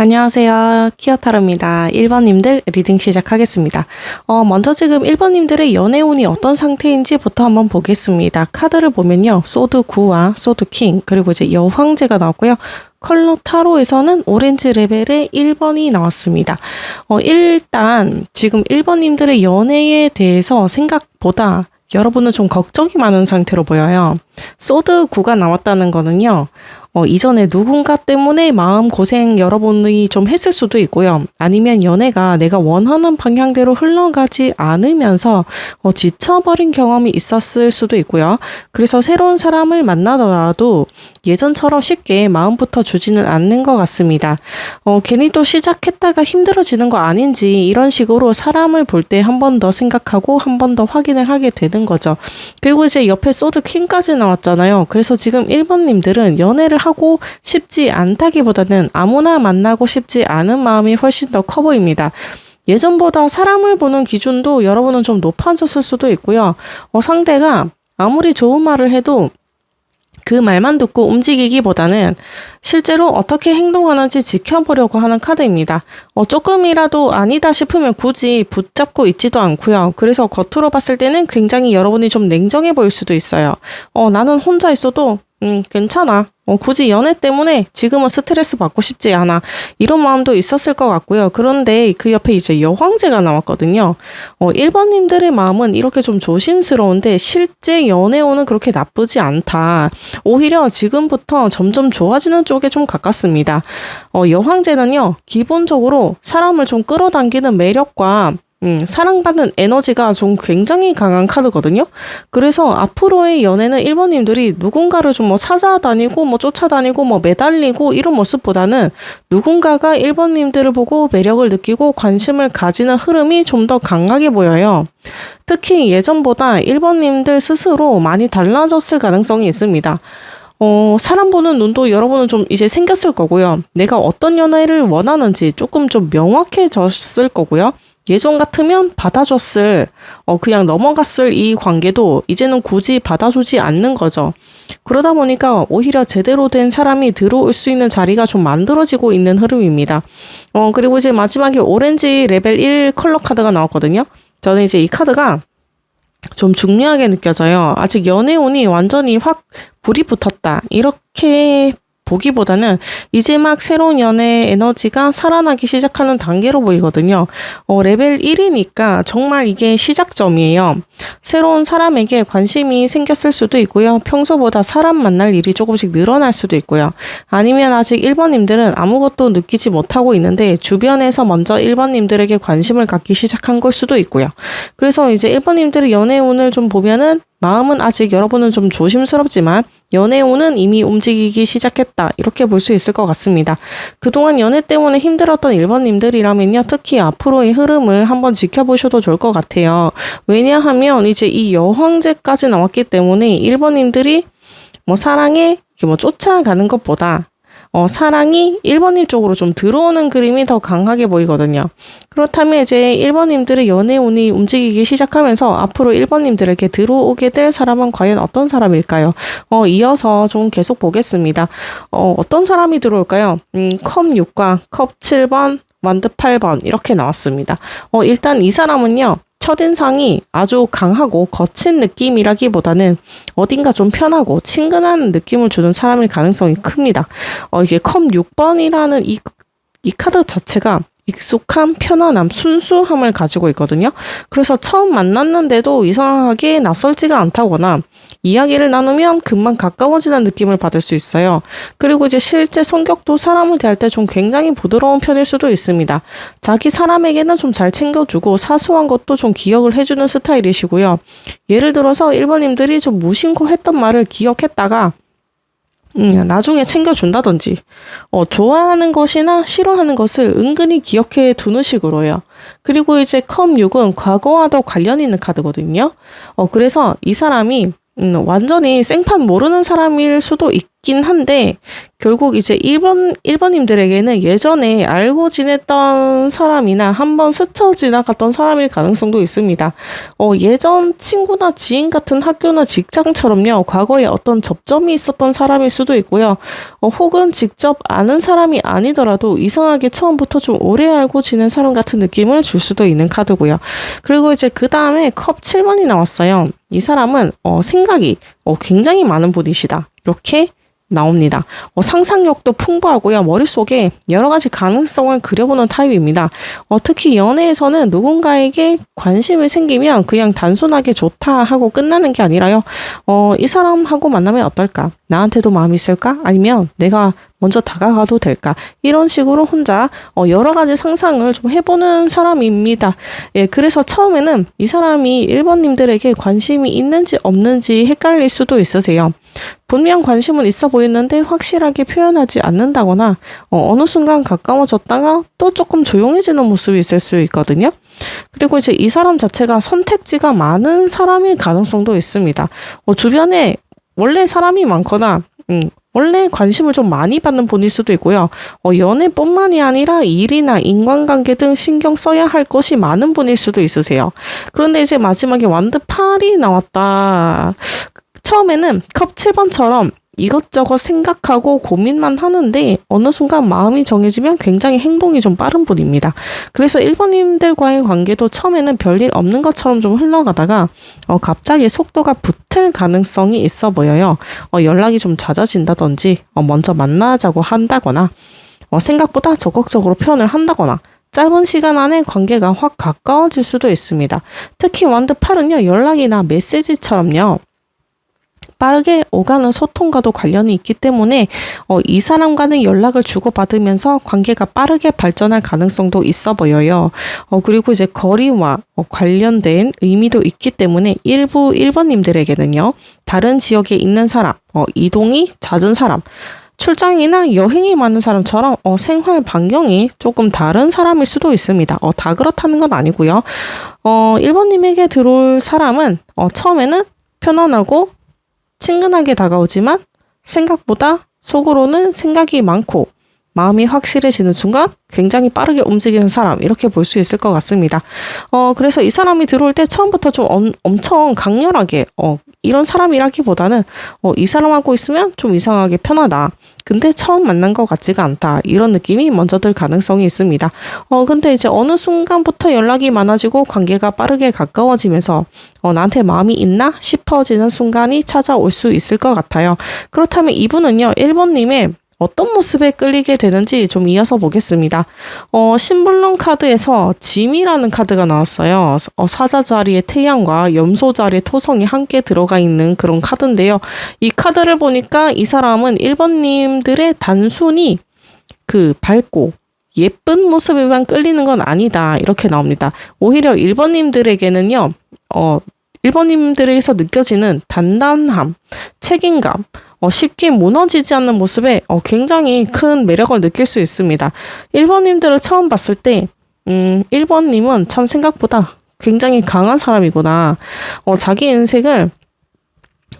안녕하세요. 키어타로입니다. 1번님들 리딩 시작하겠습니다. 먼저 지금 1번님들의 연애운이 어떤 상태인지부터 한번 보겠습니다. 카드를 보면요. 소드 9와 소드 킹, 그리고 이제 여황제가 나왔고요. 컬러 타로에서는 오렌지 레벨의 1번이 나왔습니다. 일단 지금 1번님들의 연애에 대해서 생각보다 여러분은 좀 걱정이 많은 상태로 보여요. 소드 9가 나왔다는 거는요. 이전에 누군가 때문에 마음고생 여러분이 좀 했을 수도 있고요. 아니면 연애가 내가 원하는 방향대로 흘러가지 않으면서 지쳐버린 경험이 있었을 수도 있고요. 그래서 새로운 사람을 만나더라도 예전처럼 쉽게 마음부터 주지는 않는 것 같습니다. 괜히 또 시작했다가 힘들어지는 거 아닌지 이런 식으로 사람을 볼 때 한 번 더 생각하고 한 번 더 확인을 하게 되는 거죠. 그리고 이제 옆에 소드 킹까지 나왔잖아요. 그래서 지금 1번님들은 연애를 하고 싶지 않다기보다는 아무나 만나고 싶지 않은 마음이 훨씬 더 커 보입니다. 예전보다 사람을 보는 기준도 여러분은 좀 높아졌을 수도 있고요. 상대가 아무리 좋은 말을 해도 그 말만 듣고 움직이기보다는 실제로 어떻게 행동하는지 지켜보려고 하는 카드입니다. 조금이라도 아니다 싶으면 굳이 붙잡고 있지도 않고요. 그래서 겉으로 봤을 때는 굉장히 여러분이 좀 냉정해 보일 수도 있어요. 나는 혼자 있어도 괜찮아. 굳이 연애 때문에 지금은 스트레스 받고 싶지 않아. 이런 마음도 있었을 것 같고요. 그런데 그 옆에 이제 여황제가 나왔거든요. 1번님들의 마음은 이렇게 좀 조심스러운데 실제 연애운은 그렇게 나쁘지 않다. 오히려 지금부터 점점 좋아지는 쪽에 좀 가깝습니다. 여황제는요. 기본적으로 사람을 좀 끌어당기는 매력과 사랑받는 에너지가 좀 굉장히 강한 카드거든요. 그래서 앞으로의 연애는 1번님들이 누군가를 좀 찾아다니고 쫓아다니고 매달리고 이런 모습보다는 누군가가 1번님들을 보고 매력을 느끼고 관심을 가지는 흐름이 좀 더 강하게 보여요. 특히 예전보다 1번님들 스스로 많이 달라졌을 가능성이 있습니다. 사람 보는 눈도 여러분은 좀 이제 생겼을 거고요. 내가 어떤 연애를 원하는지 조금 좀 명확해졌을 거고요. 예전 같으면 받아줬을, 그냥 넘어갔을 이 관계도 이제는 굳이 받아주지 않는 거죠. 그러다 보니까 오히려 제대로 된 사람이 들어올 수 있는 자리가 좀 만들어지고 있는 흐름입니다. 그리고 이제 마지막에 오렌지 레벨 1 컬러 카드가 나왔거든요. 저는 이제 이 카드가 좀 중요하게 느껴져요. 아직 연애운이 완전히 확 불이 붙었다. 이렇게 보기보다는 이제 막 새로운 연애 에너지가 살아나기 시작하는 단계로 보이거든요. 레벨 1이니까 정말 이게 시작점이에요. 새로운 사람에게 관심이 생겼을 수도 있고요. 평소보다 사람 만날 일이 조금씩 늘어날 수도 있고요. 아니면 아직 1번님들은 아무것도 느끼지 못하고 있는데 주변에서 먼저 1번님들에게 관심을 갖기 시작한 걸 수도 있고요. 그래서 이제 1번님들의 연애운을 좀 보면은 마음은 아직 여러분은 좀 조심스럽지만 연애운은 이미 움직이기 시작했다. 이렇게 볼 수 있을 것 같습니다. 그동안 연애 때문에 힘들었던 1번님들이라면요. 특히 앞으로의 흐름을 한번 지켜보셔도 좋을 것 같아요. 왜냐하면 이제 이 여황제까지 나왔기 때문에 1번님들이 사랑에 쫓아가는 것보다 사랑이 1번님 쪽으로 좀 들어오는 그림이 더 강하게 보이거든요. 그렇다면 이제 1번님들의 연애운이 움직이기 시작하면서 앞으로 1번님들에게 들어오게 될 사람은 과연 어떤 사람일까요? 이어서 좀 계속 보겠습니다. 어떤 사람이 들어올까요? 컵 6과 컵 7번, 완드 8번 이렇게 나왔습니다. 일단 이 사람은요. 첫인상이 아주 강하고 거친 느낌이라기보다는 어딘가 좀 편하고 친근한 느낌을 주는 사람일 가능성이 큽니다. 이게 컵 6번이라는 이 카드 자체가 익숙함, 편안함, 순수함을 가지고 있거든요. 그래서 처음 만났는데도 이상하게 낯설지가 않다거나 이야기를 나누면 금방 가까워지는 느낌을 받을 수 있어요. 그리고 이제 실제 성격도 사람을 대할 때 좀 굉장히 부드러운 편일 수도 있습니다. 자기 사람에게는 좀 잘 챙겨주고 사소한 것도 좀 기억을 해주는 스타일이시고요. 예를 들어서 1번님들이 좀 무심코 했던 말을 기억했다가 나중에 챙겨준다든지 좋아하는 것이나 싫어하는 것을 은근히 기억해 두는 식으로요. 그리고 이제 컵 6은 과거와도 관련 있는 카드거든요. 그래서 이 사람이 완전히 생판 모르는 사람일 수도 있긴 한데, 결국 이제 1번님들에게는 예전에 알고 지냈던 사람이나 한번 스쳐 지나갔던 사람일 가능성도 있습니다. 예전 친구나 지인 같은 학교나 직장처럼요, 과거에 어떤 접점이 있었던 사람일 수도 있고요. 혹은 직접 아는 사람이 아니더라도 이상하게 처음부터 좀 오래 알고 지낸 사람 같은 느낌을 줄 수도 있는 카드고요. 그리고 이제 그 다음에 컵 7번이 나왔어요. 이 사람은 생각이 굉장히 많은 분이시다. 이렇게 나옵니다. 상상력도 풍부하고요. 머릿속에 여러 가지 가능성을 그려보는 타입입니다. 특히 연애에서는 누군가에게 관심이 생기면 그냥 단순하게 좋다 하고 끝나는 게 아니라요. 이 사람하고 만나면 어떨까? 나한테도 마음이 있을까? 아니면 내가 먼저 다가가도 될까? 이런 식으로 혼자 여러 가지 상상을 좀 해보는 사람입니다. 예, 그래서 처음에는 이 사람이 1번님들에게 관심이 있는지 없는지 헷갈릴 수도 있으세요. 분명 관심은 있어 보이는데 확실하게 표현하지 않는다거나 어느 순간 가까워졌다가 또 조금 조용해지는 모습이 있을 수 있거든요. 그리고 이제 이 사람 자체가 선택지가 많은 사람일 가능성도 있습니다. 주변에 원래 사람이 많거나 원래 관심을 좀 많이 받는 분일 수도 있고요. 연애뿐만이 아니라 일이나 인간관계 등 신경 써야 할 것이 많은 분일 수도 있으세요. 그런데 이제 마지막에 완드 8이 나왔다. 처음에는 컵 7번처럼 이것저것 생각하고 고민만 하는데 어느 순간 마음이 정해지면 굉장히 행동이 좀 빠른 분입니다. 그래서 1번님들과의 관계도 처음에는 별일 없는 것처럼 좀 흘러가다가 갑자기 속도가 붙을 가능성이 있어 보여요. 연락이 좀 잦아진다든지 먼저 만나자고 한다거나 생각보다 적극적으로 표현을 한다거나 짧은 시간 안에 관계가 확 가까워질 수도 있습니다. 특히 완드 8은요, 연락이나 메시지처럼요, 빠르게 오가는 소통과도 관련이 있기 때문에 이 사람과는 연락을 주고받으면서 관계가 빠르게 발전할 가능성도 있어 보여요. 그리고 이제 거리와 관련된 의미도 있기 때문에 일부 1번님들에게는요. 다른 지역에 있는 사람, 이동이 잦은 사람, 출장이나 여행이 많은 사람처럼 생활 반경이 조금 다른 사람일 수도 있습니다. 다 그렇다는 건 아니고요. 1번님에게 들어올 사람은 처음에는 편안하고 친근하게 다가오지만 생각보다 속으로는 생각이 많고 마음이 확실해지는 순간 굉장히 빠르게 움직이는 사람, 이렇게 볼 수 있을 것 같습니다. 그래서 이 사람이 들어올 때 처음부터 좀 엄청 강렬하게 이런 사람이라기보다는 이 사람하고 있으면 좀 이상하게 편하다. 근데 처음 만난 것 같지가 않다. 이런 느낌이 먼저 들 가능성이 있습니다. 근데 이제 어느 순간부터 연락이 많아지고 관계가 빠르게 가까워지면서 나한테 마음이 있나 싶어지는 순간이 찾아올 수 있을 것 같아요. 그렇다면 이분은요, 1번님의 어떤 모습에 끌리게 되는지 좀 이어서 보겠습니다. 신블럼 카드에서 짐이라는 카드가 나왔어요. 사자 자리에 태양과 염소 자리에 토성이 함께 들어가 있는 그런 카드인데요. 이 카드를 보니까 이 사람은 1번님들의 단순히 그 밝고 예쁜 모습에만 끌리는 건 아니다. 이렇게 나옵니다. 오히려 1번님들에게는요. 1번님들에게서 느껴지는 단단함, 책임감, 쉽게 무너지지 않는 모습에 굉장히 큰 매력을 느낄 수 있습니다. 1번님들을 처음 봤을 때 1번님은 참 생각보다 굉장히 강한 사람이구나. 자기 인생을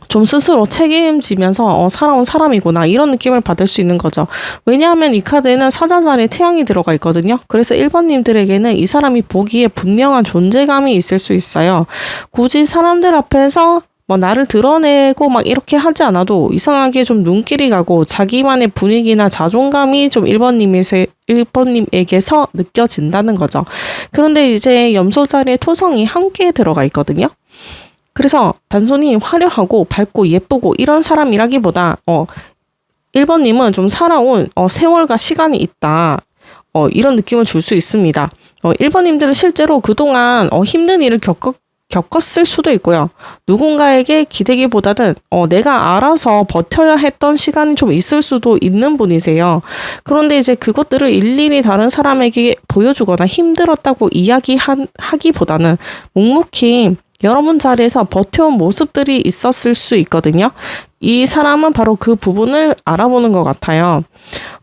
좀 스스로 책임지면서 살아온 사람이구나, 이런 느낌을 받을 수 있는 거죠. 왜냐하면 이 카드에는 사자 자리에 태양이 들어가 있거든요. 그래서 1번님들에게는 이 사람이 보기에 분명한 존재감이 있을 수 있어요. 굳이 사람들 앞에서 나를 드러내고 막 이렇게 하지 않아도 이상하게 좀 눈길이 가고 자기만의 분위기나 자존감이 좀 1번님에게서 느껴진다는 거죠. 그런데 이제 염소 자리에 토성이 함께 들어가 있거든요. 그래서 단순히 화려하고 밝고 예쁘고 이런 사람이라기보다 1번님은 좀 살아온 세월과 시간이 있다. 이런 느낌을 줄 수 있습니다. 1번님들은 실제로 그동안 힘든 일을 겪었을 수도 있고요. 누군가에게 기대기보다는 내가 알아서 버텨야 했던 시간이 좀 있을 수도 있는 분이세요. 그런데 이제 그것들을 일일이 다른 사람에게 보여주거나 힘들었다고 이야기하기보다는 묵묵히 여러분 자리에서 버텨온 모습들이 있었을 수 있거든요. 이 사람은 바로 그 부분을 알아보는 것 같아요.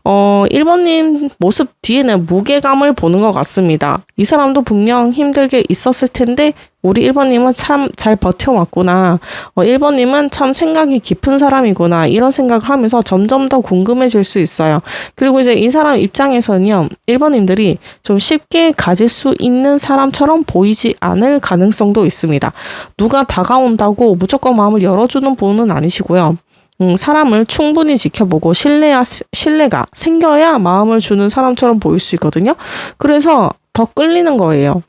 1번님 모습 뒤에는 무게감을 보는 것 같습니다. 이 사람도 분명 힘들게 있었을 텐데 우리 1번님은 참 잘 버텨왔구나. 1번님은 참 생각이 깊은 사람이구나. 이런 생각을 하면서 점점 더 궁금해질 수 있어요. 그리고 이제 이 사람 입장에서는요. 1번님들이 좀 쉽게 가질 수 있는 사람처럼 보이지 않을 가능성도 있습니다. 누가 다가온다고 무조건 마음을 열어주는 분은 아니시고요. 사람을 충분히 지켜보고 신뢰가 생겨야 마음을 주는 사람처럼 보일 수 있거든요. 그래서 더 끌리는 거예요.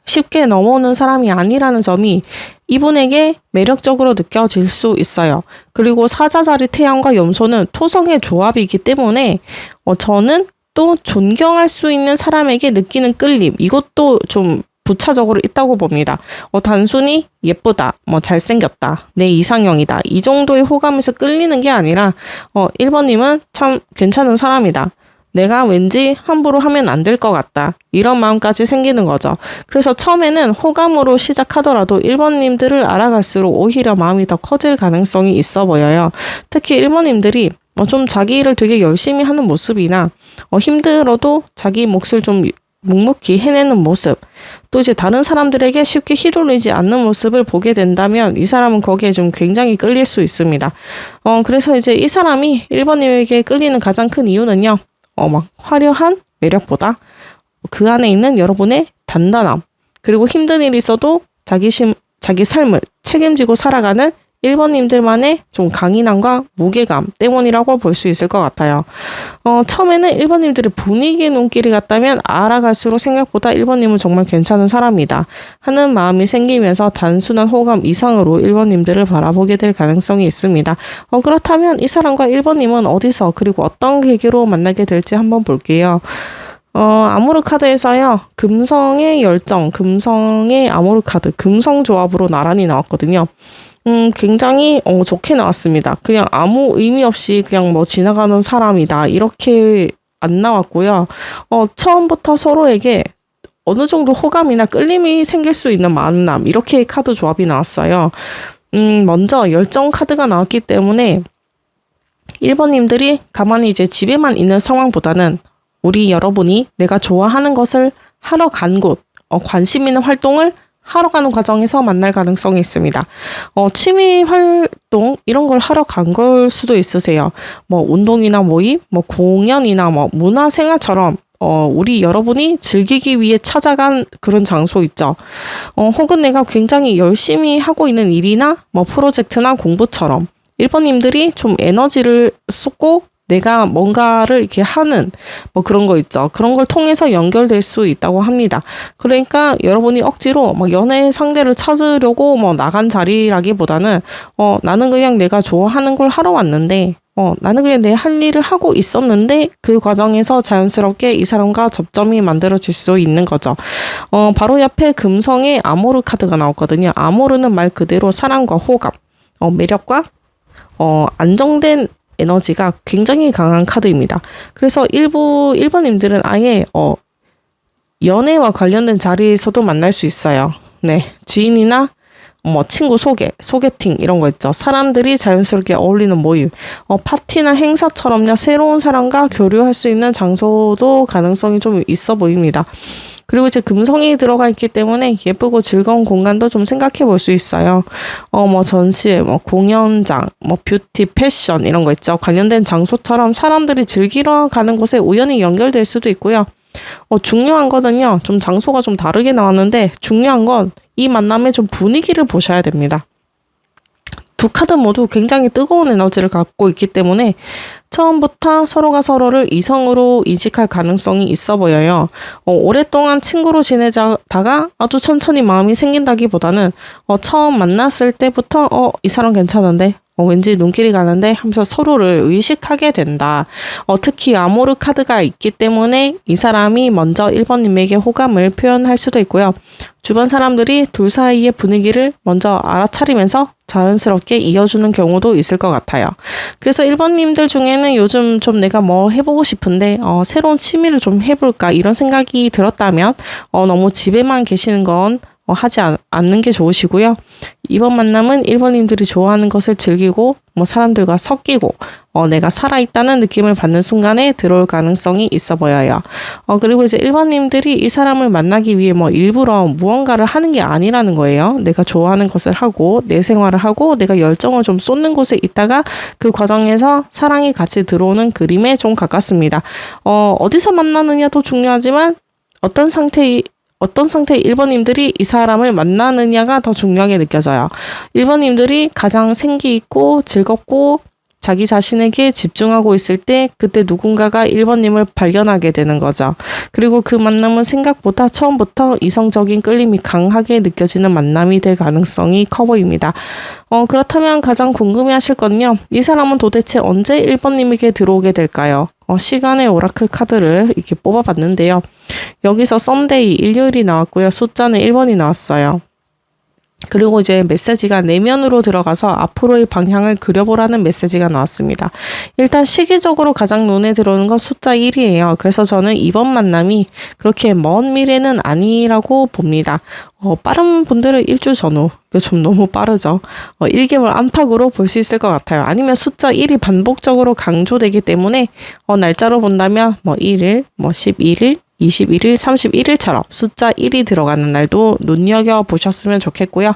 쉽게 넘어오는 사람이 아니라는 점이 이분에게 매력적으로 느껴질 수 있어요. 그리고 사자자리 태양과 염소는 토성의 조합이기 때문에 저는 또 존경할 수 있는 사람에게 느끼는 끌림, 이것도 좀 부차적으로 있다고 봅니다. 단순히 예쁘다, 잘생겼다, 내 이상형이다, 이 정도의 호감에서 끌리는 게 아니라 1번님은 참 괜찮은 사람이다. 내가 왠지 함부로 하면 안 될 것 같다. 이런 마음까지 생기는 거죠. 그래서 처음에는 호감으로 시작하더라도 1번님들을 알아갈수록 오히려 마음이 더 커질 가능성이 있어 보여요. 특히 1번님들이 좀 자기 일을 되게 열심히 하는 모습이나 힘들어도 자기 몫을 좀 묵묵히 해내는 모습, 또 이제 다른 사람들에게 쉽게 휘둘리지 않는 모습을 보게 된다면 이 사람은 거기에 좀 굉장히 끌릴 수 있습니다. 그래서 이제 이 사람이 1번님에게 끌리는 가장 큰 이유는요. 화려한 매력보다 그 안에 있는 여러분의 단단함, 그리고 힘든 일이 있어도 자기 삶을 책임지고 살아가는 1번님들만의 좀 강인함과 무게감 때문이라고 볼 수 있을 것 같아요. 처음에는 1번님들이 분위기의 눈길이 같다면 알아갈수록 생각보다 1번님은 정말 괜찮은 사람이다 하는 마음이 생기면서 단순한 호감 이상으로 1번님들을 바라보게 될 가능성이 있습니다. 그렇다면 이 사람과 1번님은 어디서 그리고 어떤 계기로 만나게 될지 한번 볼게요. 아모르 카드에서요. 금성의 열정, 금성의 아모르 카드, 금성 조합으로 나란히 나왔거든요. 굉장히 좋게 나왔습니다. 그냥 아무 의미 없이 그냥 지나가는 사람이다 이렇게 안 나왔고요. 처음부터 서로에게 어느 정도 호감이나 끌림이 생길 수 있는 만남, 이렇게 카드 조합이 나왔어요. 먼저 열정 카드가 나왔기 때문에 1번님들이 가만히 이제 집에만 있는 상황보다는 우리 여러분이 내가 좋아하는 것을 하러 간 곳, 관심 있는 활동을 하러 가는 과정에서 만날 가능성이 있습니다. 취미 활동 이런 걸 하러 간 걸 수도 있으세요. 운동이나 모임, 공연이나 문화생활처럼 우리 여러분이 즐기기 위해 찾아간 그런 장소 있죠. 혹은 내가 굉장히 열심히 하고 있는 일이나 프로젝트나 공부처럼 1번님들이 좀 에너지를 쏟고 내가 뭔가를 이렇게 하는 그런 거 있죠. 그런 걸 통해서 연결될 수 있다고 합니다. 그러니까 여러분이 억지로 연애 상대를 찾으려고 나간 자리라기보다는 나는 그냥 내가 좋아하는 걸 하러 왔는데 나는 그냥 내 할 일을 하고 있었는데 그 과정에서 자연스럽게 이 사람과 접점이 만들어질 수 있는 거죠. 바로 옆에 금성의 아모르 카드가 나왔거든요. 아모르는 말 그대로 사랑과 호감, 매력과 안정된 에너지가 굉장히 강한 카드입니다. 그래서 1번님들은 아예 연애와 관련된 자리에서도 만날 수 있어요. 네, 지인이나 친구 소개팅 이런 거 있죠. 사람들이 자연스럽게 어울리는 모임, 파티나 행사처럼요. 새로운 사람과 교류할 수 있는 장소도 가능성이 좀 있어 보입니다. 그리고 이제 금성이 들어가 있기 때문에 예쁘고 즐거운 공간도 좀 생각해 볼 수 있어요. 전시회, 공연장, 뷰티, 패션 이런 거 있죠. 관련된 장소처럼 사람들이 즐기러 가는 곳에 우연히 연결될 수도 있고요. 중요한 거는요. 좀 장소가 좀 다르게 나왔는데 중요한 건 이 만남의 좀 분위기를 보셔야 됩니다. 두 카드 모두 굉장히 뜨거운 에너지를 갖고 있기 때문에 처음부터 서로가 서로를 이성으로 인식할 가능성이 있어 보여요. 오랫동안 친구로 지내다가 아주 천천히 마음이 생긴다기보다는 처음 만났을 때부터 이 사람 괜찮은데 왠지 눈길이 가는데 하면서 서로를 의식하게 된다. 특히 아모르 카드가 있기 때문에 이 사람이 먼저 1번님에게 호감을 표현할 수도 있고요. 주변 사람들이 둘 사이의 분위기를 먼저 알아차리면서 자연스럽게 이어주는 경우도 있을 것 같아요. 그래서 1번님들 중에는 요즘 좀 내가 해보고 싶은데 새로운 취미를 좀 해볼까 이런 생각이 들었다면 너무 집에만 계시는 건 하지 않는 게 좋으시고요. 이번 만남은 1번님들이 좋아하는 것을 즐기고 사람들과 섞이고 내가 살아있다는 느낌을 받는 순간에 들어올 가능성이 있어 보여요. 그리고 이제 1번님들이 이 사람을 만나기 위해 일부러 무언가를 하는 게 아니라는 거예요. 내가 좋아하는 것을 하고 내 생활을 하고 내가 열정을 좀 쏟는 곳에 있다가 그 과정에서 사랑이 같이 들어오는 그림에 좀 가깝습니다. 어디서 만나느냐도 중요하지만 어떤 상태의 1번님들이 이 사람을 만나느냐가 더 중요하게 느껴져요. 1번님들이 가장 생기 있고 즐겁고 자기 자신에게 집중하고 있을 때 그때 누군가가 1번님을 발견하게 되는 거죠. 그리고 그 만남은 생각보다 처음부터 이성적인 끌림이 강하게 느껴지는 만남이 될 가능성이 커 보입니다. 그렇다면 가장 궁금해하실 건요. 이 사람은 도대체 언제 1번님에게 들어오게 될까요? 시간의 오라클 카드를 이렇게 뽑아봤는데요. 여기서 썬데이, 일요일이 나왔고요. 숫자는 1번이 나왔어요. 그리고 이제 메시지가 내면으로 들어가서 앞으로의 방향을 그려보라는 메시지가 나왔습니다. 일단 시기적으로 가장 눈에 들어오는 건 숫자 1이에요. 그래서 저는 이번 만남이 그렇게 먼 미래는 아니라고 봅니다. 빠른 분들은 일주 전후, 이거 좀 너무 빠르죠. 1개월 안팎으로 볼 수 있을 것 같아요. 아니면 숫자 1이 반복적으로 강조되기 때문에 날짜로 본다면 1일, 11일, 21일, 31일처럼 숫자 1이 들어가는 날도 눈여겨보셨으면 좋겠고요.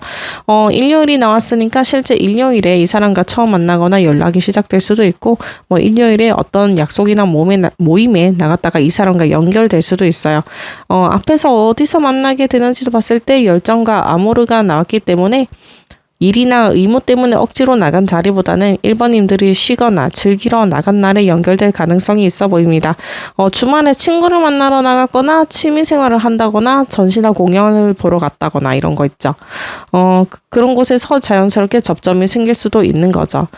일요일이 나왔으니까 실제 일요일에 이 사람과 처음 만나거나 연락이 시작될 수도 있고 일요일에 어떤 약속이나 모임에 나갔다가 이 사람과 연결될 수도 있어요. 앞에서 어디서 만나게 되는지도 봤을 때 열정과 아모르가 나왔기 때문에 일이나 의무 때문에 억지로 나간 자리보다는 1번님들이 쉬거나 즐기러 나간 날에 연결될 가능성이 있어 보입니다. 주말에 친구를 만나러 나갔거나 취미생활을 한다거나 전시나 공연을 보러 갔다거나 이런 거 있죠. 그런 곳에서 자연스럽게 접점이 생길 수도 있는 거죠.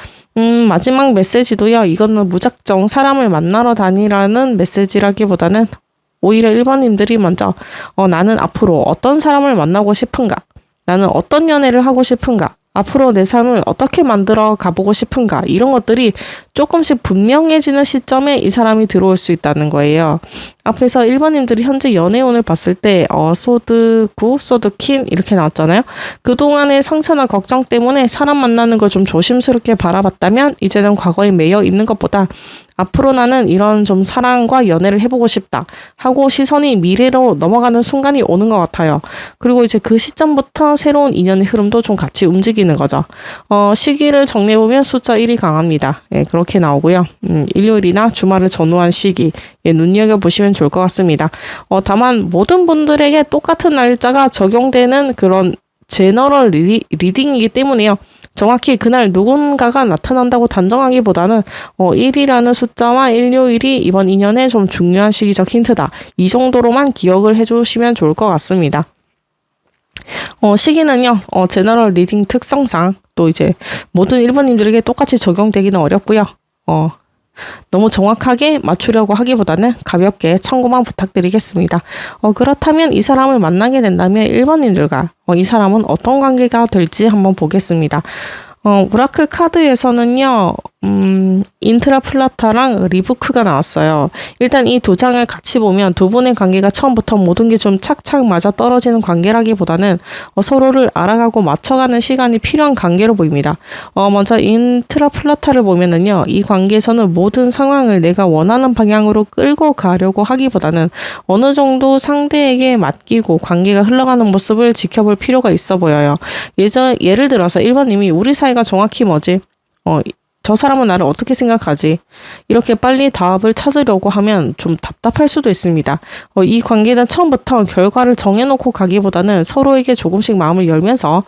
마지막 메시지도요. 이거는 무작정 사람을 만나러 다니라는 메시지라기보다는 오히려 1번님들이 먼저 나는 앞으로 어떤 사람을 만나고 싶은가? 나는 어떤 연애를 하고 싶은가? 앞으로 내 삶을 어떻게 만들어 가보고 싶은가? 이런 것들이 조금씩 분명해지는 시점에 이 사람이 들어올 수 있다는 거예요. 앞에서 1번님들이 현재 연애운을 봤을 때 소드 9, 소드 퀸 이렇게 나왔잖아요. 그동안의 상처나 걱정 때문에 사람 만나는 걸 좀 조심스럽게 바라봤다면 이제는 과거에 매여 있는 것보다 앞으로 나는 이런 좀 사랑과 연애를 해보고 싶다 하고 시선이 미래로 넘어가는 순간이 오는 것 같아요. 그리고 이제 그 시점부터 새로운 인연의 흐름도 좀 같이 움직이는 거죠. 시기를 정리해보면 숫자 1이 강합니다. 예, 그렇게 나오고요. 일요일이나 주말을 전후한 시기 눈여겨보시면 좋을 것 같습니다. 다만 모든 분들에게 똑같은 날짜가 적용되는 그런 제너럴 리딩이기 때문에요. 정확히 그날 누군가가 나타난다고 단정하기보다는 1이라는 숫자와 일요일이 이번 인연의 좀 중요한 시기적 힌트다. 이 정도로만 기억을 해주시면 좋을 것 같습니다. 시기는요, 제너럴 리딩 특성상 또 이제 모든 1번님들에게 똑같이 적용되기는 어렵고요. 너무 정확하게 맞추려고 하기보다는 가볍게 참고만 부탁드리겠습니다. 그렇다면 이 사람을 만나게 된다면 1번님들과 이 사람은 어떤 관계가 될지 한번 보겠습니다. 오라클 카드에서는요, 인트라플라타랑 리부크가 나왔어요. 일단 이 두 장을 같이 보면 두 분의 관계가 처음부터 모든 게 좀 착착 맞아 떨어지는 관계라기보다는 서로를 알아가고 맞춰가는 시간이 필요한 관계로 보입니다. 먼저 인트라플라타를 보면은요, 이 관계에서는 모든 상황을 내가 원하는 방향으로 끌고 가려고 하기보다는 어느 정도 상대에게 맡기고 관계가 흘러가는 모습을 지켜볼 필요가 있어 보여요. 예를 들어서 1번님이 우리 사이가 정확히 뭐지? 저 사람은 나를 어떻게 생각하지? 이렇게 빨리 답을 찾으려고 하면 좀 답답할 수도 있습니다. 이 관계는 처음부터 결과를 정해놓고 가기보다는 서로에게 조금씩 마음을 열면서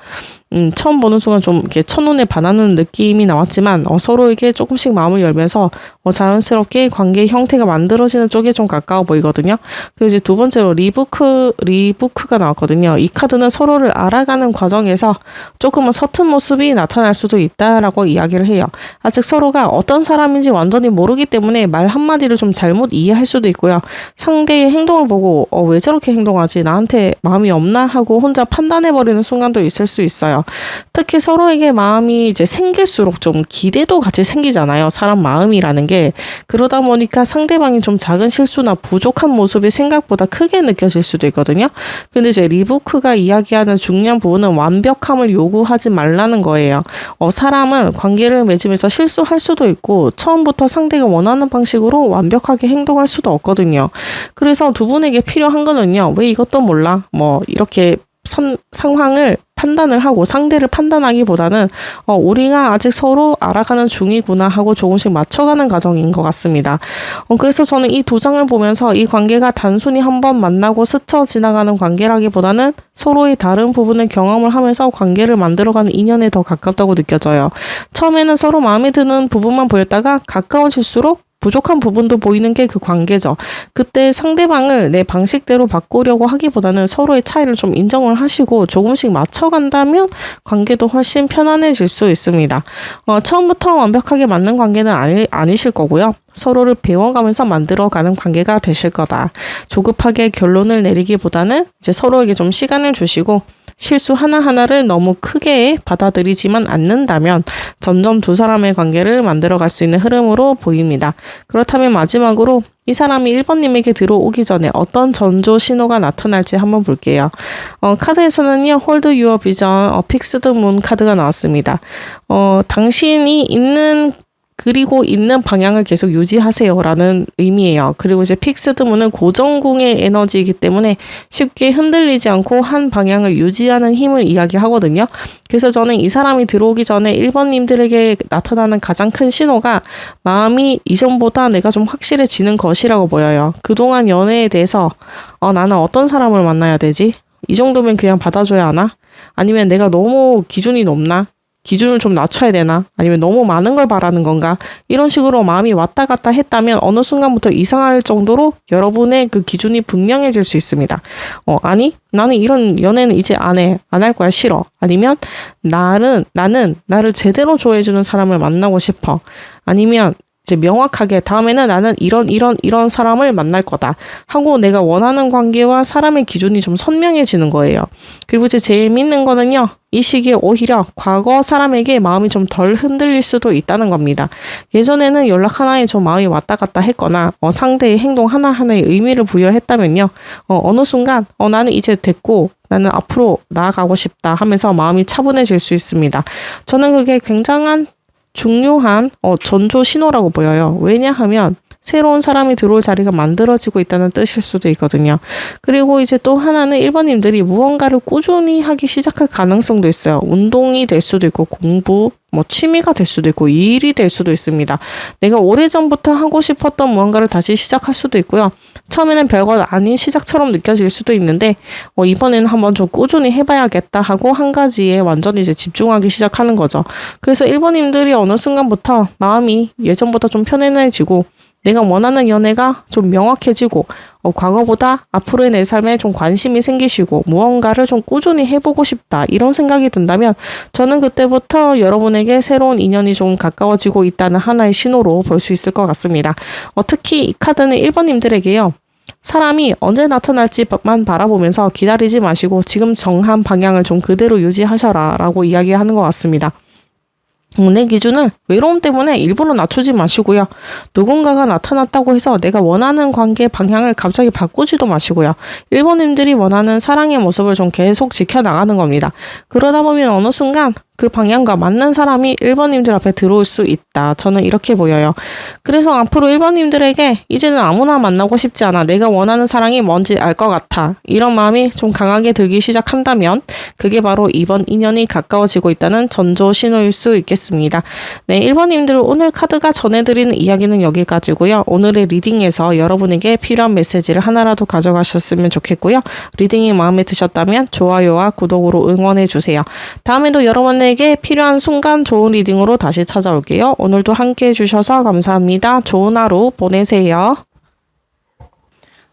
처음 보는 순간 좀 이렇게 첫눈에 반하는 느낌이 나왔지만 서로에게 조금씩 마음을 열면서 자연스럽게 관계의 형태가 만들어지는 쪽에 좀 가까워 보이거든요. 그리고 이제 두 번째로 리부크가 나왔거든요. 이 카드는 서로를 알아가는 과정에서 조금은 서툰 모습이 나타날 수도 있다라고 이야기를 해요. 아직 서로가 어떤 사람인지 완전히 모르기 때문에 말 한마디를 좀 잘못 이해할 수도 있고요. 상대의 행동을 보고 왜 저렇게 행동하지? 나한테 마음이 없나? 하고 혼자 판단해버리는 순간도 있을 수 있어요. 특히 서로에게 마음이 이제 생길수록 좀 기대도 같이 생기잖아요. 사람 마음이라는 게. 그러다 보니까 상대방이 좀 작은 실수나 부족한 모습이 생각보다 크게 느껴질 수도 있거든요. 근데 이제 리부크가 이야기하는 중요한 부분은 완벽함을 요구하지 말라는 거예요. 사람은 관계를 맺으면서 실수할 수도 있고 처음부터 상대가 원하는 방식으로 완벽하게 행동할 수도 없거든요. 그래서 두 분에게 필요한 거는요. 왜 이것도 몰라? 뭐 이렇게 상황을 판단을 하고 상대를 판단하기보다는 우리가 아직 서로 알아가는 중이구나 하고 조금씩 맞춰가는 과정인 것 같습니다. 그래서 저는 이 두 장을 보면서 이 관계가 단순히 한번 만나고 스쳐 지나가는 관계라기보다는 서로의 다른 부분을 경험을 하면서 관계를 만들어가는 인연에 더 가깝다고 느껴져요. 처음에는 서로 마음에 드는 부분만 보였다가 가까워질수록 부족한 부분도 보이는 게 그 관계죠. 그때 상대방을 내 방식대로 바꾸려고 하기보다는 서로의 차이를 좀 인정을 하시고 조금씩 맞춰간다면 관계도 훨씬 편안해질 수 있습니다. 처음부터 완벽하게 맞는 관계는 아니실 거고요. 서로를 배워가면서 만들어가는 관계가 되실 거다. 조급하게 결론을 내리기보다는 이제 서로에게 좀 시간을 주시고 실수 하나하나를 너무 크게 받아들이지만 않는다면 점점 두 사람의 관계를 만들어갈 수 있는 흐름으로 보입니다. 그렇다면 마지막으로 이 사람이 1번님에게 들어오기 전에 어떤 전조 신호가 나타날지 한번 볼게요. 카드에서는요, hold your vision, fixed moon 카드가 나왔습니다. 당신이 그리고 있는 방향을 계속 유지하세요라는 의미예요. 그리고 이제 픽스드 문은 고정궁의 에너지이기 때문에 쉽게 흔들리지 않고 한 방향을 유지하는 힘을 이야기하거든요. 그래서 저는 이 사람이 들어오기 전에 1번님들에게 나타나는 가장 큰 신호가 마음이 이전보다 내가 좀 확실해지는 것이라고 보여요. 그동안 연애에 대해서 나는 어떤 사람을 만나야 되지? 이 정도면 그냥 받아줘야 하나? 아니면 내가 너무 기준이 높나? 기준을 좀 낮춰야 되나? 아니면 너무 많은 걸 바라는 건가? 이런 식으로 마음이 왔다 갔다 했다면 어느 순간부터 이상할 정도로 여러분의 그 기준이 분명해질 수 있습니다. 아니, 나는 이런 연애는 이제 안 해. 안 할 거야. 싫어. 아니면 나는 나를 제대로 좋아해주는 사람을 만나고 싶어. 아니면 이제 명확하게 다음에는 나는 이런 사람을 만날 거다 하고 내가 원하는 관계와 사람의 기준이 좀 선명해지는 거예요. 그리고 이제 제일 믿는 거는요. 이 시기에 오히려 과거 사람에게 마음이 좀 덜 흔들릴 수도 있다는 겁니다. 예전에는 연락 하나에 좀 마음이 왔다 갔다 했거나 상대의 행동 하나하나에 의미를 부여했다면요. 어느 순간 나는 이제 됐고 나는 앞으로 나아가고 싶다 하면서 마음이 차분해질 수 있습니다. 저는 그게 굉장한 중요한 전조 신호라고 보여요. 왜냐하면 새로운 사람이 들어올 자리가 만들어지고 있다는 뜻일 수도 있거든요. 그리고 이제 또 하나는 1번님들이 무언가를 꾸준히 하기 시작할 가능성도 있어요. 운동이 될 수도 있고 공부, 취미가 될 수도 있고 일이 될 수도 있습니다. 내가 오래전부터 하고 싶었던 무언가를 다시 시작할 수도 있고요. 처음에는 별거 아닌 시작처럼 느껴질 수도 있는데 이번에는 한번 좀 꾸준히 해봐야겠다 하고 한 가지에 완전히 이제 집중하기 시작하는 거죠. 그래서 1번님들이 어느 순간부터 마음이 예전보다 좀 편안해지고 내가 원하는 연애가 좀 명확해지고 과거보다 앞으로의 내 삶에 좀 관심이 생기시고 무언가를 좀 꾸준히 해보고 싶다 이런 생각이 든다면 저는 그때부터 여러분에게 새로운 인연이 좀 가까워지고 있다는 하나의 신호로 볼 수 있을 것 같습니다. 특히 이 카드는 1번님들에게요. 사람이 언제 나타날지만 바라보면서 기다리지 마시고 지금 정한 방향을 좀 그대로 유지하셔라 라고 이야기하는 것 같습니다. 내 기준을 외로움 때문에 일부러 낮추지 마시고요. 누군가가 나타났다고 해서 내가 원하는 관계 방향을 갑자기 바꾸지도 마시고요. 1번님들이 원하는 사랑의 모습을 좀 계속 지켜나가는 겁니다. 그러다 보면 어느 순간 그 방향과 맞는 사람이 1번님들 앞에 들어올 수 있다. 저는 이렇게 보여요. 그래서 앞으로 1번님들에게 이제는 아무나 만나고 싶지 않아. 내가 원하는 사랑이 뭔지 알 것 같아. 이런 마음이 좀 강하게 들기 시작한다면 그게 바로 이번 인연이 가까워지고 있다는 전조 신호일 수 있겠습니다. 네, 1번님들 오늘 카드가 전해드리는 이야기는 여기까지고요. 오늘의 리딩에서 여러분에게 필요한 메시지를 하나라도 가져가셨으면 좋겠고요. 리딩이 마음에 드셨다면 좋아요와 구독으로 응원해주세요. 다음에도 여러분에게 필요한 순간 좋은 리딩으로 다시 찾아올게요. 오늘도 함께 해주셔서 감사합니다. 좋은 하루 보내세요.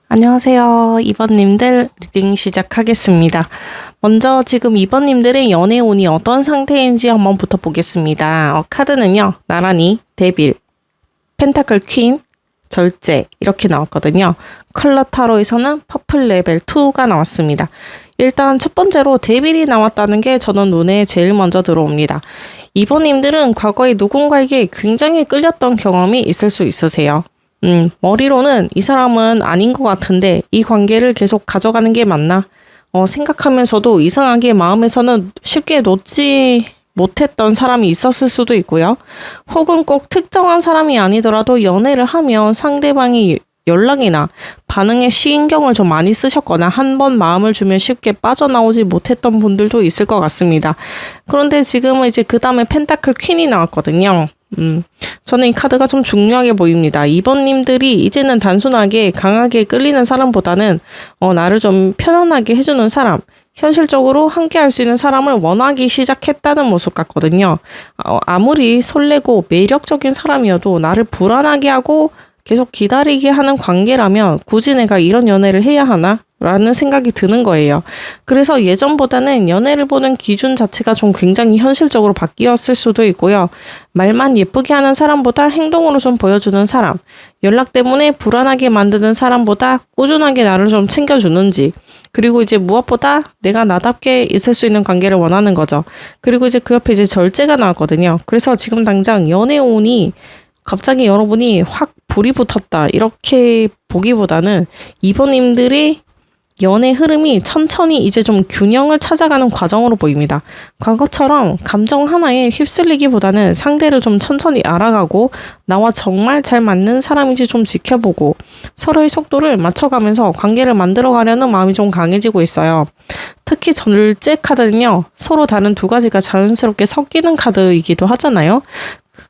안녕하세요. 2번님들 리딩 시작하겠습니다. 먼저 지금 2번님들의 연애운이 어떤 상태인지 한번 부터 보겠습니다. 카드는요. 나란히, 데빌, 펜타클 퀸, 절제 이렇게 나왔거든요. 컬러 타로에서는 퍼플 레벨 2가 나왔습니다. 일단 첫 번째로 데빌이 나왔다는 게 저는 눈에 제일 먼저 들어옵니다. 이번님들은 과거에 누군가에게 굉장히 끌렸던 경험이 있을 수 있으세요. 머리로는 이 사람은 아닌 것 같은데 이 관계를 계속 가져가는 게 맞나? 생각하면서도 이상하게 마음에서는 쉽게 놓지 못했던 사람이 있었을 수도 있고요. 혹은 꼭 특정한 사람이 아니더라도 연애를 하면 상대방이 연락이나 반응에 신경을 좀 많이 쓰셨거나 한 번 마음을 주면 쉽게 빠져나오지 못했던 분들도 있을 것 같습니다. 그런데 지금은 이제 그 다음에 펜타클 퀸이 나왔거든요. 저는 이 카드가 좀 중요하게 보입니다. 이번님들이 이제는 단순하게 강하게 끌리는 사람보다는 나를 좀 편안하게 해주는 사람, 현실적으로 함께 할 수 있는 사람을 원하기 시작했다는 모습 같거든요. 아무리 설레고 매력적인 사람이어도 나를 불안하게 하고 계속 기다리게 하는 관계라면 굳이 내가 이런 연애를 해야 하나? 라는 생각이 드는 거예요. 그래서 예전보다는 연애를 보는 기준 자체가 좀 굉장히 현실적으로 바뀌었을 수도 있고요. 말만 예쁘게 하는 사람보다 행동으로 좀 보여주는 사람, 연락 때문에 불안하게 만드는 사람보다 꾸준하게 나를 좀 챙겨주는지, 그리고 이제 무엇보다 내가 나답게 있을 수 있는 관계를 원하는 거죠. 그리고 이제 그 옆에 이제 절제가 나왔거든요. 그래서 지금 당장 연애운이 갑자기 여러분이 확 불이 붙었다 이렇게 보기보다는 이번님들의 연애 흐름이 천천히 이제 좀 균형을 찾아가는 과정으로 보입니다. 과거처럼 감정 하나에 휩쓸리기보다는 상대를 좀 천천히 알아가고 나와 정말 잘 맞는 사람인지 좀 지켜보고 서로의 속도를 맞춰가면서 관계를 만들어가려는 마음이 좀 강해지고 있어요. 특히 절제 카드는요. 서로 다른 두 가지가 자연스럽게 섞이는 카드이기도 하잖아요.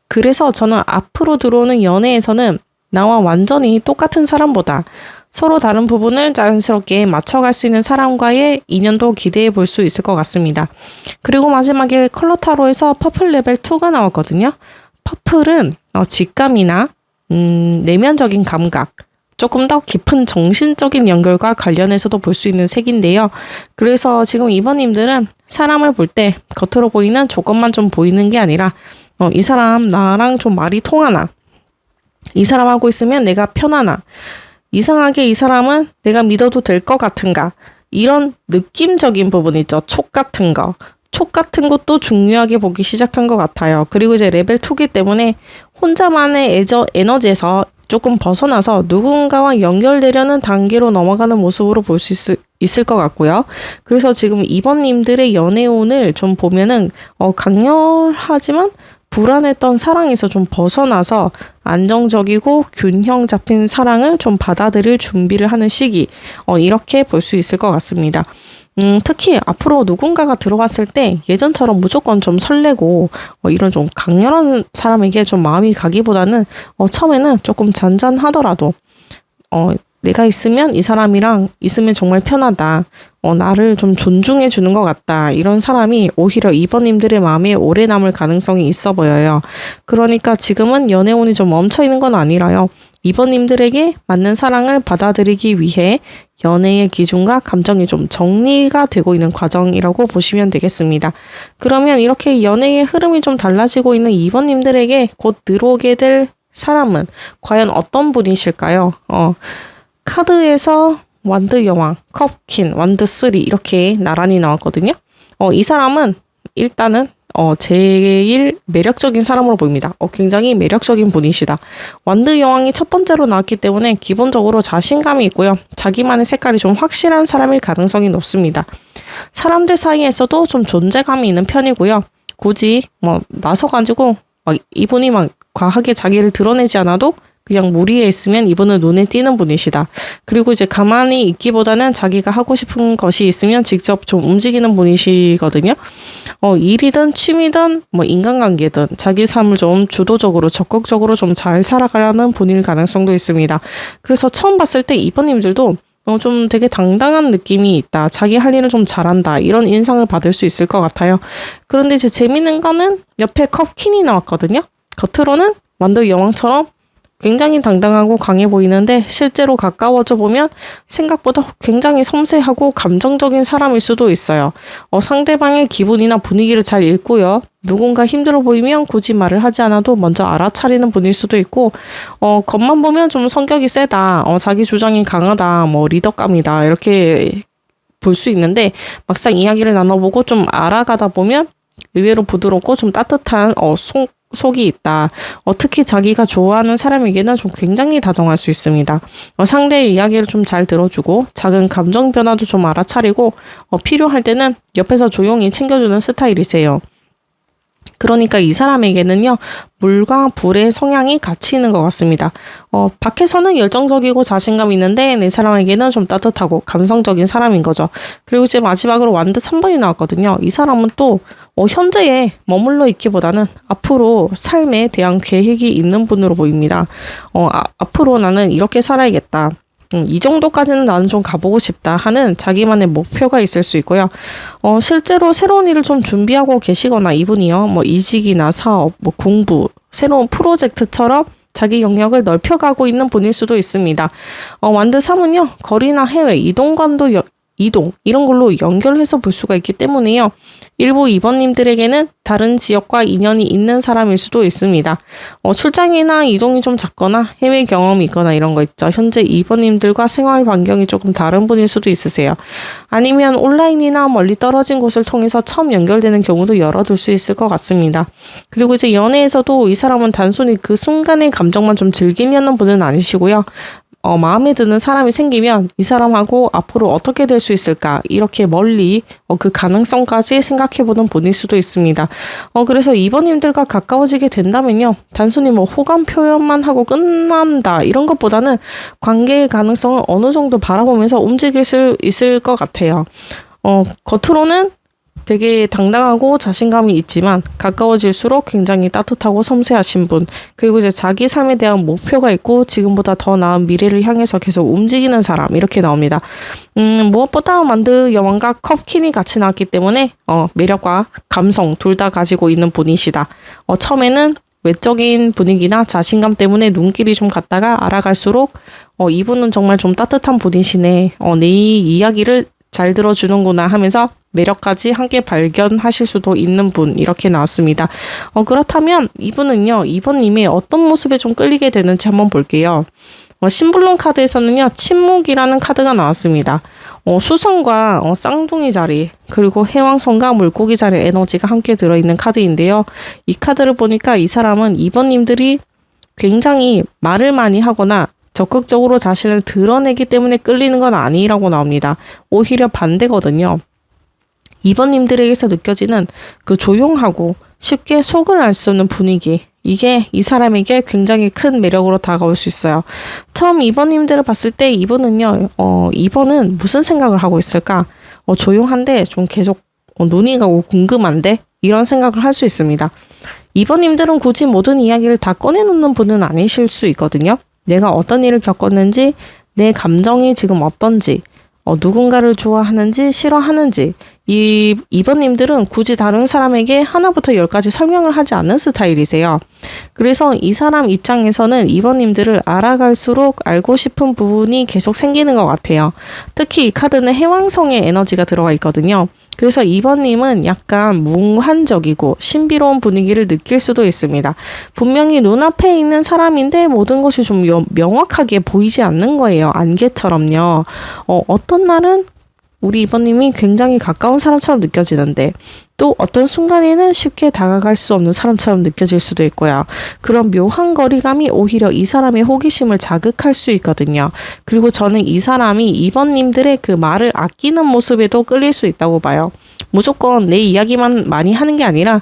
그래서 저는 앞으로 들어오는 연애에서는 나와 완전히 똑같은 사람보다 서로 다른 부분을 자연스럽게 맞춰갈 수 있는 사람과의 인연도 기대해 볼 수 있을 것 같습니다. 그리고 마지막에 컬러 타로에서 퍼플 레벨 2가 나왔거든요. 퍼플은 직감이나 내면적인 감각, 조금 더 깊은 정신적인 연결과 관련해서도 볼 수 있는 색인데요. 그래서 지금 이번님들은 사람을 볼 때 겉으로 보이는 조건만 좀 보이는 게 아니라 이 사람 나랑 좀 말이 통하나, 이 사람하고 있으면 내가 편하나, 이상하게 이 사람은 내가 믿어도 될 것 같은가, 이런 느낌적인 부분 있죠. 촉 같은 거. 촉 같은 것도 중요하게 보기 시작한 것 같아요. 그리고 이제 레벨 2기 때문에 혼자만의 에너지에서 조금 벗어나서 누군가와 연결되려는 단계로 넘어가는 모습으로 볼 수 있을 것 같고요. 그래서 지금 이번님들의 연애운을 좀 보면은 강렬하지만 불안했던 사랑에서 좀 벗어나서 안정적이고 균형 잡힌 사랑을 좀 받아들일 준비를 하는 시기, 이렇게 볼 수 있을 것 같습니다. 특히 앞으로 누군가가 들어왔을 때 예전처럼 무조건 좀 설레고 이런 좀 강렬한 사람에게 좀 마음이 가기보다는 처음에는 조금 잔잔하더라도 내가 있으면 이 사람이랑 있으면 정말 편하다. 나를 좀 존중해 주는 것 같다. 이런 사람이 오히려 이번님들의 마음에 오래 남을 가능성이 있어 보여요. 그러니까 지금은 연애운이 좀 멈춰 있는 건 아니라요. 이번님들에게 맞는 사랑을 받아들이기 위해 연애의 기준과 감정이 좀 정리가 되고 있는 과정이라고 보시면 되겠습니다. 그러면 이렇게 연애의 흐름이 좀 달라지고 있는 이번님들에게 곧 들어오게 될 사람은 과연 어떤 분이실까요? 카드에서 완드 여왕, 컵퀸, 완드 3 이렇게 나란히 나왔거든요. 이 사람은 일단은 제일 매력적인 사람으로 보입니다. 굉장히 매력적인 분이시다. 완드 여왕이 첫 번째로 나왔기 때문에 기본적으로 자신감이 있고요. 자기만의 색깔이 좀 확실한 사람일 가능성이 높습니다. 사람들 사이에서도 좀 존재감이 있는 편이고요. 굳이 나서가지고 이분이 과하게 자기를 드러내지 않아도 그냥 무리에 있으면 이분은 눈에 띄는 분이시다. 그리고 이제 가만히 있기보다는 자기가 하고 싶은 것이 있으면 직접 좀 움직이는 분이시거든요. 일이든 취미든 인간관계든 자기 삶을 좀 주도적으로 적극적으로 좀 잘 살아가려는 분일 가능성도 있습니다. 그래서 처음 봤을 때 이번님들도 좀 되게 당당한 느낌이 있다. 자기 할 일을 좀 잘한다. 이런 인상을 받을 수 있을 것 같아요. 그런데 이제 재밌는 거는 옆에 컵퀸이 나왔거든요. 겉으로는 완전 여왕처럼 굉장히 당당하고 강해 보이는데 실제로 가까워져 보면 생각보다 굉장히 섬세하고 감정적인 사람일 수도 있어요. 상대방의 기분이나 분위기를 잘 읽고요. 누군가 힘들어 보이면 굳이 말을 하지 않아도 먼저 알아차리는 분일 수도 있고 겉만 보면 좀 성격이 세다. 자기 주장이 강하다. 리더감이다. 이렇게 볼 수 있는데 막상 이야기를 나눠보고 좀 알아가다 보면 의외로 부드럽고 좀 따뜻한 속이 있다. 특히 자기가 좋아하는 사람에게는 좀 굉장히 다정할 수 있습니다. 상대의 이야기를 좀 잘 들어주고 작은 감정 변화도 좀 알아차리고 필요할 때는 옆에서 조용히 챙겨주는 스타일이세요. 그러니까 이 사람에게는요, 물과 불의 성향이 같이 있는 것 같습니다. 밖에서는 열정적이고 자신감 있는데 내 사람에게는 좀 따뜻하고 감성적인 사람인 거죠. 그리고 이제 마지막으로 완드 3번이 나왔거든요. 이 사람은 또 현재에 머물러 있기보다는 앞으로 삶에 대한 계획이 있는 분으로 보입니다. 앞으로 나는 이렇게 살아야겠다. 이 정도까지는 나는 좀 가보고 싶다 하는 자기만의 목표가 있을 수 있고요. 실제로 새로운 일을 좀 준비하고 계시거나 이분이요, 이직이나 사업, 공부, 새로운 프로젝트처럼 자기 영역을 넓혀가고 있는 분일 수도 있습니다. 완드 3은요, 거리나 해외, 이동, 이런 걸로 연결해서 볼 수가 있기 때문에요. 일부 2번님들에게는 다른 지역과 인연이 있는 사람일 수도 있습니다. 출장이나 이동이 좀 작거나 해외 경험이 있거나 이런 거 있죠. 현재 2번님들과 생활 반경이 조금 다른 분일 수도 있으세요. 아니면 온라인이나 멀리 떨어진 곳을 통해서 처음 연결되는 경우도 열어둘 수 있을 것 같습니다. 그리고 이제 연애에서도 이 사람은 단순히 그 순간의 감정만 좀 즐기려는 분은 아니시고요. 마음에 드는 사람이 생기면 이 사람하고 앞으로 어떻게 될 수 있을까 이렇게 멀리 그 가능성까지 생각해보는 분일 수도 있습니다. 그래서 2번님들과 가까워지게 된다면요, 단순히 호감 표현만 하고 끝난다 이런 것보다는 관계의 가능성을 어느 정도 바라보면서 움직일 수 있을 것 같아요. 겉으로는 되게 당당하고 자신감이 있지만 가까워질수록 굉장히 따뜻하고 섬세하신 분, 그리고 이제 자기 삶에 대한 목표가 있고 지금보다 더 나은 미래를 향해서 계속 움직이는 사람, 이렇게 나옵니다. 무엇보다 만드 여왕과 컵킨이 같이 나왔기 때문에 매력과 감성 둘 다 가지고 있는 분이시다. 처음에는 외적인 분위기나 자신감 때문에 눈길이 좀 갔다가 알아갈수록 이분은 정말 좀 따뜻한 분이시네, 내 이야기를 잘 들어주는구나 하면서 매력까지 함께 발견하실 수도 있는 분, 이렇게 나왔습니다. 그렇다면 이분은요, 2번님의 어떤 모습에 좀 끌리게 되는지 한번 볼게요. 신블룸 카드에서는요, 침묵이라는 카드가 나왔습니다. 수성과 쌍둥이 자리, 그리고 해왕성과 물고기 자리 에너지가 함께 들어있는 카드인데요. 이 카드를 보니까 이 사람은 2번님들이 굉장히 말을 많이 하거나 적극적으로 자신을 드러내기 때문에 끌리는 건 아니라고 나옵니다. 오히려 반대거든요. 2번님들에게서 느껴지는 그 조용하고 쉽게 속을 알 수 없는 분위기, 이게 이 사람에게 굉장히 큰 매력으로 다가올 수 있어요. 처음 2번님들을 봤을 때 이분은요, 2번은 무슨 생각을 하고 있을까? 조용한데 좀 계속 눈이 가고 궁금한데? 이런 생각을 할 수 있습니다. 2번님들은 굳이 모든 이야기를 다 꺼내놓는 분은 아니실 수 있거든요. 내가 어떤 일을 겪었는지, 내 감정이 지금 어떤지, 누군가를 좋아하는지 싫어하는지, 2번님들은 굳이 다른 사람에게 하나부터 10까지 설명을 하지 않는 스타일이세요. 그래서 이 사람 입장에서는 2번님들을 알아갈수록 알고 싶은 부분이 계속 생기는 것 같아요. 특히 이 카드는 해왕성의 에너지가 들어가 있거든요. 그래서 2번님은 약간 몽환적이고 신비로운 분위기를 느낄 수도 있습니다. 분명히 눈앞에 있는 사람인데 모든 것이 좀 명확하게 보이지 않는 거예요. 안개처럼요. 어떤 날은 우리 2번님이 굉장히 가까운 사람처럼 느껴지는데 또 어떤 순간에는 쉽게 다가갈 수 없는 사람처럼 느껴질 수도 있고요. 그런 묘한 거리감이 오히려 이 사람의 호기심을 자극할 수 있거든요. 그리고 저는 이 사람이 2번님들의 그 말을 아끼는 모습에도 끌릴 수 있다고 봐요. 무조건 내 이야기만 많이 하는 게 아니라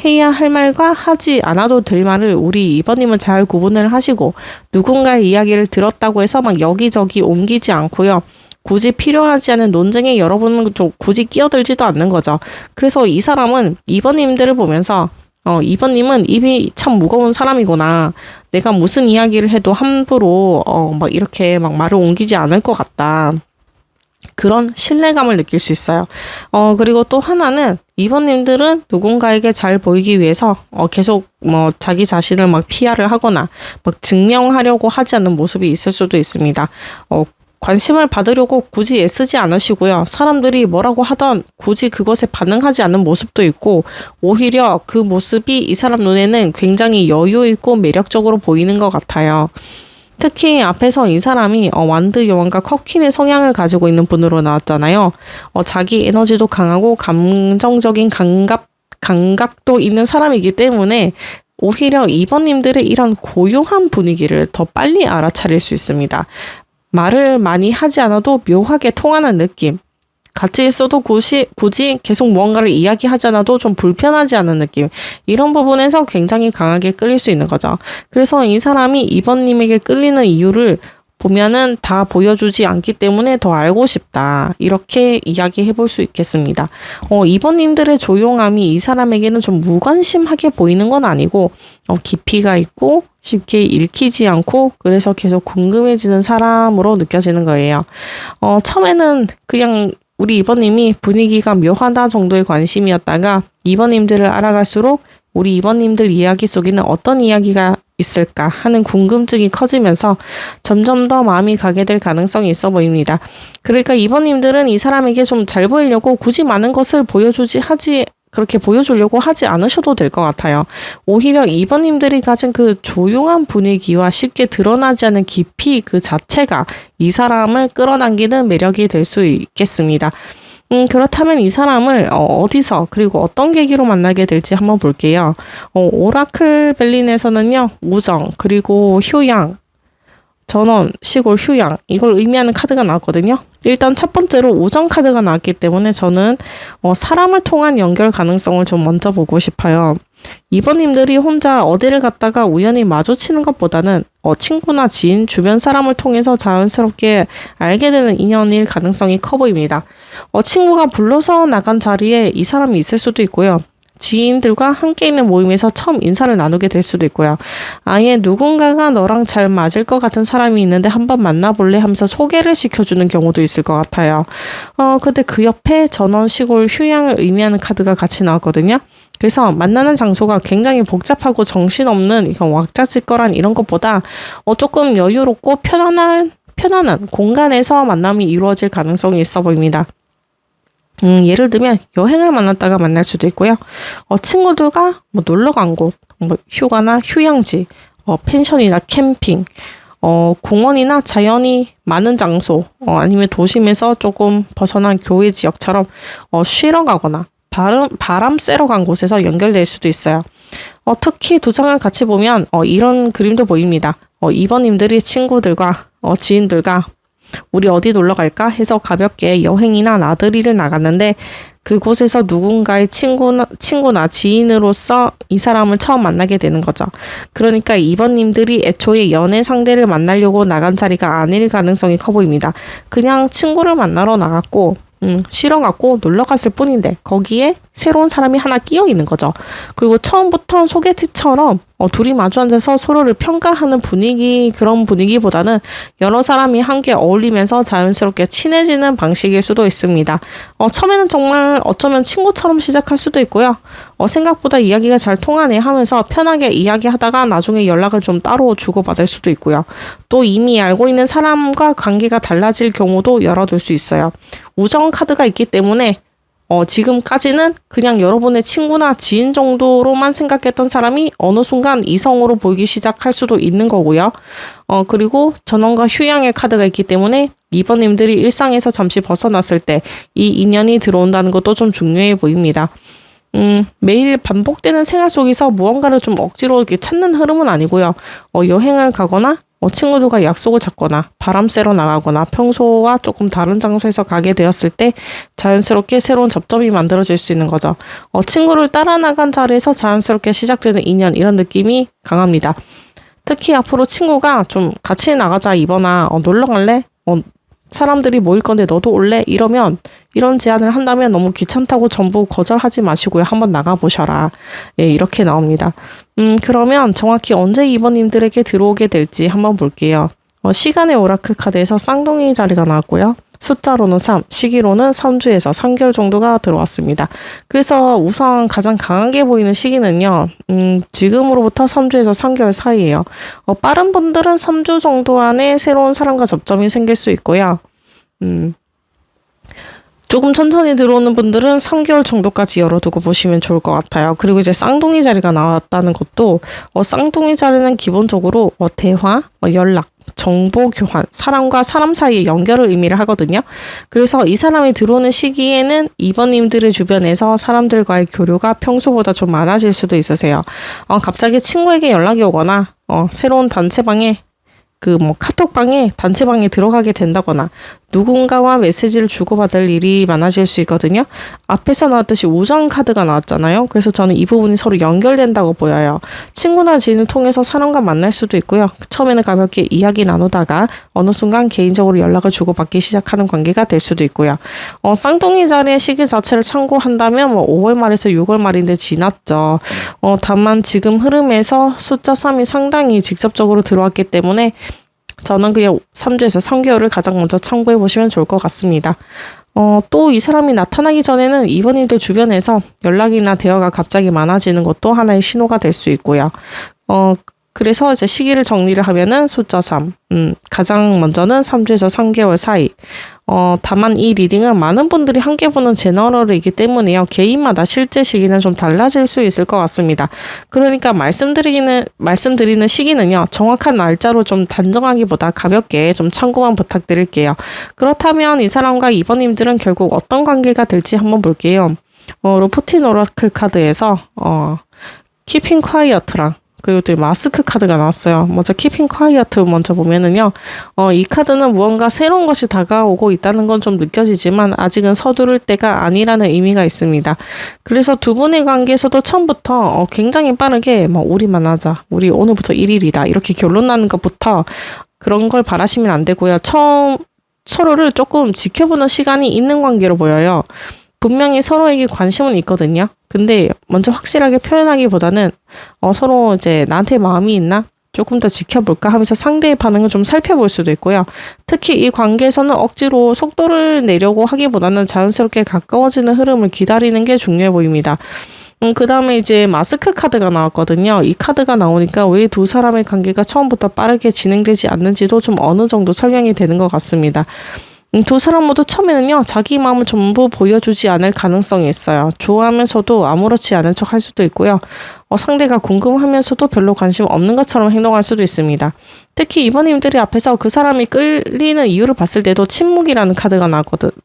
해야 할 말과 하지 않아도 될 말을 우리 2번님은 잘 구분을 하시고 누군가의 이야기를 들었다고 해서 막 여기저기 옮기지 않고요. 굳이 필요하지 않은 논쟁에 여러분은 좀 굳이 끼어들지도 않는 거죠. 그래서 이 사람은 2번님들을 보면서 2번님은 입이 참 무거운 사람이구나. 내가 무슨 이야기를 해도 함부로 막 이렇게 막 말을 옮기지 않을 것 같다. 그런 신뢰감을 느낄 수 있어요. 그리고 또 하나는 2번님들은 누군가에게 잘 보이기 위해서 계속 자기 자신을 막 PR을 하거나 막 증명하려고 하지 않는 모습이 있을 수도 있습니다. 관심을 받으려고 굳이 애쓰지 않으시고요. 사람들이 뭐라고 하던 굳이 그것에 반응하지 않는 모습도 있고 오히려 그 모습이 이 사람 눈에는 굉장히 여유 있고 매력적으로 보이는 것 같아요. 특히 앞에서 이 사람이 완드 요원과 컵킨의 성향을 가지고 있는 분으로 나왔잖아요. 자기 에너지도 강하고 감정적인 감각도 있는 사람이기 때문에 오히려 2번님들의 이런 고요한 분위기를 더 빨리 알아차릴 수 있습니다. 말을 많이 하지 않아도 묘하게 통하는 느낌. 같이 있어도 굳이 계속 무언가를 이야기하지 않아도 좀 불편하지 않은 느낌. 이런 부분에서 굉장히 강하게 끌릴 수 있는 거죠. 그래서 이 사람이 2번님에게 끌리는 이유를 보면은 다 보여주지 않기 때문에 더 알고 싶다. 이렇게 이야기해 볼 수 있겠습니다. 2번님들의 조용함이 이 사람에게는 좀 무관심하게 보이는 건 아니고, 깊이가 있고, 쉽게 읽히지 않고, 그래서 계속 궁금해지는 사람으로 느껴지는 거예요. 처음에는 그냥 우리 2번님이 분위기가 묘하다 정도의 관심이었다가 2번님들을 알아갈수록 우리 2번님들 이야기 속에는 어떤 이야기가 있을까 하는 궁금증이 커지면서 점점 더 마음이 가게 될 가능성이 있어 보입니다. 그러니까 2번님들은 이 사람에게 좀 잘 보이려고 굳이 많은 것을 그렇게 보여주려고 하지 않으셔도 될 것 같아요. 오히려 2번님들이 가진 그 조용한 분위기와 쉽게 드러나지 않는 깊이 그 자체가 이 사람을 끌어당기는 매력이 될 수 있겠습니다. 그렇다면 이 사람을 어디서 그리고 어떤 계기로 만나게 될지 한번 볼게요. 오라클 벨린에서는요. 우정 그리고 효양, 전원, 시골, 휴양 이걸 의미하는 카드가 나왔거든요. 일단 첫 번째로 우정 카드가 나왔기 때문에 저는 사람을 통한 연결 가능성을 좀 먼저 보고 싶어요. 2번님들이 혼자 어디를 갔다가 우연히 마주치는 것보다는 친구나 지인, 주변 사람을 통해서 자연스럽게 알게 되는 인연일 가능성이 커 보입니다. 친구가 불러서 나간 자리에 이 사람이 있을 수도 있고요. 지인들과 함께 있는 모임에서 처음 인사를 나누게 될 수도 있고요. 아예 누군가가 너랑 잘 맞을 것 같은 사람이 있는데 한번 만나볼래 하면서 소개를 시켜주는 경우도 있을 것 같아요. 근데 그 옆에 전원, 시골, 휴양을 의미하는 카드가 같이 나왔거든요. 그래서 만나는 장소가 굉장히 복잡하고 정신없는 이건 왁자지껄한 이런 것보다 조금 여유롭고 편안한 공간에서 만남이 이루어질 가능성이 있어 보입니다. 예를 들면 여행을 만났다가 만날 수도 있고요. 친구들과 놀러 간 곳, 휴가나 휴양지, 펜션이나 캠핑, 공원이나 자연이 많은 장소, 아니면 도심에서 조금 벗어난 교외 지역처럼 쉬러 가거나 바람 쐬러 간 곳에서 연결될 수도 있어요. 특히 두 장을 같이 보면 이런 그림도 보입니다. 2번님들이 친구들과 지인들과 우리 어디 놀러 갈까 해서 가볍게 여행이나 나들이를 나갔는데 그곳에서 누군가의 친구나 지인으로서 이 사람을 처음 만나게 되는 거죠. 그러니까 2번님들이 애초에 연애 상대를 만나려고 나간 자리가 아닐 가능성이 커 보입니다. 그냥 친구를 만나러 나갔고 쉬러 갔고 놀러 갔을 뿐인데 거기에 새로운 사람이 하나 끼어 있는 거죠. 그리고 처음부터 소개팅처럼 둘이 마주 앉아서 서로를 평가하는 그런 분위기보다는 여러 사람이 함께 어울리면서 자연스럽게 친해지는 방식일 수도 있습니다. 처음에는 정말 어쩌면 친구처럼 시작할 수도 있고요. 생각보다 이야기가 잘 통하네 하면서 편하게 이야기하다가 나중에 연락을 좀 따로 주고받을 수도 있고요. 또 이미 알고 있는 사람과 관계가 달라질 경우도 열어둘 수 있어요. 우정 카드가 있기 때문에 지금까지는 그냥 여러분의 친구나 지인 정도로만 생각했던 사람이 어느 순간 이성으로 보이기 시작할 수도 있는 거고요. 그리고 전원과 휴양의 카드가 있기 때문에 2번님들이 일상에서 잠시 벗어났을 때 이 인연이 들어온다는 것도 좀 중요해 보입니다. 매일 반복되는 생활 속에서 무언가를 좀 억지로 이렇게 찾는 흐름은 아니고요. 여행을 가거나 친구들과 약속을 잡거나 바람 쐬러 나가거나 평소와 조금 다른 장소에서 가게 되었을 때 자연스럽게 새로운 접점이 만들어질 수 있는 거죠. 친구를 따라 나간 자리에서 자연스럽게 시작되는 인연 이런 느낌이 강합니다. 특히 앞으로 친구가 좀 같이 나가자 이번아 놀러 갈래? 사람들이 모일 건데 너도 올래? 이러면 이런 제안을 한다면 너무 귀찮다고 전부 거절하지 마시고요. 한번 나가보셔라. 예, 이렇게 나옵니다. 그러면 정확히 언제 2번님들에게 들어오게 될지 한번 볼게요. 시간의 오라클 카드에서 쌍둥이 자리가 나왔고요. 숫자로는 3, 시기로는 3주에서 3개월 정도가 들어왔습니다. 그래서 우선 가장 강하게 보이는 시기는요. 지금으로부터 3주에서 3개월 사이예요. 빠른 분들은 3주 정도 안에 새로운 사람과 접점이 생길 수 있고요. 조금 천천히 들어오는 분들은 3개월 정도까지 열어두고 보시면 좋을 것 같아요. 그리고 이제 쌍둥이 자리가 나왔다는 것도 쌍둥이 자리는 기본적으로 대화, 연락, 정보 교환, 사람과 사람 사이의 연결을 의미를 하거든요. 그래서 이 사람이 들어오는 시기에는 2번님들의 주변에서 사람들과의 교류가 평소보다 좀 많아질 수도 있으세요. 갑자기 친구에게 연락이 오거나 새로운 단체방에 카톡방에 단체방에 들어가게 된다거나 누군가와 메시지를 주고받을 일이 많아질 수 있거든요. 앞에서 나왔듯이 우정 카드가 나왔잖아요. 그래서 저는 이 부분이 서로 연결된다고 보여요. 친구나 지인을 통해서 사람과 만날 수도 있고요. 처음에는 가볍게 이야기 나누다가 어느 순간 개인적으로 연락을 주고받기 시작하는 관계가 될 수도 있고요. 쌍둥이 자리의 시기 자체를 참고한다면 5월 말에서 6월 말인데 지났죠. 다만 지금 흐름에서 숫자 3이 상당히 직접적으로 들어왔기 때문에 저는 그냥 3주에서 3개월을 가장 먼저 참고해 보시면 좋을 것 같습니다. 또 이 사람이 나타나기 전에는 2번님들 주변에서 연락이나 대화가 갑자기 많아지는 것도 하나의 신호가 될 수 있고요. 그래서 이제 시기를 정리를 하면은 숫자 3. 가장 먼저는 3주에서 3개월 사이. 다만 이 리딩은 많은 분들이 함께 보는 제너럴이기 때문에요. 개인마다 실제 시기는 좀 달라질 수 있을 것 같습니다. 그러니까 말씀드리는 시기는요. 정확한 날짜로 좀 단정하기보다 가볍게 좀 참고만 부탁드릴게요. 그렇다면 이 사람과 2번님들은 결국 어떤 관계가 될지 한번 볼게요. 로프틴 오라클 카드에서 키핑 콰이어트랑 그리고 또 마스크 카드가 나왔어요. 먼저 키핑 콰이어트 먼저 보면은요. 이 카드는 무언가 새로운 것이 다가오고 있다는 건 좀 느껴지지만 아직은 서두를 때가 아니라는 의미가 있습니다. 그래서 두 분의 관계에서도 처음부터 굉장히 빠르게 우리 만나자. 우리 오늘부터 1일이다. 이렇게 결론 나는 것부터 그런 걸 바라시면 안 되고요. 처음 서로를 조금 지켜보는 시간이 있는 관계로 보여요. 분명히 서로에게 관심은 있거든요. 근데 먼저 확실하게 표현하기보다는 서로 이제 나한테 마음이 있나? 조금 더 지켜볼까 하면서 상대의 반응을 좀 살펴볼 수도 있고요. 특히 이 관계에서는 억지로 속도를 내려고 하기보다는 자연스럽게 가까워지는 흐름을 기다리는 게 중요해 보입니다. 그 다음에 이제 마스크 카드가 나왔거든요. 이 카드가 나오니까 왜 두 사람의 관계가 처음부터 빠르게 진행되지 않는지도 좀 어느 정도 설명이 되는 것 같습니다. 두 사람 모두 처음에는요, 자기 마음을 전부 보여주지 않을 가능성이 있어요. 좋아하면서도 아무렇지 않은 척 할 수도 있고요. 상대가 궁금하면서도 별로 관심 없는 것처럼 행동할 수도 있습니다. 특히 이번님들이 앞에서 그 사람이 끌리는 이유를 봤을 때도 침묵이라는 카드가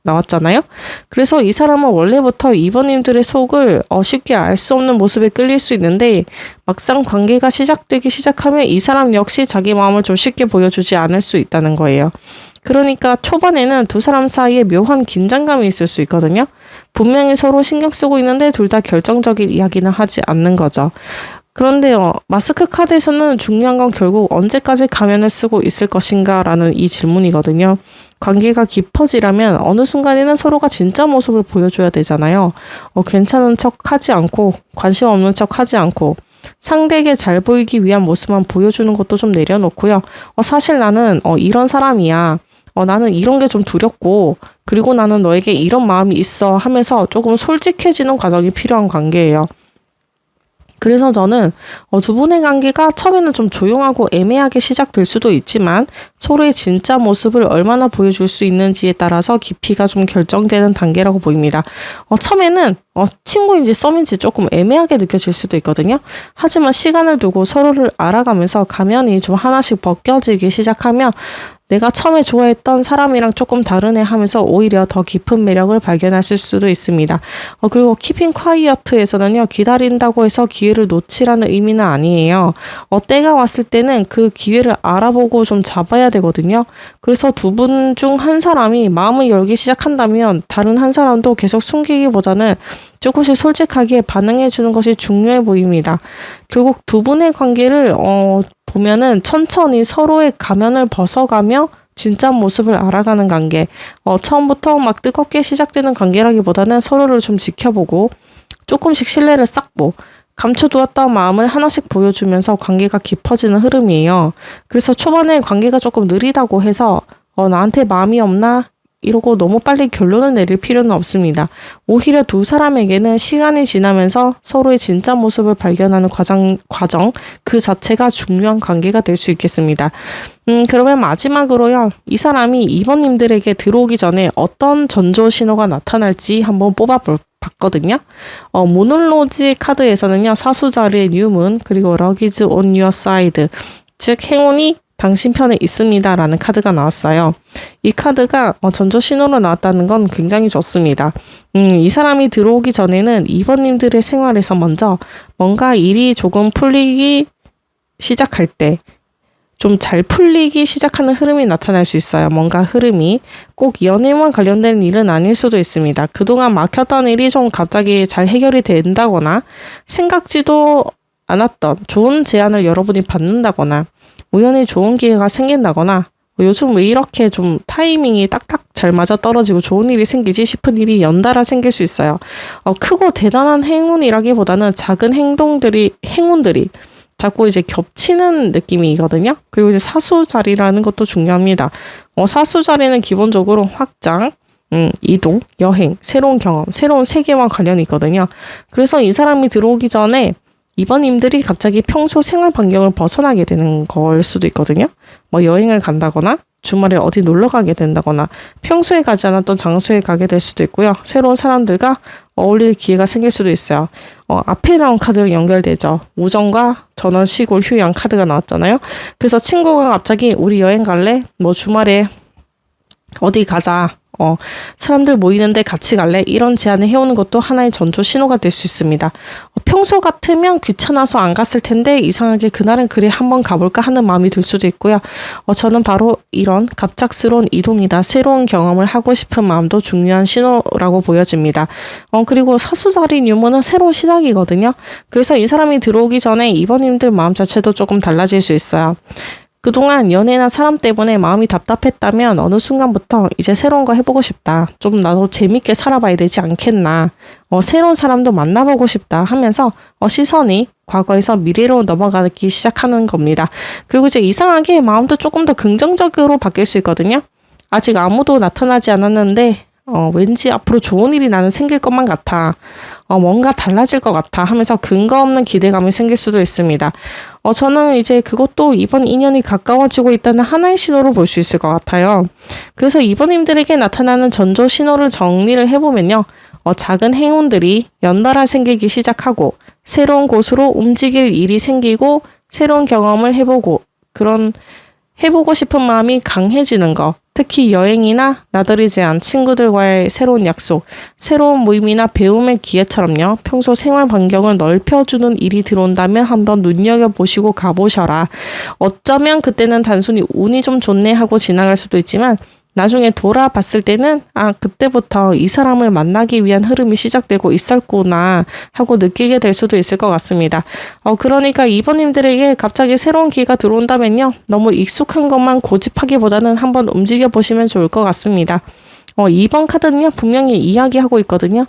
나왔잖아요. 그래서 이 사람은 원래부터 이번님들의 속을 쉽게 알 수 없는 모습에 끌릴 수 있는데 막상 관계가 시작되기 시작하면 이 사람 역시 자기 마음을 좀 쉽게 보여주지 않을 수 있다는 거예요. 그러니까 초반에는 두 사람 사이에 묘한 긴장감이 있을 수 있거든요. 분명히 서로 신경 쓰고 있는데 둘 다 결정적인 이야기는 하지 않는 거죠. 그런데요, 마스크 카드에서는 중요한 건 결국 언제까지 가면을 쓰고 있을 것인가 라는 이 질문이거든요. 관계가 깊어지려면 어느 순간에는 서로가 진짜 모습을 보여줘야 되잖아요. 괜찮은 척 하지 않고 관심 없는 척 하지 않고 상대에게 잘 보이기 위한 모습만 보여주는 것도 좀 내려놓고요. 사실 나는 이런 사람이야. 나는 이런 게 좀 두렵고 그리고 나는 너에게 이런 마음이 있어 하면서 조금 솔직해지는 과정이 필요한 관계예요. 그래서 저는 두 분의 관계가 처음에는 좀 조용하고 애매하게 시작될 수도 있지만 서로의 진짜 모습을 얼마나 보여줄 수 있는지에 따라서 깊이가 좀 결정되는 단계라고 보입니다. 처음에는 친구인지 썸인지 조금 애매하게 느껴질 수도 있거든요. 하지만 시간을 두고 서로를 알아가면서 가면이 좀 하나씩 벗겨지기 시작하면 내가 처음에 좋아했던 사람이랑 조금 다르네 하면서 오히려 더 깊은 매력을 발견하실 수도 있습니다. 그리고 키핑 콰이어트에서는요. 기다린다고 해서 기회를 놓치라는 의미는 아니에요. 때가 왔을 때는 그 기회를 알아보고 좀 잡아야 되거든요. 그래서 두 분 중 한 사람이 마음을 열기 시작한다면 다른 한 사람도 계속 숨기기보다는 조금씩 솔직하게 반응해 주는 것이 중요해 보입니다. 결국 두 분의 관계를 보면은 천천히 서로의 가면을 벗어가며 진짜 모습을 알아가는 관계. 처음부터 막 뜨겁게 시작되는 관계라기보다는 서로를 좀 지켜보고 조금씩 신뢰를 쌓고 감춰두었던 마음을 하나씩 보여주면서 관계가 깊어지는 흐름이에요. 그래서 초반에 관계가 조금 느리다고 해서 나한테 마음이 없나? 이러고 너무 빨리 결론을 내릴 필요는 없습니다. 오히려 두 사람에게는 시간이 지나면서 서로의 진짜 모습을 발견하는 과정 그 자체가 중요한 관계가 될 수 있겠습니다. 그러면 마지막으로요. 이 사람이 2번님들에게 들어오기 전에 어떤 전조 신호가 나타날지 한번 봤거든요. 모놀로지 카드에서는요. 사수자리의 뉴문 그리고 러기즈 온 유어 사이드 즉 행운이 당신 편에 있습니다 라는 카드가 나왔어요. 이 카드가 전조 신호로 나왔다는 건 굉장히 좋습니다. 이 사람이 들어오기 전에는 2번님들의 생활에서 먼저 뭔가 일이 조금 풀리기 시작할 때 좀 잘 풀리기 시작하는 흐름이 나타날 수 있어요. 뭔가 흐름이 꼭 연애만 관련된 일은 아닐 수도 있습니다. 그동안 막혔던 일이 좀 갑자기 잘 해결이 된다거나 생각지도 않았던 좋은 제안을 여러분이 받는다거나 우연히 좋은 기회가 생긴다거나 요즘 왜 이렇게 좀 타이밍이 딱딱 잘 맞아 떨어지고 좋은 일이 생기지 싶은 일이 연달아 생길 수 있어요. 크고 대단한 행운이라기보다는 작은 행운들이 자꾸 이제 겹치는 느낌이거든요. 그리고 이제 사수 자리라는 것도 중요합니다. 사수 자리는 기본적으로 확장, 이동, 여행, 새로운 경험, 새로운 세계와 관련이 있거든요. 그래서 이 사람이 들어오기 전에 이번님들이 갑자기 평소 생활 반경을 벗어나게 되는 걸 수도 있거든요. 뭐 여행을 간다거나 주말에 어디 놀러 가게 된다거나 평소에 가지 않았던 장소에 가게 될 수도 있고요. 새로운 사람들과 어울릴 기회가 생길 수도 있어요. 앞에 나온 카드랑 연결되죠. 우정과 전원, 시골, 휴양 카드가 나왔잖아요. 그래서 친구가 갑자기 우리 여행 갈래? 뭐 주말에 어디 가자. 사람들 모이는데 같이 갈래? 이런 제안을 해오는 것도 하나의 전조 신호가 될 수 있습니다. 평소 같으면 귀찮아서 안 갔을 텐데 이상하게 그날은 그래 한번 가볼까 하는 마음이 들 수도 있고요. 저는 바로 이런 갑작스러운 이동이다. 새로운 경험을 하고 싶은 마음도 중요한 신호라고 보여집니다. 그리고 사수자리 유무는 새로운 시작이거든요. 그래서 이 사람이 들어오기 전에 이번님들 마음 자체도 조금 달라질 수 있어요. 그동안 연애나 사람 때문에 마음이 답답했다면 어느 순간부터 이제 새로운 거 해보고 싶다. 좀 나도 재밌게 살아봐야 되지 않겠나. 새로운 사람도 만나보고 싶다 하면서 시선이 과거에서 미래로 넘어가기 시작하는 겁니다. 그리고 이제 이상하게 마음도 조금 더 긍정적으로 바뀔 수 있거든요. 아직 아무도 나타나지 않았는데 왠지 앞으로 좋은 일이 나는 생길 것만 같아. 뭔가 달라질 것 같아 하면서 근거 없는 기대감이 생길 수도 있습니다. 저는 이제 그것도 이번 인연이 가까워지고 있다는 하나의 신호로 볼 수 있을 것 같아요. 그래서 이번님들에게 나타나는 전조 신호를 정리를 해보면요. 작은 행운들이 연달아 생기기 시작하고 새로운 곳으로 움직일 일이 생기고 새로운 경험을 해보고 해보고 싶은 마음이 강해지는 거. 특히 여행이나 나들이 제안, 친구들과의 새로운 약속, 새로운 모임이나 배움의 기회처럼요. 평소 생활 반경을 넓혀주는 일이 들어온다면 한번 눈여겨보시고 가보셔라. 어쩌면 그때는 단순히 운이 좀 좋네 하고 지나갈 수도 있지만 나중에 돌아봤을 때는 그때부터 이 사람을 만나기 위한 흐름이 시작되고 있었구나 하고 느끼게 될 수도 있을 것 같습니다. 그러니까 이번님들에게 갑자기 새로운 기회가 들어온다면요. 너무 익숙한 것만 고집하기보다는 한번 움직여 보시면 좋을 것 같습니다. 2번 카드는요. 분명히 이야기하고 있거든요.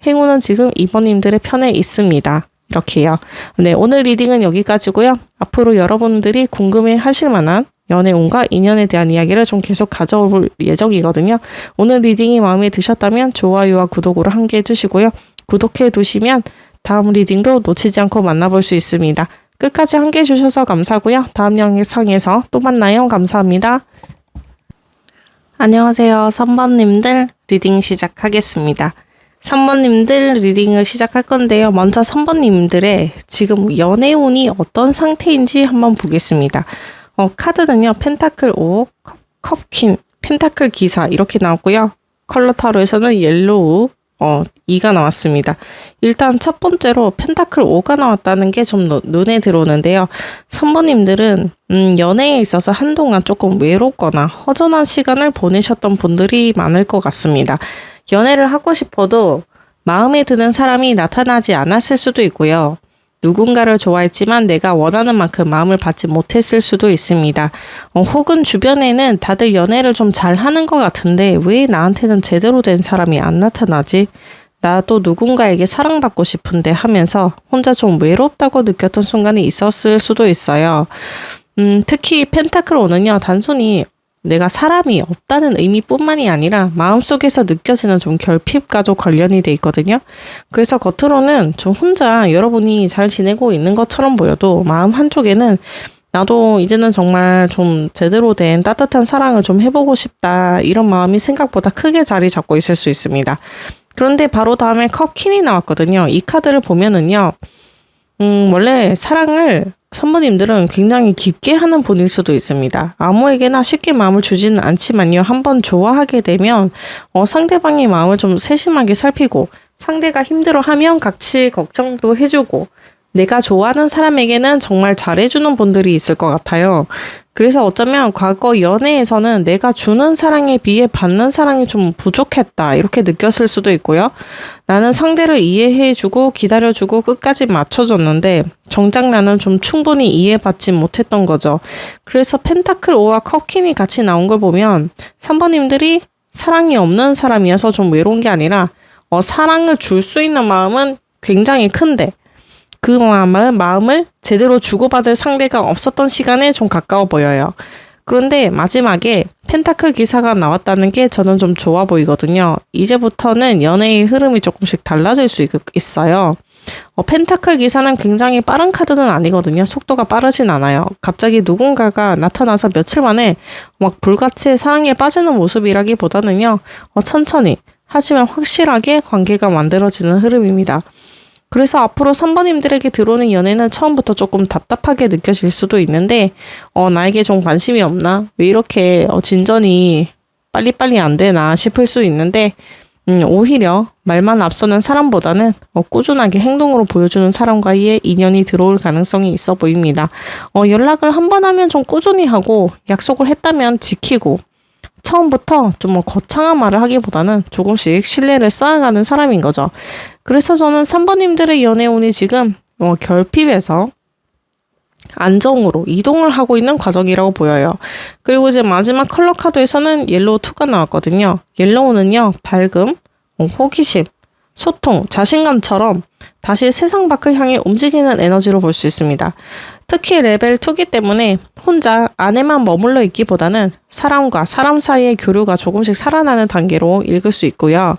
행운은 지금 이번님들의 편에 있습니다. 이렇게요. 네, 오늘 리딩은 여기까지고요. 앞으로 여러분들이 궁금해 하실 만한 연애운과 인연에 대한 이야기를 좀 계속 가져올 예정이거든요. 오늘 리딩이 마음에 드셨다면 좋아요와 구독으로 함께 해주시고요. 구독해 두시면 다음 리딩도 놓치지 않고 만나볼 수 있습니다. 끝까지 함께 해주셔서 감사하고요. 다음 영상에서 또 만나요. 감사합니다. 안녕하세요. 3번님들 리딩 시작하겠습니다. 3번님들 리딩을 시작할 건데요. 먼저 3번님들의 지금 연애운이 어떤 상태인지 한번 보겠습니다. 카드는요. 펜타클 5, 컵퀸, 펜타클 기사 이렇게 나왔고요. 컬러 타로에서는 옐로우 2가 나왔습니다. 일단 첫 번째로 펜타클 5가 나왔다는 게 좀 눈에 들어오는데요. 3번님들은 연애에 있어서 한동안 조금 외롭거나 허전한 시간을 보내셨던 분들이 많을 것 같습니다. 연애를 하고 싶어도 마음에 드는 사람이 나타나지 않았을 수도 있고요. 누군가를 좋아했지만 내가 원하는 만큼 마음을 받지 못했을 수도 있습니다. 혹은 주변에는 다들 연애를 좀 잘하는 것 같은데 왜 나한테는 제대로 된 사람이 안 나타나지? 나도 누군가에게 사랑받고 싶은데 하면서 혼자 좀 외롭다고 느꼈던 순간이 있었을 수도 있어요. 특히 펜타클 5는요. 단순히 내가 사람이 없다는 의미뿐만이 아니라 마음속에서 느껴지는 좀 결핍과도 관련이 돼 있거든요. 그래서 겉으로는 좀 혼자 여러분이 잘 지내고 있는 것처럼 보여도 마음 한쪽에는 나도 이제는 정말 좀 제대로 된 따뜻한 사랑을 좀 해보고 싶다. 이런 마음이 생각보다 크게 자리 잡고 있을 수 있습니다. 그런데 바로 다음에 컵퀸이 나왔거든요. 이 카드를 보면은요. 원래 사랑을 3번님들은 굉장히 깊게 하는 분일 수도 있습니다. 아무에게나 쉽게 마음을 주지는 않지만요. 한번 좋아하게 되면 상대방의 마음을 좀 세심하게 살피고 상대가 힘들어하면 같이 걱정도 해주고 내가 좋아하는 사람에게는 정말 잘해주는 분들이 있을 것 같아요. 그래서 어쩌면 과거 연애에서는 내가 주는 사랑에 비해 받는 사랑이 좀 부족했다 이렇게 느꼈을 수도 있고요. 나는 상대를 이해해주고 기다려주고 끝까지 맞춰줬는데 정작 나는 좀 충분히 이해받지 못했던 거죠. 그래서 펜타클 5와 컵퀸이 같이 나온 걸 보면 3번님들이 사랑이 없는 사람이어서 좀 외로운 게 아니라 사랑을 줄 수 있는 마음은 굉장히 큰데 그 마음을 제대로 주고받을 상대가 없었던 시간에 좀 가까워 보여요. 그런데 마지막에 펜타클 기사가 나왔다는 게 저는 좀 좋아 보이거든요. 이제부터는 연애의 흐름이 조금씩 달라질 수 있어요. 펜타클 기사는 굉장히 빠른 카드는 아니거든요. 속도가 빠르진 않아요. 갑자기 누군가가 나타나서 며칠 만에 막 불같이 사랑에 빠지는 모습이라기보다는요. 천천히 하지만 확실하게 관계가 만들어지는 흐름입니다. 그래서 앞으로 3번님들에게 들어오는 연애는 처음부터 조금 답답하게 느껴질 수도 있는데 나에게 좀 관심이 없나? 왜 이렇게 진전이 빨리빨리 안 되나 싶을 수 있는데 오히려 말만 앞서는 사람보다는 꾸준하게 행동으로 보여주는 사람과의 인연이 들어올 가능성이 있어 보입니다. 연락을 한 번 하면 좀 꾸준히 하고 약속을 했다면 지키고 처음부터 좀 거창한 말을 하기보다는 조금씩 신뢰를 쌓아가는 사람인 거죠. 그래서 저는 3번님들의 연애운이 지금 결핍에서 안정으로 이동을 하고 있는 과정이라고 보여요. 그리고 이제 마지막 컬러 카드에서는 옐로우 2가 나왔거든요. 옐로우는요, 밝음, 호기심, 소통, 자신감처럼 다시 세상 밖을 향해 움직이는 에너지로 볼 수 있습니다. 특히 레벨 2기 때문에 혼자 안에만 머물러 있기보다는 사람과 사람 사이의 교류가 조금씩 살아나는 단계로 읽을 수 있고요.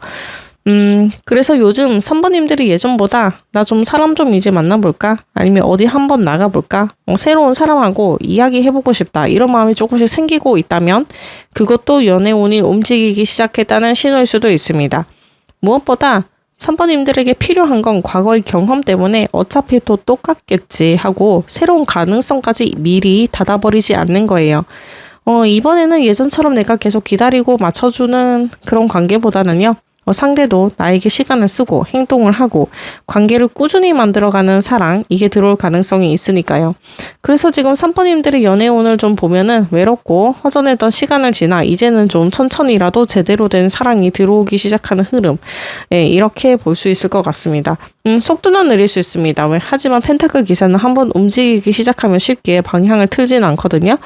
그래서 요즘 3번님들이 예전보다 나 좀 사람 좀 이제 만나볼까? 아니면 어디 한번 나가볼까? 새로운 사람하고 이야기해보고 싶다. 이런 마음이 조금씩 생기고 있다면 그것도 연애운이 움직이기 시작했다는 신호일 수도 있습니다. 무엇보다 3번님들에게 필요한 건 과거의 경험 때문에 어차피 또 똑같겠지 하고 새로운 가능성까지 미리 닫아버리지 않는 거예요. 이번에는 예전처럼 내가 계속 기다리고 맞춰주는 그런 관계보다는요. 상대도 나에게 시간을 쓰고 행동을 하고 관계를 꾸준히 만들어가는 사랑 이게 들어올 가능성이 있으니까요. 그래서 지금 3번님들의 연애운을 좀 보면은 외롭고 허전했던 시간을 지나 이제는 좀 천천히라도 제대로 된 사랑이 들어오기 시작하는 흐름 이렇게 볼 수 있을 것 같습니다. 속도는 느릴 수 있습니다. 하지만 펜타클 기사는 한번 움직이기 시작하면 쉽게 방향을 틀진 않거든요.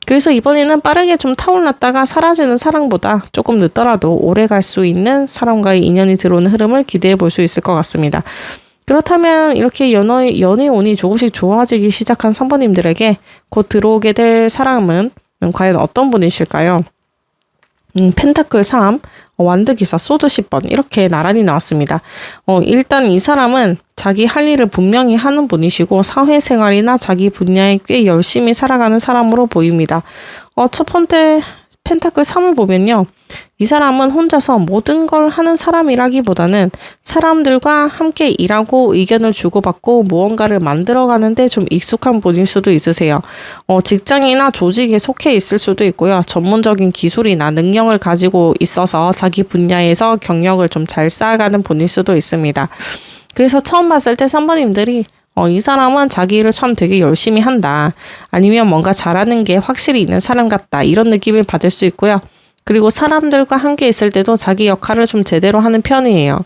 그래서 이번에는 빠르게 좀 타올랐다가 사라지는 사랑보다 조금 늦더라도 오래 갈 수 있는 사람과의 인연이 들어오는 흐름을 기대해 볼 수 있을 것 같습니다. 그렇다면 이렇게 연애운이 조금씩 좋아지기 시작한 3번님들에게 곧 들어오게 될 사람은 과연 어떤 분이실까요? 펜타클 3, 완드기사, 소드 10번 이렇게 나란히 나왔습니다. 일단 이 사람은 자기 할 일을 분명히 하는 분이시고 사회생활이나 자기 분야에 꽤 열심히 살아가는 사람으로 보입니다. 첫 번째 펜타클 3을 보면요. 이 사람은 혼자서 모든 걸 하는 사람이라기보다는 사람들과 함께 일하고 의견을 주고받고 무언가를 만들어가는데 좀 익숙한 분일 수도 있으세요. 직장이나 조직에 속해 있을 수도 있고요. 전문적인 기술이나 능력을 가지고 있어서 자기 분야에서 경력을 좀 잘 쌓아가는 분일 수도 있습니다. 그래서 처음 봤을 때 3번님들이 이 사람은 자기 일을 참 되게 열심히 한다. 아니면 뭔가 잘하는 게 확실히 있는 사람 같다. 이런 느낌을 받을 수 있고요. 그리고 사람들과 함께 있을 때도 자기 역할을 좀 제대로 하는 편이에요.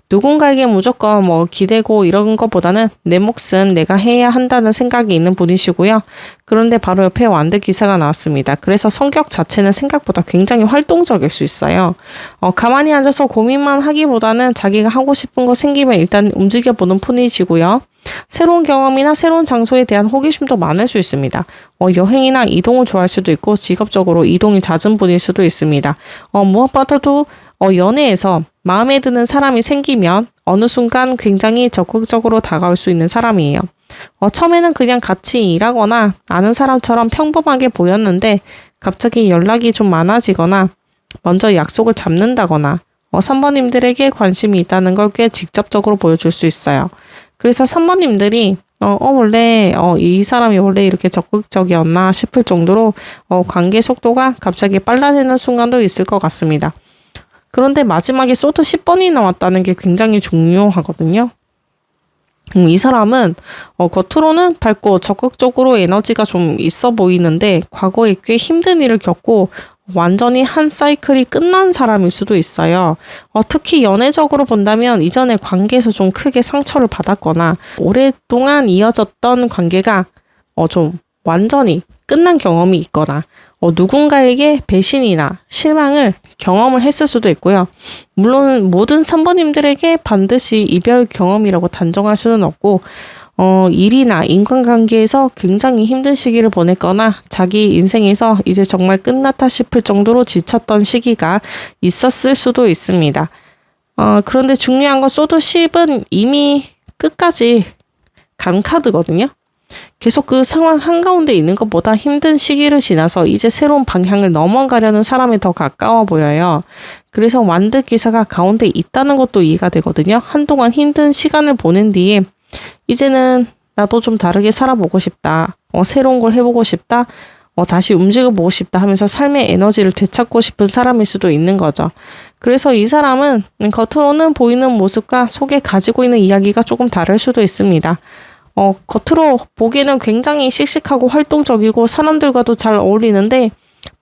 누군가에게 무조건 기대고 이런 것보다는 내 몫은 내가 해야 한다는 생각이 있는 분이시고요. 그런데 바로 옆에 완드 기사가 나왔습니다. 그래서 성격 자체는 생각보다 굉장히 활동적일 수 있어요. 가만히 앉아서 고민만 하기보다는 자기가 하고 싶은 거 생기면 일단 움직여보는 분이시고요. 새로운 경험이나 새로운 장소에 대한 호기심도 많을 수 있습니다. 여행이나 이동을 좋아할 수도 있고 직업적으로 이동이 잦은 분일 수도 있습니다. 무엇보다도 연애에서 마음에 드는 사람이 생기면 어느 순간 굉장히 적극적으로 다가올 수 있는 사람이에요. 처음에는 그냥 같이 일하거나 아는 사람처럼 평범하게 보였는데 갑자기 연락이 좀 많아지거나 먼저 약속을 잡는다거나 3번님들에게 관심이 있다는 걸 꽤 직접적으로 보여줄 수 있어요. 그래서 3번님들이 원래 이 사람이 원래 이렇게 적극적이었나 싶을 정도로 관계 속도가 갑자기 빨라지는 순간도 있을 것 같습니다. 그런데 마지막에 소드 10번이 나왔다는 게 굉장히 중요하거든요. 이 사람은 겉으로는 밝고 적극적으로 에너지가 좀 있어 보이는데 과거에 꽤 힘든 일을 겪고 완전히 한 사이클이 끝난 사람일 수도 있어요. 특히 연애적으로 본다면 이전에 관계에서 좀 크게 상처를 받았거나 오랫동안 이어졌던 관계가 좀 완전히 끝난 경험이 있거나 누군가에게 배신이나 실망을 경험을 했을 수도 있고요. 물론 모든 3번님들에게 반드시 이별 경험이라고 단정할 수는 없고 일이나 인간관계에서 굉장히 힘든 시기를 보냈거나 자기 인생에서 이제 정말 끝났다 싶을 정도로 지쳤던 시기가 있었을 수도 있습니다. 그런데 중요한 건 소드 10은 이미 끝까지 간 카드거든요. 계속 그 상황 한가운데 있는 것보다 힘든 시기를 지나서 이제 새로운 방향을 넘어가려는 사람이 더 가까워 보여요. 그래서 완드 기사가 가운데 있다는 것도 이해가 되거든요. 한동안 힘든 시간을 보낸 뒤에 이제는 나도 좀 다르게 살아보고 싶다. 새로운 걸 해보고 싶다. 다시 움직여보고 싶다 하면서 삶의 에너지를 되찾고 싶은 사람일 수도 있는 거죠. 그래서 이 사람은 겉으로는 보이는 모습과 속에 가지고 있는 이야기가 조금 다를 수도 있습니다. 겉으로 보기에는 굉장히 씩씩하고 활동적이고 사람들과도 잘 어울리는데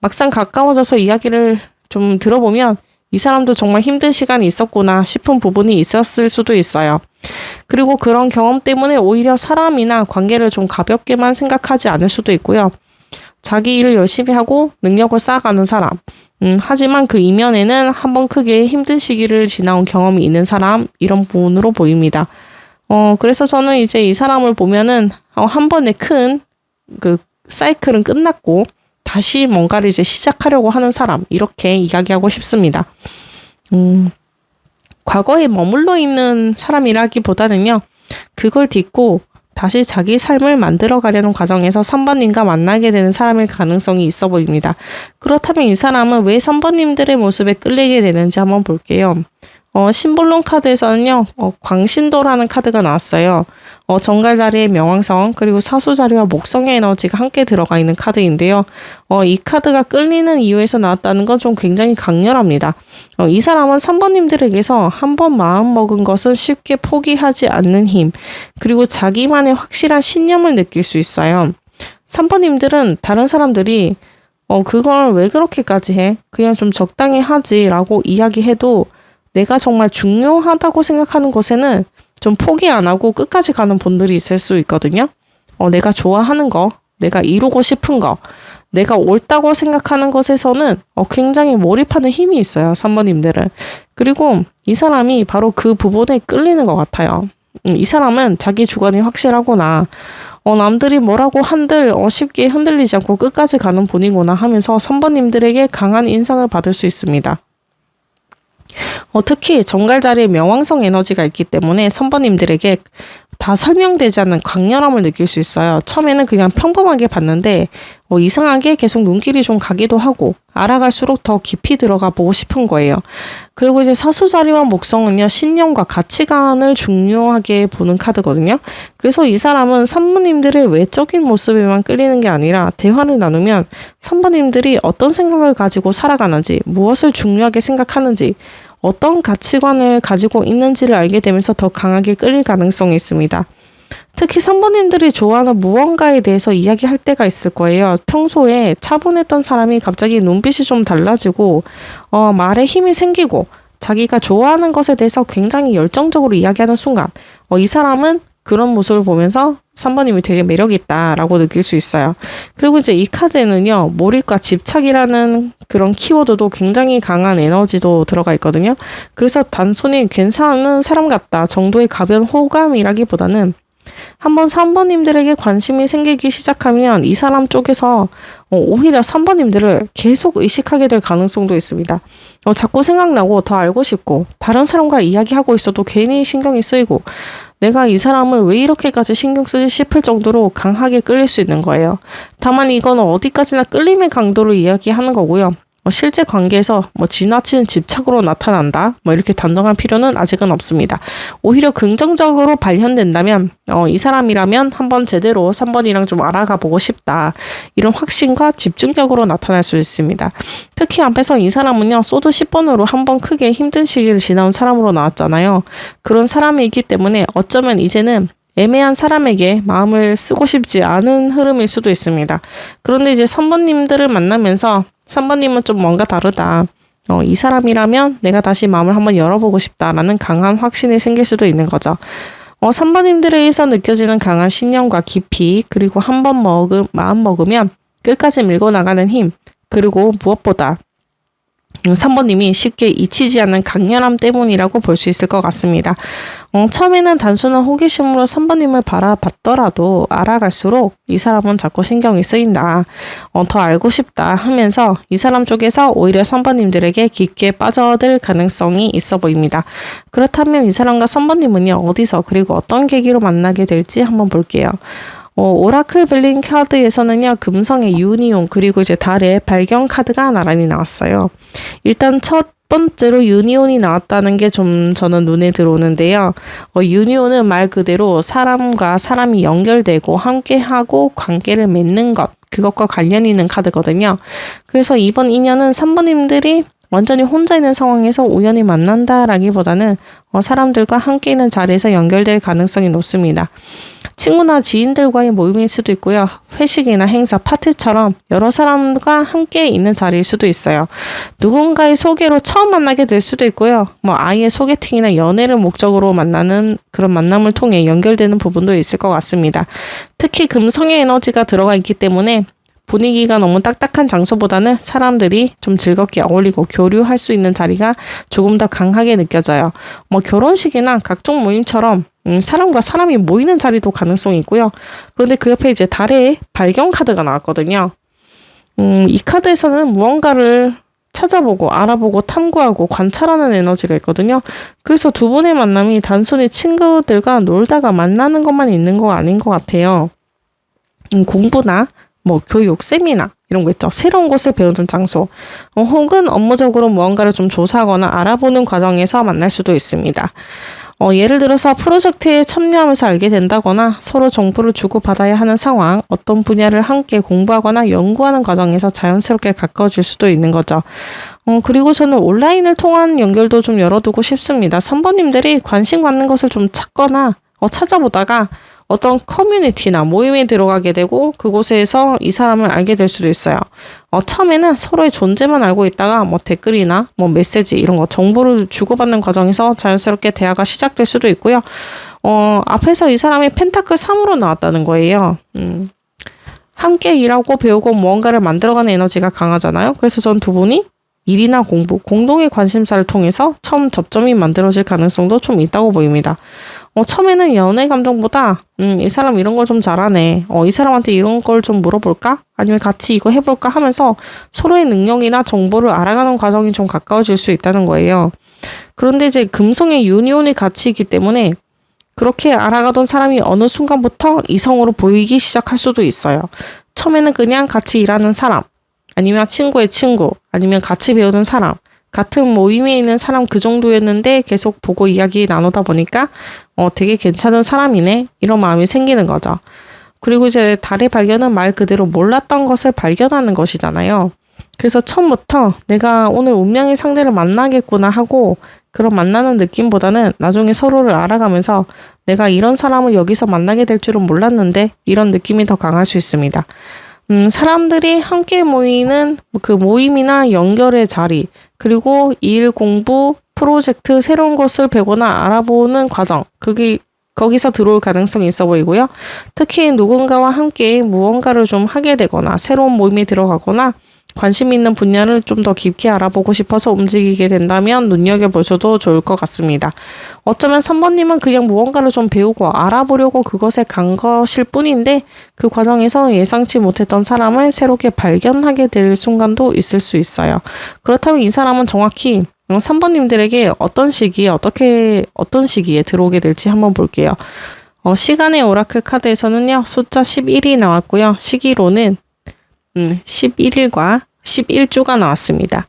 막상 가까워져서 이야기를 좀 들어보면 이 사람도 정말 힘든 시간이 있었구나 싶은 부분이 있었을 수도 있어요. 그리고 그런 경험 때문에 오히려 사람이나 관계를 좀 가볍게만 생각하지 않을 수도 있고요. 자기 일을 열심히 하고 능력을 쌓아가는 사람. 하지만 그 이면에는 한번 크게 힘든 시기를 지나온 경험이 있는 사람, 이런 부분으로 보입니다. 그래서 저는 이제 이 사람을 보면은 한 번에 큰 그 사이클은 끝났고 다시 뭔가를 이제 시작하려고 하는 사람, 이렇게 이야기하고 싶습니다. 과거에 머물러 있는 사람이라기보다는요, 그걸 딛고 다시 자기 삶을 만들어 가려는 과정에서 3번님과 만나게 되는 사람일 가능성이 있어 보입니다. 그렇다면 이 사람은 왜 3번님들의 모습에 끌리게 되는지 한번 볼게요. 심볼론 카드에서는요, 광신도라는 카드가 나왔어요. 정갈 자리의 명왕성, 그리고 사수 자리와 목성의 에너지가 함께 들어가 있는 카드인데요. 이 카드가 끌리는 이유에서 나왔다는 건 좀 굉장히 강렬합니다. 이 사람은 3번님들에게서 한번 마음 먹은 것은 쉽게 포기하지 않는 힘, 그리고 자기만의 확실한 신념을 느낄 수 있어요. 3번님들은 다른 사람들이 그걸 왜 그렇게까지 해? 그냥 좀 적당히 하지 라고 이야기해도 내가 정말 중요하다고 생각하는 것에는 좀 포기 안 하고 끝까지 가는 분들이 있을 수 있거든요. 내가 좋아하는 거, 내가 이루고 싶은 거, 내가 옳다고 생각하는 것에서는 굉장히 몰입하는 힘이 있어요. 3번님들은. 그리고 이 사람이 바로 그 부분에 끌리는 것 같아요. 이 사람은 자기 주관이 확실하구나. 남들이 뭐라고 한들 쉽게 흔들리지 않고 끝까지 가는 분이구나 하면서 3번님들에게 강한 인상을 받을 수 있습니다. 특히 정갈 자리에 명왕성 에너지가 있기 때문에 3번님들에게 다 설명되지 않는 강렬함을 느낄 수 있어요. 처음에는 그냥 평범하게 봤는데 이상하게 계속 눈길이 좀 가기도 하고 알아갈수록 더 깊이 들어가 보고 싶은 거예요. 그리고 이제 사수 자리와 목성은요, 신념과 가치관을 중요하게 보는 카드거든요. 그래서 이 사람은 3번님들의 외적인 모습에만 끌리는 게 아니라 대화를 나누면 3번님들이 어떤 생각을 가지고 살아가는지, 무엇을 중요하게 생각하는지, 어떤 가치관을 가지고 있는지를 알게 되면서 더 강하게 끌릴 가능성이 있습니다. 특히 3번님들이 좋아하는 무언가에 대해서 이야기할 때가 있을 거예요. 평소에 차분했던 사람이 갑자기 눈빛이 좀 달라지고 말에 힘이 생기고 자기가 좋아하는 것에 대해서 굉장히 열정적으로 이야기하는 순간 이 사람은 그런 모습을 보면서 3번님이 되게 매력있다라고 느낄 수 있어요. 그리고 이제 이 카드에는요, 몰입과 집착이라는 그런 키워드도 굉장히 강한 에너지도 들어가 있거든요. 그래서 단순히 괜찮은 사람 같다 정도의 가벼운 호감이라기보다는 한번 3번님들에게 관심이 생기기 시작하면 이 사람 쪽에서 오히려 3번님들을 계속 의식하게 될 가능성도 있습니다. 자꾸 생각나고 더 알고 싶고 다른 사람과 이야기하고 있어도 괜히 신경이 쓰이고 내가 이 사람을 왜 이렇게까지 신경 쓰지 싶을 정도로 강하게 끌릴 수 있는 거예요. 다만 이건 어디까지나 끌림의 강도를 이야기하는 거고요. 실제 관계에서 지나친 집착으로 나타난다. 이렇게 단정할 필요는 아직은 없습니다. 오히려 긍정적으로 발현된다면 이 사람이라면 한번 제대로 3번이랑 좀 알아가 보고 싶다. 이런 확신과 집중력으로 나타날 수 있습니다. 특히 앞에서 이 사람은요. 소드 10번으로 한번 크게 힘든 시기를 지나온 사람으로 나왔잖아요. 그런 사람이기 때문에 어쩌면 이제는 애매한 사람에게 마음을 쓰고 싶지 않은 흐름일 수도 있습니다. 그런데 이제 3번님들을 만나면서 3번님은 좀 뭔가 다르다. 이 사람이라면 내가 다시 마음을 한번 열어보고 싶다라는 강한 확신이 생길 수도 있는 거죠. 3번님들에 의해서 느껴지는 강한 신념과 깊이, 그리고 한번 마음 먹으면 끝까지 밀고 나가는 힘, 그리고 무엇보다 3번님이 쉽게 잊히지 않는 강렬함 때문이라고 볼 수 있을 것 같습니다. 처음에는 단순한 호기심으로 3번님을 바라봤더라도 알아갈수록 이 사람은 자꾸 신경이 쓰인다. 더 알고 싶다 하면서 이 사람 쪽에서 오히려 3번님들에게 깊게 빠져들 가능성이 있어 보입니다. 그렇다면 이 사람과 3번님은요, 어디서 그리고 어떤 계기로 만나게 될지 한번 볼게요. 오라클 블링 카드에서는요, 금성의 유니온, 그리고 이제 달의 발견 카드가 나란히 나왔어요. 일단 첫 번째로 유니온이 나왔다는 게 좀 저는 눈에 들어오는데요. 유니온은 말 그대로 사람과 사람이 연결되고 함께하고 관계를 맺는 것, 그것과 관련이 있는 카드거든요. 그래서 이번 인연은 3번님들이 완전히 혼자 있는 상황에서 우연히 만난다라기보다는 사람들과 함께 있는 자리에서 연결될 가능성이 높습니다. 친구나 지인들과의 모임일 수도 있고요. 회식이나 행사, 파티처럼 여러 사람과 함께 있는 자리일 수도 있어요. 누군가의 소개로 처음 만나게 될 수도 있고요. 아예 소개팅이나 연애를 목적으로 만나는 그런 만남을 통해 연결되는 부분도 있을 것 같습니다. 특히 금성의 에너지가 들어가 있기 때문에 분위기가 너무 딱딱한 장소보다는 사람들이 좀 즐겁게 어울리고 교류할 수 있는 자리가 조금 더 강하게 느껴져요. 결혼식이나 각종 모임처럼 사람과 사람이 모이는 자리도 가능성이 있고요. 그런데 그 옆에 이제 달의 발견 카드가 나왔거든요. 이 카드에서는 무언가를 찾아보고 알아보고 탐구하고 관찰하는 에너지가 있거든요. 그래서 두 분의 만남이 단순히 친구들과 놀다가 만나는 것만 있는 거 아닌 것 같아요. 공부나 교육, 세미나 이런 거 있죠. 새로운 것을 배우는 장소, 혹은 업무적으로 무언가를 좀 조사하거나 알아보는 과정에서 만날 수도 있습니다. 예를 들어서 프로젝트에 참여하면서 알게 된다거나 서로 정보를 주고받아야 하는 상황, 어떤 분야를 함께 공부하거나 연구하는 과정에서 자연스럽게 가까워질 수도 있는 거죠. 그리고 저는 온라인을 통한 연결도 좀 열어두고 싶습니다. 3번님들이 관심 갖는 것을 좀 찾거나 찾아보다가 어떤 커뮤니티나 모임에 들어가게 되고 그곳에서 이 사람을 알게 될 수도 있어요. 처음에는 서로의 존재만 알고 있다가 댓글이나 메시지 이런 거 정보를 주고받는 과정에서 자연스럽게 대화가 시작될 수도 있고요. 앞에서 이 사람이 펜타클 3으로 나왔다는 거예요. 함께 일하고 배우고 무언가를 만들어가는 에너지가 강하잖아요. 그래서 전 두 분이 일이나 공부, 공동의 관심사를 통해서 처음 접점이 만들어질 가능성도 좀 있다고 보입니다. 처음에는 연애 감정보다 이 사람 이런 걸 좀 잘하네. 이 사람한테 이런 걸 좀 물어볼까? 아니면 같이 이거 해볼까? 하면서 서로의 능력이나 정보를 알아가는 과정이 좀 가까워질 수 있다는 거예요. 그런데 이제 금성의 유니온이 같이 있기 때문에 그렇게 알아가던 사람이 어느 순간부터 이성으로 보이기 시작할 수도 있어요. 처음에는 그냥 같이 일하는 사람, 아니면 친구의 친구, 아니면 같이 배우는 사람, 같은 모임에 있는 사람 그 정도였는데 계속 보고 이야기 나누다 보니까 되게 괜찮은 사람이네 이런 마음이 생기는 거죠. 그리고 이제 달의 발견은 말 그대로 몰랐던 것을 발견하는 것이잖아요. 그래서 처음부터 내가 오늘 운명의 상대를 만나겠구나 하고 그런 만나는 느낌보다는 나중에 서로를 알아가면서 내가 이런 사람을 여기서 만나게 될 줄은 몰랐는데 이런 느낌이 더 강할 수 있습니다. 사람들이 함께 모이는 그 모임이나 연결의 자리, 그리고 일, 공부, 프로젝트, 새로운 것을 배우거나 알아보는 과정, 거기서 들어올 가능성이 있어 보이고요. 특히 누군가와 함께 무언가를 좀 하게 되거나 새로운 모임에 들어가거나 관심 있는 분야를 좀 더 깊게 알아보고 싶어서 움직이게 된다면 눈여겨보셔도 좋을 것 같습니다. 어쩌면 3번님은 그냥 무언가를 좀 배우고 알아보려고 그것에 간 것일 뿐인데 그 과정에서 예상치 못했던 사람을 새롭게 발견하게 될 순간도 있을 수 있어요. 그렇다면 이 사람은 정확히 3번님들에게 어떤 시기에 들어오게 될지 한번 볼게요. 시간의 오라클 카드에서는요, 숫자 11이 나왔고요. 시기로는 11일과 11주가 나왔습니다.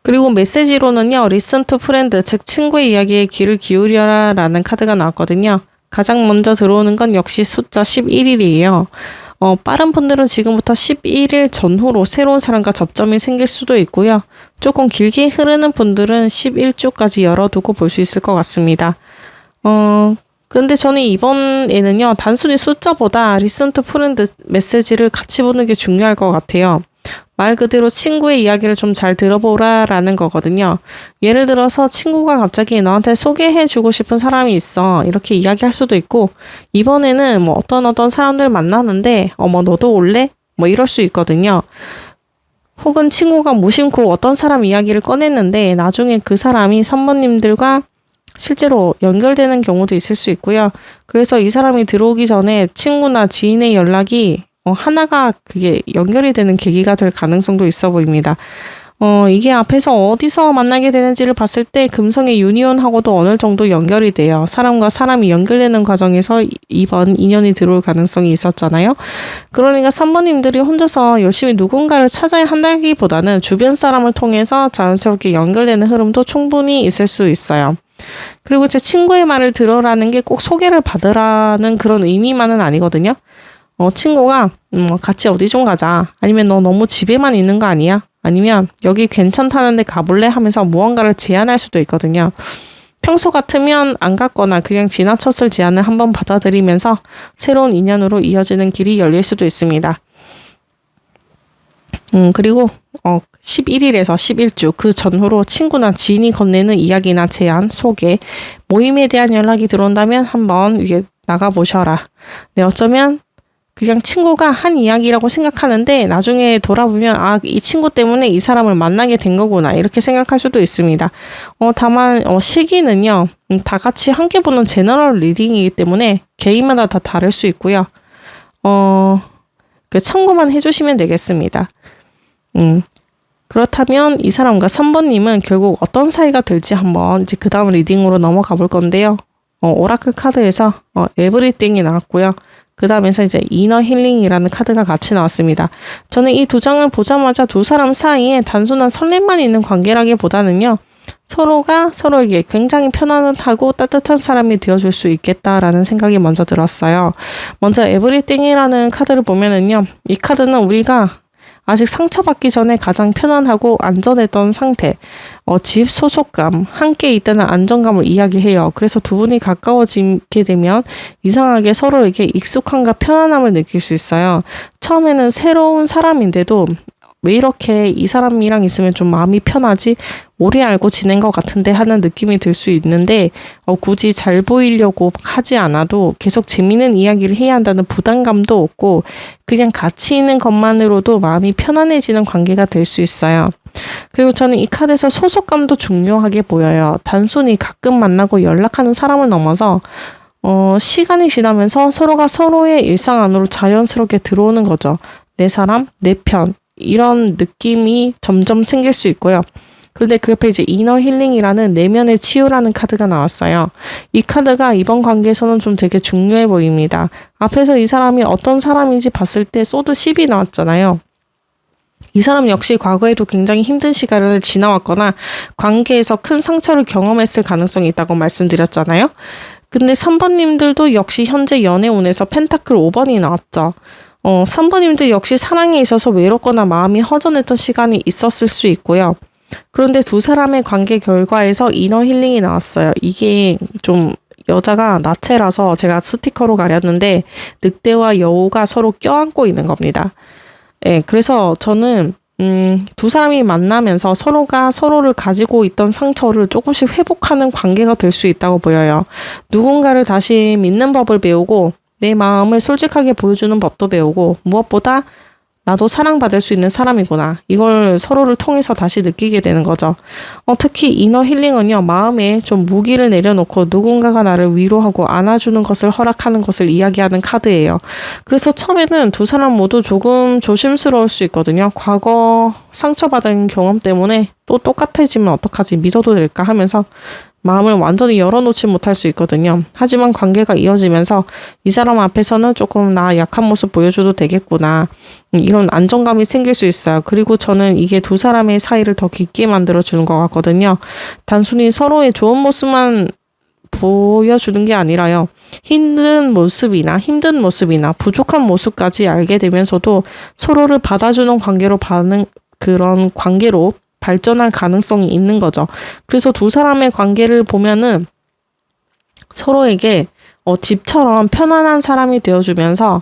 그리고 메시지로는요, listen to friend, 즉 친구의 이야기에 귀를 기울여라 라는 카드가 나왔거든요. 가장 먼저 들어오는 건 역시 숫자 11일이에요. 빠른 분들은 지금부터 11일 전후로 새로운 사람과 접점이 생길 수도 있고요. 조금 길게 흐르는 분들은 11주까지 열어두고 볼 수 있을 것 같습니다. 근데 저는 이번에는요, 단순히 숫자보다 listen to friend 메시지를 같이 보는 게 중요할 것 같아요. 말 그대로 친구의 이야기를 좀 잘 들어보라 라는 거거든요. 예를 들어서 친구가 갑자기 너한테 소개해주고 싶은 사람이 있어. 이렇게 이야기할 수도 있고, 이번에는 뭐 어떤 사람들 만나는데, 너도 올래? 뭐 이럴 수 있거든요. 혹은 친구가 무심코 어떤 사람 이야기를 꺼냈는데, 나중에 그 사람이 3번님들과 실제로 연결되는 경우도 있을 수 있고요. 그래서 이 사람이 들어오기 전에 친구나 지인의 연락이 하나가 그게 연결이 되는 계기가 될 가능성도 있어 보입니다. 이게 앞에서 어디서 만나게 되는지를 봤을 때 금성의 유니온하고도 어느 정도 연결이 돼요. 사람과 사람이 연결되는 과정에서 이번 인연이 들어올 가능성이 있었잖아요. 그러니까 3번님들이 혼자서 열심히 누군가를 찾아야 한다기보다는 주변 사람을 통해서 자연스럽게 연결되는 흐름도 충분히 있을 수 있어요. 그리고 제 친구의 말을 들어라는 게 꼭 소개를 받으라는 그런 의미만은 아니거든요. 친구가 같이 어디 좀 가자. 아니면 너 너무 집에만 있는 거 아니야? 아니면 여기 괜찮다는데 가볼래? 하면서 무언가를 제안할 수도 있거든요. 평소 같으면 안 갔거나 그냥 지나쳤을 제안을 한번 받아들이면서 새로운 인연으로 이어지는 길이 열릴 수도 있습니다. 그리고 11일에서 11주 그 전후로 친구나 지인이 건네는 이야기나 제안, 소개, 모임에 대한 연락이 들어온다면 한번 이게 나가보셔라. 네, 어쩌면 그냥 친구가 한 이야기라고 생각하는데 나중에 돌아보면 이 친구 때문에 이 사람을 만나게 된 거구나 이렇게 생각할 수도 있습니다. 다만 시기는요. 다 같이 함께 보는 제너럴 리딩이기 때문에 개인마다 다 다를 수 있고요. 참고만 해주시면 되겠습니다. 그렇다면 이 사람과 3번님은 결국 어떤 사이가 될지 한번 이제 그 다음 리딩으로 넘어가 볼 건데요. 오라클 카드에서 에브리띵이 나왔고요. 그 다음에서 이제 이너 힐링이라는 카드가 같이 나왔습니다. 저는 이 두 장을 보자마자 두 사람 사이에 단순한 설렘만 있는 관계라기보다는요. 서로가 서로에게 굉장히 편안하고 따뜻한 사람이 되어줄 수 있겠다라는 생각이 먼저 들었어요. 먼저 에브리띵이라는 카드를 보면은요. 이 카드는 우리가 아직 상처받기 전에 가장 편안하고 안전했던 상태, 집 소속감, 함께 있다는 안정감을 이야기해요. 그래서 두 분이 가까워지게 되면 이상하게 서로에게 익숙함과 편안함을 느낄 수 있어요. 처음에는 새로운 사람인데도 왜 이렇게 이 사람이랑 있으면 좀 마음이 편하지? 오래 알고 지낸 것 같은데 하는 느낌이 들 수 있는데 굳이 잘 보이려고 하지 않아도 계속 재미있는 이야기를 해야 한다는 부담감도 없고 그냥 같이 있는 것만으로도 마음이 편안해지는 관계가 될 수 있어요. 그리고 저는 이 카드에서 소속감도 중요하게 보여요. 단순히 가끔 만나고 연락하는 사람을 넘어서 시간이 지나면서 서로가 서로의 일상 안으로 자연스럽게 들어오는 거죠. 내 사람, 내 편. 이런 느낌이 점점 생길 수 있고요. 그런데 그 옆에 이제 이너 힐링이라는 내면의 치유라는 카드가 나왔어요. 이 카드가 이번 관계에서는 좀 되게 중요해 보입니다. 앞에서 이 사람이 어떤 사람인지 봤을 때 소드 10이 나왔잖아요. 이 사람 역시 과거에도 굉장히 힘든 시간을 지나왔거나 관계에서 큰 상처를 경험했을 가능성이 있다고 말씀드렸잖아요. 근데 3번님들도 역시 현재 연애운에서 펜타클 5번이 나왔죠. 3번님들 역시 사랑에 있어서 외롭거나 마음이 허전했던 시간이 있었을 수 있고요. 그런데 두 사람의 관계 결과에서 이너 힐링이 나왔어요. 이게 좀 여자가 나체라서 제가 스티커로 가렸는데 늑대와 여우가 서로 껴안고 있는 겁니다. 네, 그래서 저는 두 사람이 만나면서 서로가 서로를 가지고 있던 상처를 조금씩 회복하는 관계가 될 수 있다고 보여요. 누군가를 다시 믿는 법을 배우고 내 마음을 솔직하게 보여주는 법도 배우고 무엇보다 나도 사랑받을 수 있는 사람이구나. 이걸 서로를 통해서 다시 느끼게 되는 거죠. 특히 이너 힐링은요. 마음에 좀 무기를 내려놓고 누군가가 나를 위로하고 안아주는 것을 허락하는 것을 이야기하는 카드예요. 그래서 처음에는 두 사람 모두 조금 조심스러울 수 있거든요. 과거 상처받은 경험 때문에 또 똑같아지면 어떡하지? 믿어도 될까? 하면서 마음을 완전히 열어놓지 못할 수 있거든요. 하지만 관계가 이어지면서 이 사람 앞에서는 조금 나 약한 모습 보여줘도 되겠구나. 이런 안정감이 생길 수 있어요. 그리고 저는 이게 두 사람의 사이를 더 깊게 만들어주는 것 같거든요. 단순히 서로의 좋은 모습만 보여주는 게 아니라요. 힘든 모습이나 부족한 모습까지 알게 되면서도 서로를 받아주는 그런 관계로 발전할 가능성이 있는 거죠. 그래서 두 사람의 관계를 보면은 서로에게 집처럼 편안한 사람이 되어주면서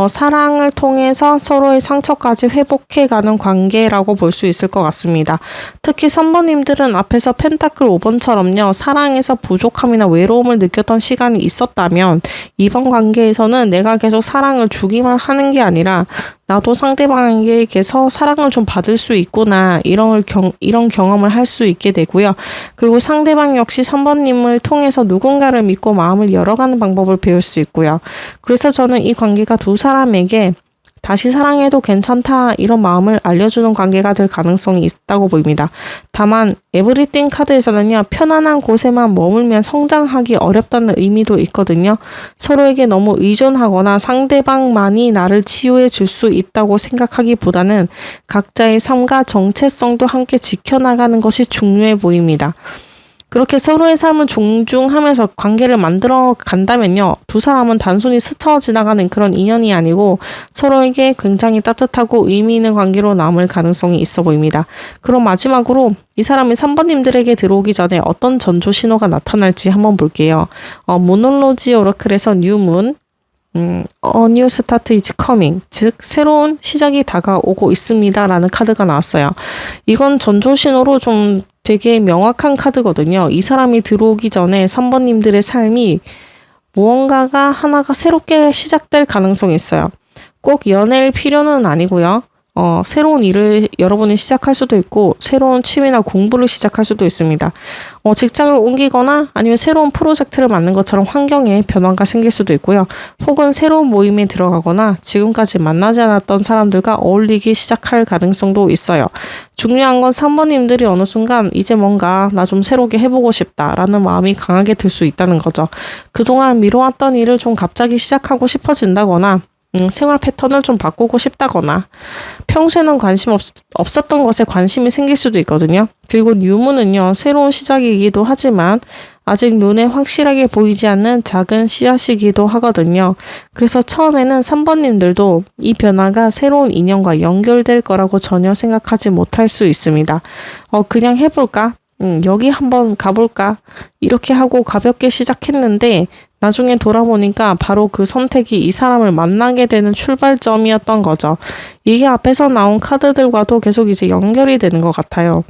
사랑을 통해서 서로의 상처까지 회복해가는 관계라고 볼 수 있을 것 같습니다. 특히 3번님들은 앞에서 펜타클 5번처럼요. 사랑에서 부족함이나 외로움을 느꼈던 시간이 있었다면 이번 관계에서는 내가 계속 사랑을 주기만 하는 게 아니라 나도 상대방에게서 사랑을 좀 받을 수 있구나 이런 경험을 할 수 있게 되고요. 그리고 상대방 역시 3번님을 통해서 누군가를 믿고 마음을 열어가는 방법을 배울 수 있고요. 그래서 저는 이 관계가 두 사람에게 다시 사랑해도 괜찮다 이런 마음을 알려주는 관계가 될 가능성이 있다고 보입니다. 다만 에브리띵 카드에서는요. 편안한 곳에만 머물면 성장하기 어렵다는 의미도 있거든요. 서로에게 너무 의존하거나 상대방만이 나를 치유해 줄 수 있다고 생각하기보다는 각자의 삶과 정체성도 함께 지켜나가는 것이 중요해 보입니다. 그렇게 서로의 삶을 존중하면서 관계를 만들어 간다면요. 두 사람은 단순히 스쳐 지나가는 그런 인연이 아니고 서로에게 굉장히 따뜻하고 의미 있는 관계로 남을 가능성이 있어 보입니다. 그럼 마지막으로 이 사람이 3번님들에게 들어오기 전에 어떤 전조 신호가 나타날지 한번 볼게요. 모놀로지 오라클에서 뉴문 A new start is coming. 즉, 새로운 시작이 다가오고 있습니다. 라는 카드가 나왔어요. 이건 전조 신호로 좀 되게 명확한 카드거든요. 이 사람이 들어오기 전에 3번님들의 삶이 무언가가 하나가 새롭게 시작될 가능성이 있어요. 꼭 연애일 필요는 아니고요. 새로운 일을 여러분이 시작할 수도 있고 새로운 취미나 공부를 시작할 수도 있습니다. 직장을 옮기거나 아니면 새로운 프로젝트를 맡는 것처럼 환경에 변화가 생길 수도 있고요. 혹은 새로운 모임에 들어가거나 지금까지 만나지 않았던 사람들과 어울리기 시작할 가능성도 있어요. 중요한 건 3번님들이 어느 순간 이제 뭔가 나 좀 새롭게 해보고 싶다라는 마음이 강하게 들 수 있다는 거죠. 그동안 미뤄왔던 일을 좀 갑자기 시작하고 싶어진다거나 생활 패턴을 좀 바꾸고 싶다거나 평소에는 관심 없었던 것에 관심이 생길 수도 있거든요. 그리고 뉴문은요. 새로운 시작이기도 하지만 아직 눈에 확실하게 보이지 않는 작은 씨앗이기도 하거든요. 그래서 처음에는 3번님들도 이 변화가 새로운 인연과 연결될 거라고 전혀 생각하지 못할 수 있습니다. 그냥 해볼까? 여기 한번 가볼까? 이렇게 하고 가볍게 시작했는데 나중에 돌아보니까 바로 그 선택이 이 사람을 만나게 되는 출발점이었던 거죠. 이게 앞에서 나온 카드들과도 계속 이제 연결이 되는 것 같아요.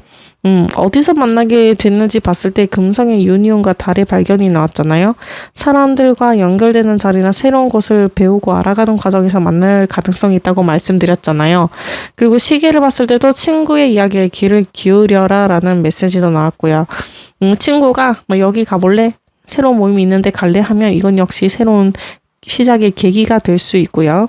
어디서 만나게 됐는지 봤을 때 금성의 유니온과 달의 발견이 나왔잖아요. 사람들과 연결되는 자리나 새로운 것을 배우고 알아가는 과정에서 만날 가능성이 있다고 말씀드렸잖아요. 그리고 시계를 봤을 때도 친구의 이야기에 귀를 기울여라 라는 메시지도 나왔고요. 친구가 여기 가볼래? 새로운 모임이 있는데 갈래? 하면 이건 역시 새로운 시작의 계기가 될 수 있고요.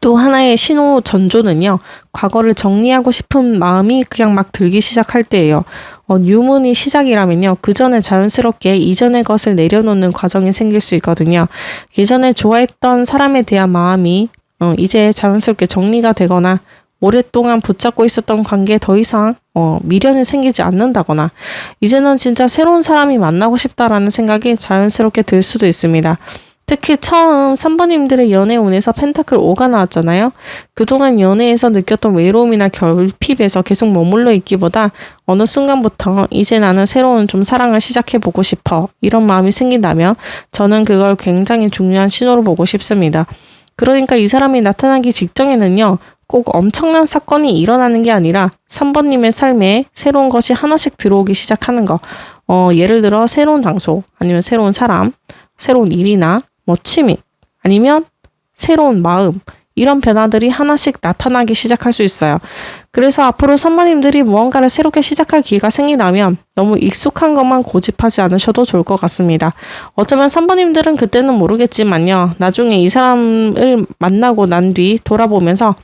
또 하나의 신호 전조는요. 과거를 정리하고 싶은 마음이 그냥 막 들기 시작할 때예요. 뉴문이 시작이라면요. 그 전에 자연스럽게 이전의 것을 내려놓는 과정이 생길 수 있거든요. 예전에 좋아했던 사람에 대한 마음이 이제 자연스럽게 정리가 되거나 오랫동안 붙잡고 있었던 관계에 더 이상 미련이 생기지 않는다거나 이제는 진짜 새로운 사람이 만나고 싶다라는 생각이 자연스럽게 들 수도 있습니다. 특히 처음 3번님들의 연애운에서 펜타클 5가 나왔잖아요. 그동안 연애에서 느꼈던 외로움이나 결핍에서 계속 머물러 있기보다 어느 순간부터 이제 나는 새로운 좀 사랑을 시작해보고 싶어 이런 마음이 생긴다면 저는 그걸 굉장히 중요한 신호로 보고 싶습니다. 그러니까 이 사람이 나타나기 직전에는요. 꼭 엄청난 사건이 일어나는 게 아니라 3번님의 삶에 새로운 것이 하나씩 들어오기 시작하는 거. 예를 들어 새로운 장소 아니면 새로운 사람, 새로운 일이나 취미 아니면 새로운 마음 이런 변화들이 하나씩 나타나기 시작할 수 있어요. 그래서 앞으로 3번님들이 무언가를 새롭게 시작할 기회가 생기다면 너무 익숙한 것만 고집하지 않으셔도 좋을 것 같습니다. 어쩌면 3번님들은 그때는 모르겠지만요. 나중에 이 사람을 만나고 난 뒤 돌아보면서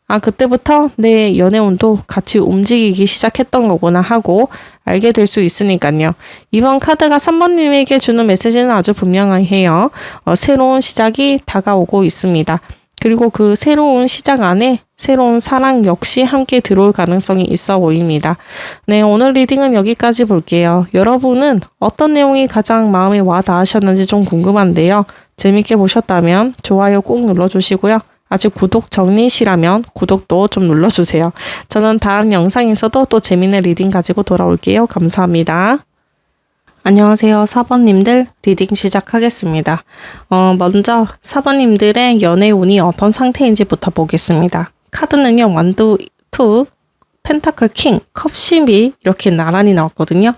아, 그때부터 내 연애운도 같이 움직이기 시작했던 거구나 하고 알게 될 수 있으니까요. 이번 카드가 3번님에게 주는 메시지는 아주 분명해요. 새로운 시작이 다가오고 있습니다. 그리고 그 새로운 시작 안에 새로운 사랑 역시 함께 들어올 가능성이 있어 보입니다. 네, 오늘 리딩은 여기까지 볼게요. 여러분은 어떤 내용이 가장 마음에 와 닿으셨는지 좀 궁금한데요. 재밌게 보셨다면 좋아요 꼭 눌러주시고요. 아직 구독 전이시라면 구독도 좀 눌러주세요. 저는 다음 영상에서도 또 재밌는 리딩 가지고 돌아올게요. 감사합니다. 안녕하세요. 4번님들 리딩 시작하겠습니다. 먼저 4번님들의 연애운이 어떤 상태인지부터 보겠습니다. 카드는요. 완두 2, 펜타클 킹, 컵 12 이렇게 나란히 나왔거든요.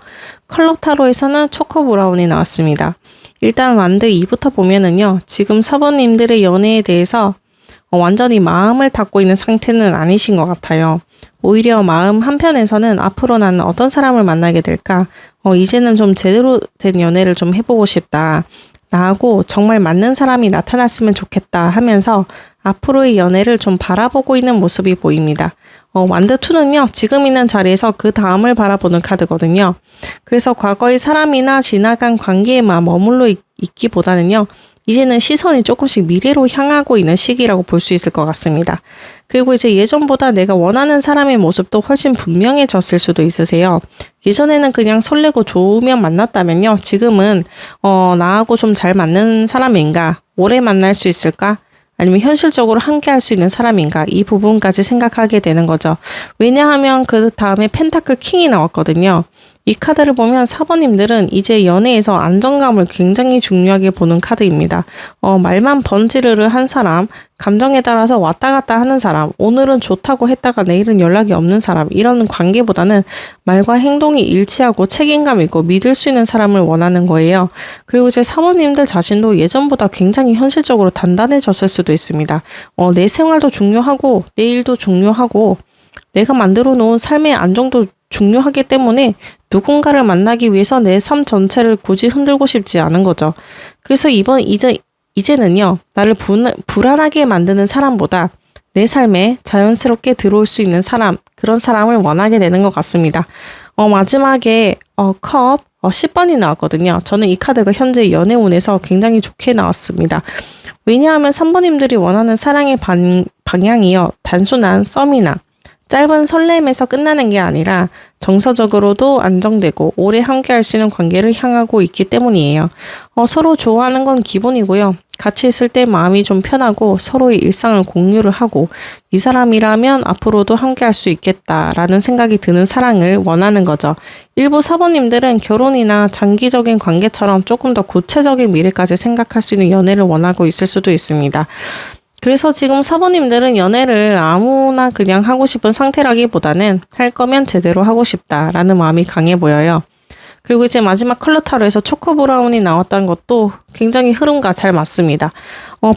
컬러 타로에서는 초코 브라운이 나왔습니다. 일단 완드 2부터 보면은요. 지금 4번님들의 연애에 대해서 완전히 마음을 닫고 있는 상태는 아니신 것 같아요. 오히려 마음 한편에서는 앞으로 나는 어떤 사람을 만나게 될까? 이제는 좀 제대로 된 연애를 좀 해보고 싶다. 나하고 정말 맞는 사람이 나타났으면 좋겠다 하면서 앞으로의 연애를 좀 바라보고 있는 모습이 보입니다. 완드2는요, 지금 있는 자리에서 그 다음을 바라보는 카드거든요. 그래서 과거의 사람이나 지나간 관계에만 머물러 있기보다는요, 이제는 시선이 조금씩 미래로 향하고 있는 시기라고 볼 수 있을 것 같습니다. 그리고 이제 예전보다 내가 원하는 사람의 모습도 훨씬 분명해졌을 수도 있으세요. 예전에는 그냥 설레고 좋으면 만났다면요. 지금은 나하고 좀 잘 맞는 사람인가? 오래 만날 수 있을까? 아니면 현실적으로 함께 할 수 있는 사람인가? 이 부분까지 생각하게 되는 거죠. 왜냐하면 그 다음에 펜타클 킹이 나왔거든요. 이 카드를 보면 4번님들은 이제 연애에서 안정감을 굉장히 중요하게 보는 카드입니다. 말만 번지르르 한 사람, 감정에 따라서 왔다 갔다 하는 사람, 오늘은 좋다고 했다가 내일은 연락이 없는 사람, 이런 관계보다는 말과 행동이 일치하고 책임감 있고 믿을 수 있는 사람을 원하는 거예요. 그리고 이제 4번님들 자신도 예전보다 굉장히 현실적으로 단단해졌을 수도 있습니다. 내 생활도 중요하고 내 일도 중요하고 내가 만들어 놓은 삶의 안정도 중요하기 때문에 누군가를 만나기 위해서 내 삶 전체를 굳이 흔들고 싶지 않은 거죠. 그래서 이제는요, 나를 불안하게 만드는 사람보다 내 삶에 자연스럽게 들어올 수 있는 사람, 그런 사람을 원하게 되는 것 같습니다. 마지막에 컵 10번이 나왔거든요. 저는 이 카드가 현재 연애운에서 굉장히 좋게 나왔습니다. 왜냐하면 3번님들이 원하는 사랑의 방향이요, 단순한 썸이나 짧은 설렘에서 끝나는 게 아니라 정서적으로도 안정되고 오래 함께 할 수 있는 관계를 향하고 있기 때문이에요. 서로 좋아하는 건 기본이고요. 같이 있을 때 마음이 좀 편하고 서로의 일상을 공유를 하고 이 사람이라면 앞으로도 함께 할 수 있겠다라는 생각이 드는 사랑을 원하는 거죠. 일부 4번님들은 결혼이나 장기적인 관계처럼 조금 더 구체적인 미래까지 생각할 수 있는 연애를 원하고 있을 수도 있습니다. 그래서 지금 4번님들은 연애를 아무나 그냥 하고 싶은 상태라기보다는 할 거면 제대로 하고 싶다라는 마음이 강해 보여요. 그리고 이제 마지막 컬러 타로에서 초코 브라운이 나왔다는 것도 굉장히 흐름과 잘 맞습니다.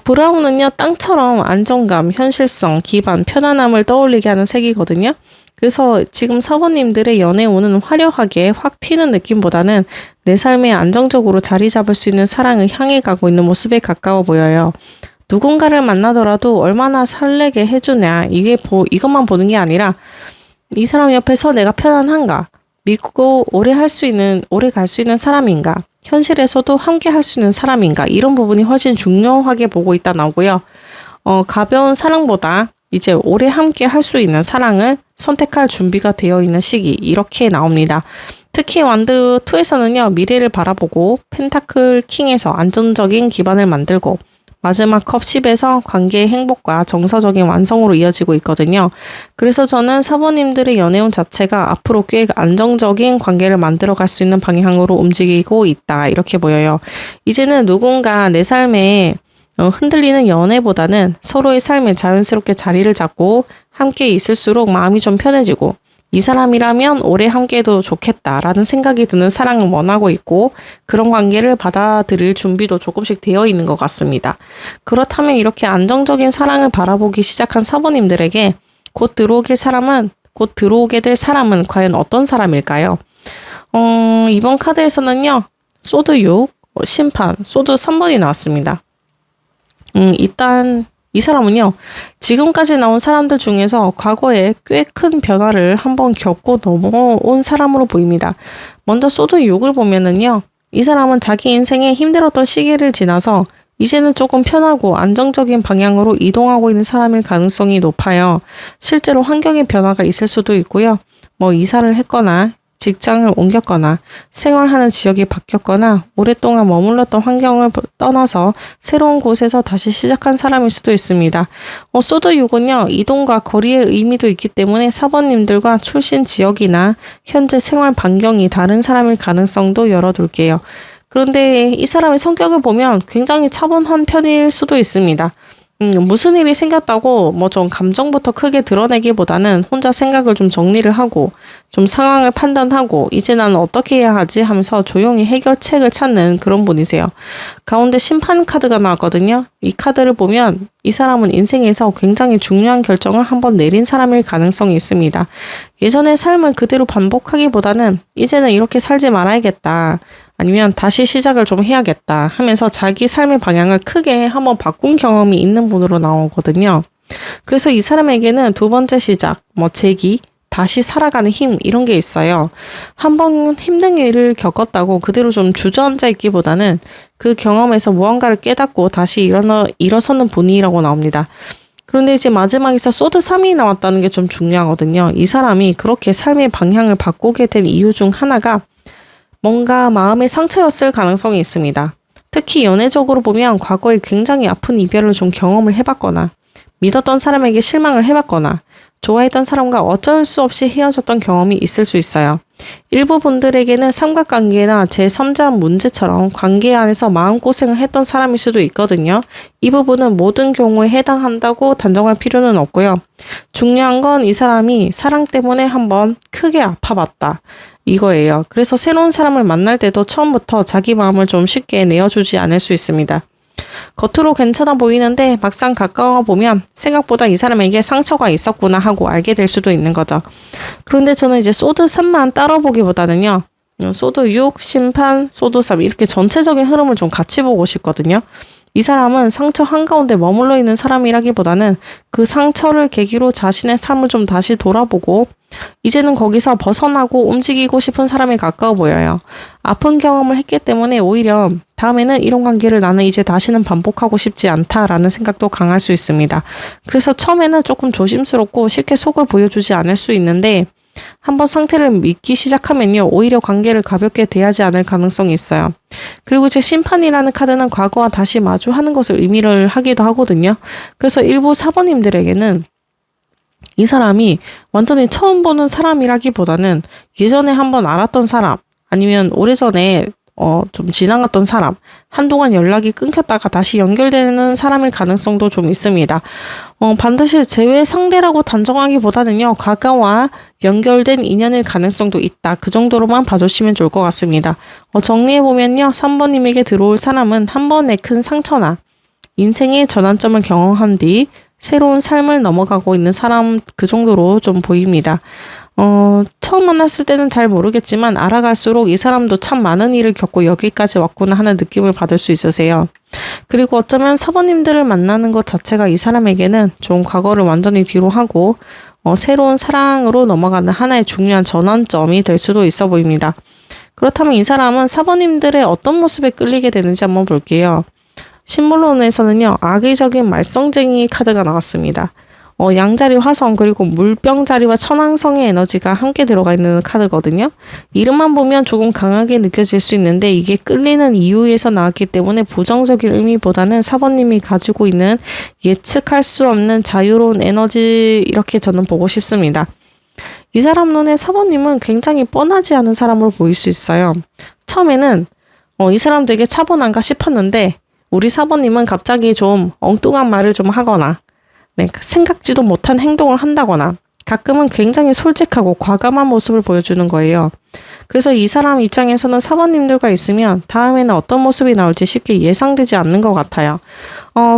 브라운은요, 땅처럼 안정감, 현실성, 기반, 편안함을 떠올리게 하는 색이거든요. 그래서 지금 4번님들의 연애운은 화려하게 확 튀는 느낌보다는 내 삶에 안정적으로 자리 잡을 수 있는 사랑을 향해 가고 있는 모습에 가까워 보여요. 누군가를 만나더라도 얼마나 설레게 해주냐, 이것만 보는 게 아니라 이 사람 옆에서 내가 편안한가, 믿고 오래 갈 수 있는 사람인가, 현실에서도 함께 할 수 있는 사람인가, 이런 부분이 훨씬 중요하게 보고 있다 나오고요. 가벼운 사랑보다 이제 오래 함께 할 수 있는 사랑을 선택할 준비가 되어 있는 시기, 이렇게 나옵니다. 특히 완드 2에서는요, 미래를 바라보고 펜타클 킹에서 안정적인 기반을 만들고 마지막 컵 10에서 관계의 행복과 정서적인 완성으로 이어지고 있거든요. 그래서 저는 4번님들의 연애운 자체가 앞으로 꽤 안정적인 관계를 만들어갈 수 있는 방향으로 움직이고 있다, 이렇게 보여요. 이제는 누군가 내 삶에 흔들리는 연애보다는 서로의 삶에 자연스럽게 자리를 잡고 함께 있을수록 마음이 좀 편해지고 이 사람이라면 오래 함께해도 좋겠다라는 생각이 드는 사랑을 원하고 있고 그런 관계를 받아들일 준비도 조금씩 되어 있는 것 같습니다. 그렇다면 이렇게 안정적인 사랑을 바라보기 시작한 4번님들에게 곧 들어오게 될 사람은 과연 어떤 사람일까요? 이번 카드에서는요, 소드 6, 심판, 소드 3번이 나왔습니다. 일단 이 사람은요, 지금까지 나온 사람들 중에서 과거에 꽤 큰 변화를 한번 겪고 넘어온 사람으로 보입니다. 먼저 소드 6을 보면은요, 이 사람은 자기 인생에 힘들었던 시기를 지나서 이제는 조금 편하고 안정적인 방향으로 이동하고 있는 사람일 가능성이 높아요. 실제로 환경의 변화가 있을 수도 있고요. 뭐 이사를 했거나 직장을 옮겼거나 생활하는 지역이 바뀌었거나 오랫동안 머물렀던 환경을 떠나서 새로운 곳에서 다시 시작한 사람일 수도 있습니다. 소드 6은요, 이동과 거리의 의미도 있기 때문에 4번님들과 출신 지역이나 현재 생활 반경이 다른 사람일 가능성도 열어둘게요. 그런데 이 사람의 성격을 보면 굉장히 차분한 편일 수도 있습니다. 무슨 일이 생겼다고 뭐 좀 감정부터 크게 드러내기보다는 혼자 생각을 좀 정리를 하고 좀 상황을 판단하고 이제 나는 어떻게 해야 하지 하면서 조용히 해결책을 찾는 그런 분이세요. 가운데 심판 카드가 나왔거든요. 이 카드를 보면 이 사람은 인생에서 굉장히 중요한 결정을 한번 내린 사람일 가능성이 있습니다. 예전의 삶을 그대로 반복하기보다는 이제는 이렇게 살지 말아야겠다. 아니면 다시 시작을 좀 해야겠다 하면서 자기 삶의 방향을 크게 한번 바꾼 경험이 있는 분으로 나오거든요. 그래서 이 사람에게는 두 번째 시작, 뭐 재기, 다시 살아가는 힘 이런 게 있어요. 한번 힘든 일을 겪었다고 그대로 좀 주저앉아 있기보다는 그 경험에서 무언가를 깨닫고 다시 일어서는 분이라고 나옵니다. 그런데 이제 마지막에서 소드 3이 나왔다는 게 좀 중요하거든요. 이 사람이 그렇게 삶의 방향을 바꾸게 된 이유 중 하나가 뭔가 마음의 상처였을 가능성이 있습니다. 특히 연애적으로 보면 과거에 굉장히 아픈 이별을 좀 경험을 해봤거나 믿었던 사람에게 실망을 해봤거나 좋아했던 사람과 어쩔 수 없이 헤어졌던 경험이 있을 수 있어요. 일부 분들에게는 삼각관계나 제3자 문제처럼 관계 안에서 마음고생을 했던 사람일 수도 있거든요. 이 부분은 모든 경우에 해당한다고 단정할 필요는 없고요. 중요한 건 이 사람이 사랑 때문에 한번 크게 아파봤다. 이거예요. 그래서 새로운 사람을 만날 때도 처음부터 자기 마음을 좀 쉽게 내어주지 않을 수 있습니다. 겉으로 괜찮아 보이는데 막상 가까워 보면 생각보다 이 사람에게 상처가 있었구나 하고 알게 될 수도 있는 거죠. 그런데 저는 이제 소드 3만 따로 보기보다는요. 소드 6, 심판, 소드 3 이렇게 전체적인 흐름을 좀 같이 보고 싶거든요. 이 사람은 상처 한가운데 머물러 있는 사람이라기보다는 그 상처를 계기로 자신의 삶을 좀 다시 돌아보고 이제는 거기서 벗어나고 움직이고 싶은 사람에 가까워 보여요. 아픈 경험을 했기 때문에 오히려 다음에는 이런 관계를 나는 이제 다시는 반복하고 싶지 않다라는 생각도 강할 수 있습니다. 그래서 처음에는 조금 조심스럽고 쉽게 속을 보여주지 않을 수 있는데 한번 상태를 믿기 시작하면요. 오히려 관계를 가볍게 대하지 않을 가능성이 있어요. 그리고 이제 심판이라는 카드는 과거와 다시 마주하는 것을 의미를 하기도 하거든요. 그래서 일부 사번님들에게는 이 사람이 완전히 처음 보는 사람이라기보다는 예전에 한번 알았던 사람 아니면 오래전에 좀 지나갔던 사람, 한동안 연락이 끊겼다가 다시 연결되는 사람일 가능성도 좀 있습니다. 반드시 재회 상대라고 단정하기보다는요, 과거와 연결된 인연일 가능성도 있다. 그 정도로만 봐주시면 좋을 것 같습니다. 정리해보면요, 3번님에게 들어올 사람은 한 번의 큰 상처나 인생의 전환점을 경험한 뒤 새로운 삶을 넘어가고 있는 사람 그 정도로 좀 보입니다. 처음 만났을 때는 잘 모르겠지만 알아갈수록 이 사람도 참 많은 일을 겪고 여기까지 왔구나 하는 느낌을 받을 수 있으세요. 그리고 어쩌면 사모님들을 만나는 것 자체가 이 사람에게는 좀 과거를 완전히 뒤로 하고 새로운 사랑으로 넘어가는 하나의 중요한 전환점이 될 수도 있어 보입니다. 그렇다면 이 사람은 사모님들의 어떤 모습에 끌리게 되는지 한번 볼게요. 신물론에서는요, 악의적인 말썽쟁이 카드가 나왔습니다. 양자리 화성 그리고 물병자리와 천왕성의 에너지가 함께 들어가 있는 카드거든요. 이름만 보면 조금 강하게 느껴질 수 있는데 이게 끌리는 이유에서 나왔기 때문에 부정적인 의미보다는 사번님이 가지고 있는 예측할 수 없는 자유로운 에너지 이렇게 저는 보고 싶습니다. 이 사람 눈에 사번님은 굉장히 뻔하지 않은 사람으로 보일 수 있어요. 처음에는 이 사람 되게 차분한가 싶었는데 우리 사번님은 갑자기 좀 엉뚱한 말을 좀 하거나 생각지도 못한 행동을 한다거나 가끔은 굉장히 솔직하고 과감한 모습을 보여주는 거예요. 그래서 이 사람 입장에서는 사모님들과 있으면 다음에는 어떤 모습이 나올지 쉽게 예상되지 않는 것 같아요.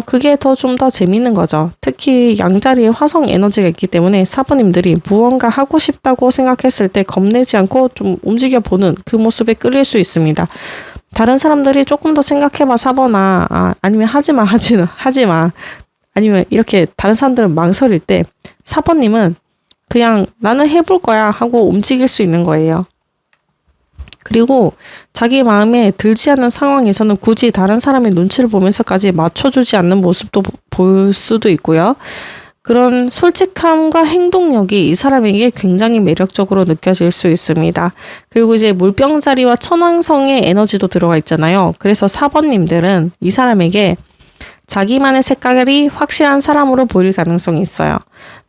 그게 좀 더 재밌는 거죠. 특히 양자리에 화성 에너지가 있기 때문에 사모님들이 무언가 하고 싶다고 생각했을 때 겁내지 않고 좀 움직여보는 그 모습에 끌릴 수 있습니다. 다른 사람들이 조금 더 생각해봐 사보나 아니면 하지마 아니면 이렇게 다른 사람들은 망설일 때 4번님은 그냥 나는 해볼 거야 하고 움직일 수 있는 거예요. 그리고 자기 마음에 들지 않는 상황에서는 굳이 다른 사람의 눈치를 보면서까지 맞춰주지 않는 모습도 볼 수도 있고요. 그런 솔직함과 행동력이 이 사람에게 굉장히 매력적으로 느껴질 수 있습니다. 그리고 이제 물병자리와 천왕성의 에너지도 들어가 있잖아요. 그래서 4번님들은 이 사람에게 자기만의 색깔이 확실한 사람으로 보일 가능성이 있어요.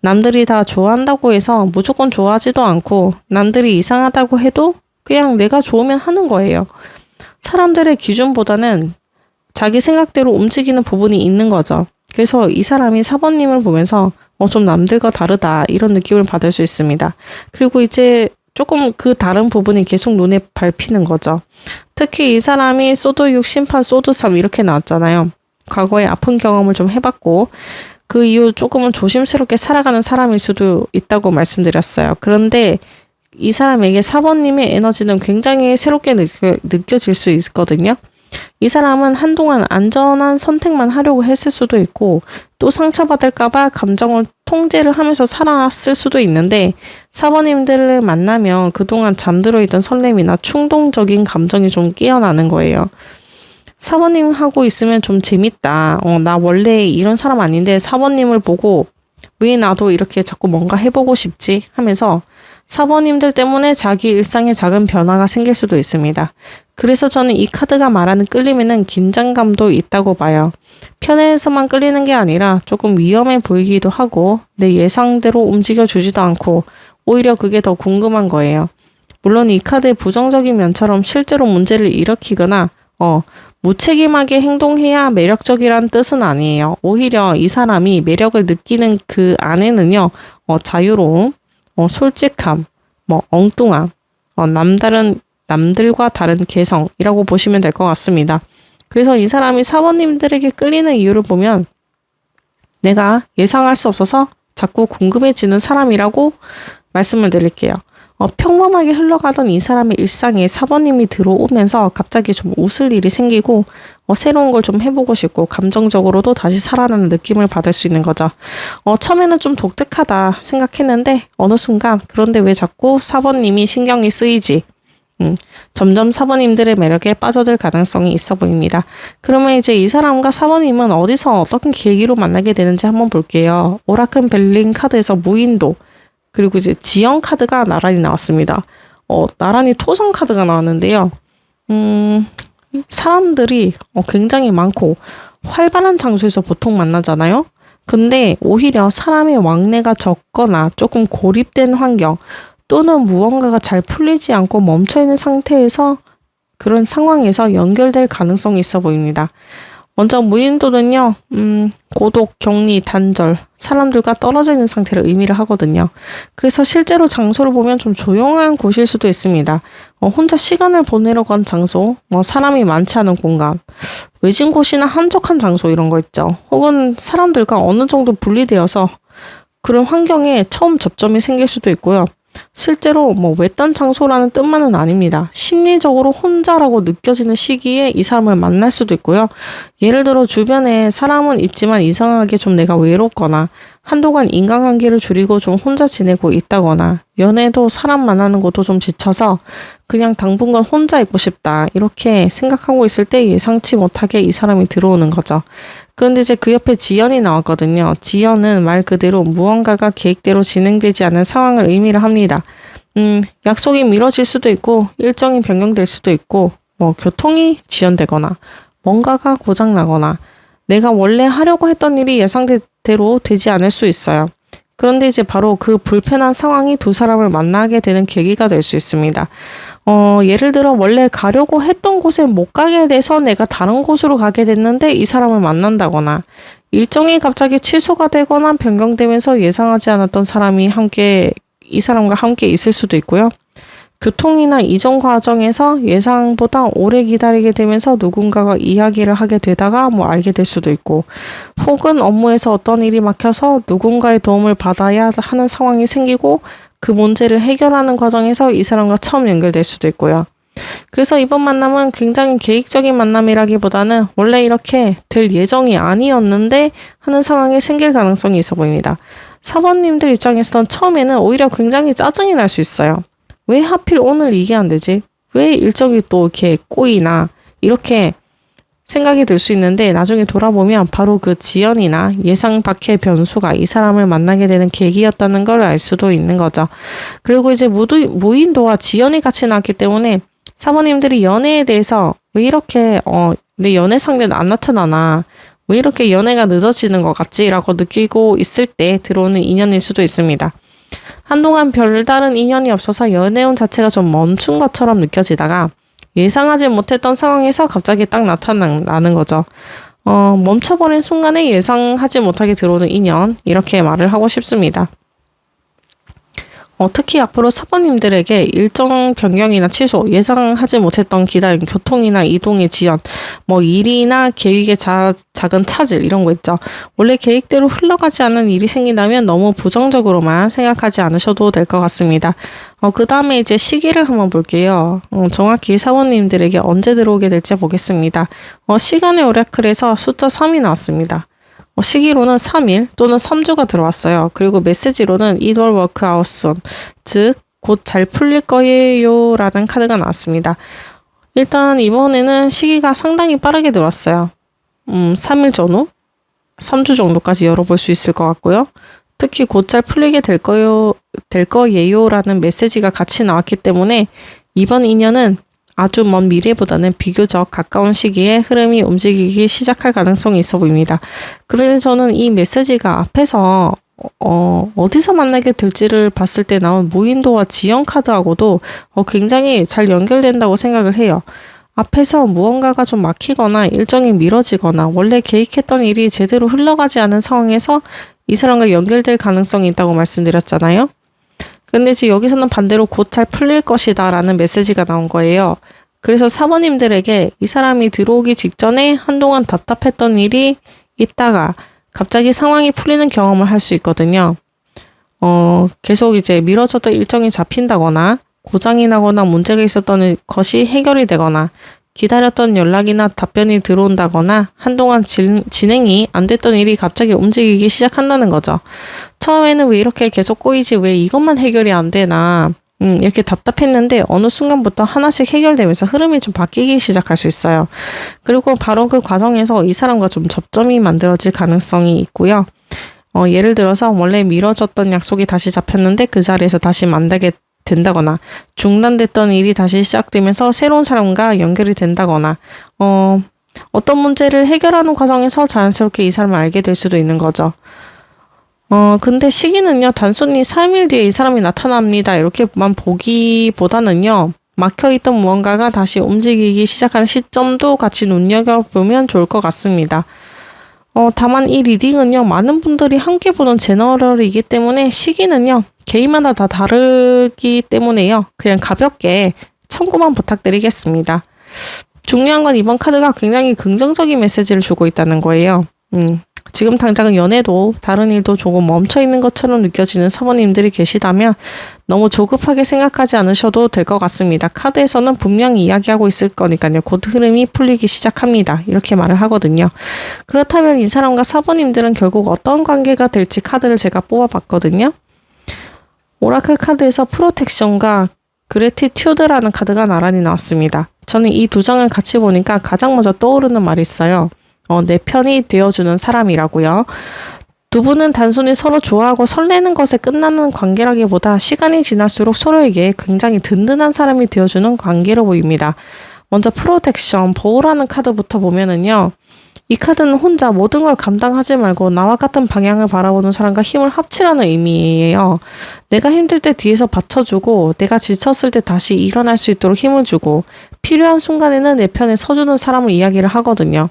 남들이 다 좋아한다고 해서 무조건 좋아하지도 않고 남들이 이상하다고 해도 그냥 내가 좋으면 하는 거예요. 사람들의 기준보다는 자기 생각대로 움직이는 부분이 있는 거죠. 그래서 이 사람이 4번님을 보면서 좀 남들과 다르다 이런 느낌을 받을 수 있습니다. 그리고 이제 조금 그 다른 부분이 계속 눈에 밟히는 거죠. 특히 이 사람이 소드 6, 심판 소드 3 이렇게 나왔잖아요. 과거에 아픈 경험을 좀 해봤고 그 이후 조금은 조심스럽게 살아가는 사람일 수도 있다고 말씀드렸어요. 그런데 이 사람에게 4번님의 에너지는 굉장히 새롭게 느껴질 수 있거든요. 이 사람은 한동안 안전한 선택만 하려고 했을 수도 있고 또 상처받을까봐 감정을 통제를 하면서 살아왔을 수도 있는데 4번님들을 만나면 그동안 잠들어 있던 설렘이나 충동적인 감정이 좀 깨어나는 거예요. 4번님 하고 있으면 좀 재밌다. 나 원래 이런 사람 아닌데 4번님을 보고 왜 나도 이렇게 자꾸 뭔가 해보고 싶지 하면서 4번님들 때문에 자기 일상에 작은 변화가 생길 수도 있습니다. 그래서 저는 이 카드가 말하는 끌림에는 긴장감도 있다고 봐요. 편해서만 끌리는 게 아니라 조금 위험해 보이기도 하고 내 예상대로 움직여주지도 않고 오히려 그게 더 궁금한 거예요. 물론 이 카드의 부정적인 면처럼 실제로 문제를 일으키거나 무책임하게 행동해야 매력적이란 뜻은 아니에요. 오히려 이 사람이 매력을 느끼는 그 안에는요, 자유로움, 솔직함, 엉뚱함, 남들과 다른 개성이라고 보시면 될 것 같습니다. 그래서 이 사람이 4번님들에게 끌리는 이유를 보면 내가 예상할 수 없어서 자꾸 궁금해지는 사람이라고 말씀을 드릴게요. 평범하게 흘러가던 이 사람의 일상에 4번님이 들어오면서 갑자기 좀 웃을 일이 생기고 새로운 걸 좀 해보고 싶고 감정적으로도 다시 살아나는 느낌을 받을 수 있는 거죠. 처음에는 좀 독특하다 생각했는데 어느 순간 그런데 왜 자꾸 4번님이 신경이 쓰이지? 점점 4번님들의 매력에 빠져들 가능성이 있어 보입니다. 그러면 이제 이 사람과 4번님은 어디서 어떤 계기로 만나게 되는지 한번 볼게요. 오라클 벨링 카드에서 무인도 그리고 이제 지형 카드가 나란히 나왔습니다. 나란히 토성 카드가 나왔는데요. 사람들이 굉장히 많고 활발한 장소에서 보통 만나잖아요. 근데 오히려 사람의 왕래가 적거나 조금 고립된 환경 또는 무언가가 잘 풀리지 않고 멈춰있는 상태에서 그런 상황에서 연결될 가능성이 있어 보입니다. 먼저 무인도는요, 고독, 격리, 단절, 사람들과 떨어져 있는 상태를 의미를 하거든요. 그래서 실제로 장소를 보면 좀 조용한 곳일 수도 있습니다. 혼자 시간을 보내러 간 장소, 사람이 많지 않은 공간, 외진 곳이나 한적한 장소 이런 거 있죠. 혹은 사람들과 어느 정도 분리되어서 그런 환경에 처음 접점이 생길 수도 있고요. 실제로 외딴 장소라는 뜻만은 아닙니다. 심리적으로 혼자라고 느껴지는 시기에 이 사람을 만날 수도 있고요. 예를 들어 주변에 사람은 있지만 이상하게 좀 내가 외롭거나 한동안 인간관계를 줄이고 좀 혼자 지내고 있다거나 연애도 사람 만나는 것도 좀 지쳐서 그냥 당분간 혼자 있고 싶다 이렇게 생각하고 있을 때 예상치 못하게 이 사람이 들어오는 거죠. 그런데 이제 그 옆에 지연이 나왔거든요. 지연은 말 그대로 무언가가 계획대로 진행되지 않는 상황을 의미를 합니다. 약속이 미뤄질 수도 있고 일정이 변경될 수도 있고 교통이 지연되거나 뭔가가 고장나거나 내가 원래 하려고 했던 일이 예상대로 되지 않을 수 있어요. 그런데 이제 바로 그 불편한 상황이 두 사람을 만나게 되는 계기가 될 수 있습니다. 예를 들어 원래 가려고 했던 곳에 못 가게 돼서 내가 다른 곳으로 가게 됐는데 이 사람을 만난다거나 일정이 갑자기 취소가 되거나 변경되면서 예상하지 않았던 사람이 이 사람과 함께 있을 수도 있고요. 교통이나 이전 과정에서 예상보다 오래 기다리게 되면서 누군가가 이야기를 하게 되다가 알게 될 수도 있고 혹은 업무에서 어떤 일이 막혀서 누군가의 도움을 받아야 하는 상황이 생기고 그 문제를 해결하는 과정에서 이 사람과 처음 연결될 수도 있고요. 그래서 이번 만남은 굉장히 계획적인 만남이라기보다는 원래 이렇게 될 예정이 아니었는데 하는 상황이 생길 가능성이 있어 보입니다. 사번님들 입장에서는 처음에는 오히려 굉장히 짜증이 날 수 있어요. 왜 하필 오늘 이게 안 되지? 왜 일정이 또 이렇게 꼬이나? 이렇게 생각이 들 수 있는데 나중에 돌아보면 바로 그 지연이나 예상 밖의 변수가 이 사람을 만나게 되는 계기였다는 걸 알 수도 있는 거죠. 그리고 이제 무인도와 지연이 같이 나왔기 때문에 사모님들이 연애에 대해서 왜 이렇게 내 연애 상대는 안 나타나나, 왜 이렇게 연애가 늦어지는 것 같지? 라고 느끼고 있을 때 들어오는 인연일 수도 있습니다. 한동안 별다른 인연이 없어서 연애운 자체가 좀 멈춘 것처럼 느껴지다가 예상하지 못했던 상황에서 갑자기 딱 나타나는 거죠. 멈춰버린 순간에 예상하지 못하게 들어오는 인연, 이렇게 말을 하고 싶습니다. 특히 앞으로 사모님들에게 일정 변경이나 취소, 예상하지 못했던 기다림, 교통이나 이동의 지연, 일이나 계획의 작은 차질 이런 거 있죠. 원래 계획대로 흘러가지 않는 일이 생긴다면 너무 부정적으로만 생각하지 않으셔도 될 것 같습니다. 그 다음에 이제 시기를 한번 볼게요. 정확히 사모님들에게 언제 들어오게 될지 보겠습니다. 시간의 오라클에서 숫자 3이 나왔습니다. 시기로는 3일 또는 3주가 들어왔어요. 그리고 메시지로는 It will work out soon. 즉, 곧 잘 풀릴 거예요 라는 카드가 나왔습니다. 일단 이번에는 시기가 상당히 빠르게 들어왔어요. 3일 전후? 3주 정도까지 열어볼 수 있을 것 같고요. 특히 곧 잘 풀리게 될 거예요 라는 메시지가 같이 나왔기 때문에 이번 인연은 아주 먼 미래보다는 비교적 가까운 시기에 흐름이 움직이기 시작할 가능성이 있어 보입니다. 그래서 저는 이 메시지가 앞에서 어디서 만나게 될지를 봤을 때 나온 무인도와 지연 카드하고도 굉장히 잘 연결된다고 생각을 해요. 앞에서 무언가가 좀 막히거나 일정이 미뤄지거나 원래 계획했던 일이 제대로 흘러가지 않은 상황에서 이 사람과 연결될 가능성이 있다고 말씀드렸잖아요. 근데 이제 여기서는 반대로 곧 잘 풀릴 것이다 라는 메시지가 나온 거예요. 그래서 사모님들에게 이 사람이 들어오기 직전에 한동안 답답했던 일이 있다가 갑자기 상황이 풀리는 경험을 할 수 있거든요. 계속 이제 미뤄졌던 일정이 잡힌다거나 고장이 나거나 문제가 있었던 것이 해결이 되거나 기다렸던 연락이나 답변이 들어온다거나 한동안 진행이 안 됐던 일이 갑자기 움직이기 시작한다는 거죠. 처음에는 왜 이렇게 계속 꼬이지, 왜 이것만 해결이 안 되나 이렇게 답답했는데 어느 순간부터 하나씩 해결되면서 흐름이 좀 바뀌기 시작할 수 있어요. 그리고 바로 그 과정에서 이 사람과 좀 접점이 만들어질 가능성이 있고요. 예를 들어서 원래 미뤄졌던 약속이 다시 잡혔는데 그 자리에서 다시 만나게 된다거나 중단됐던 일이 다시 시작되면서 새로운 사람과 연결이 된다거나 어떤 문제를 해결하는 과정에서 자연스럽게 이 사람을 알게 될 수도 있는 거죠. 근데 시기는요, 단순히 3일 뒤에 이 사람이 나타납니다 이렇게만 보기보다는요, 막혀있던 무언가가 다시 움직이기 시작한 시점도 같이 눈여겨보면 좋을 것 같습니다. 다만 이 리딩은요, 많은 분들이 함께 보는 제너럴이기 때문에 시기는요, 개인마다 다 다르기 때문에요. 그냥 가볍게 참고만 부탁드리겠습니다. 중요한 건 이번 카드가 굉장히 긍정적인 메시지를 주고 있다는 거예요. 지금 당장은 연애도 다른 일도 조금 멈춰있는 것처럼 느껴지는 사모님들이 계시다면 너무 조급하게 생각하지 않으셔도 될 것 같습니다. 카드에서는 분명히 이야기하고 있을 거니까요. 곧 흐름이 풀리기 시작합니다. 이렇게 말을 하거든요. 그렇다면 이 사람과 사모님들은 결국 어떤 관계가 될지 카드를 제가 뽑아봤거든요. 오라클 카드에서 프로텍션과 그래티튜드라는 카드가 나란히 나왔습니다. 저는 이 두 장을 같이 보니까 가장 먼저 떠오르는 말이 있어요. 내 편이 되어주는 사람이라고요. 두 분은 단순히 서로 좋아하고 설레는 것에 끝나는 관계라기보다 시간이 지날수록 서로에게 굉장히 든든한 사람이 되어주는 관계로 보입니다. 먼저 프로텍션, 보호라는 카드부터 보면은요. 이 카드는 혼자 모든 걸 감당하지 말고 나와 같은 방향을 바라보는 사람과 힘을 합치라는 의미예요. 내가 힘들 때 뒤에서 받쳐주고 내가 지쳤을 때 다시 일어날 수 있도록 힘을 주고 필요한 순간에는 내 편에 서주는 사람을 이야기를 하거든요.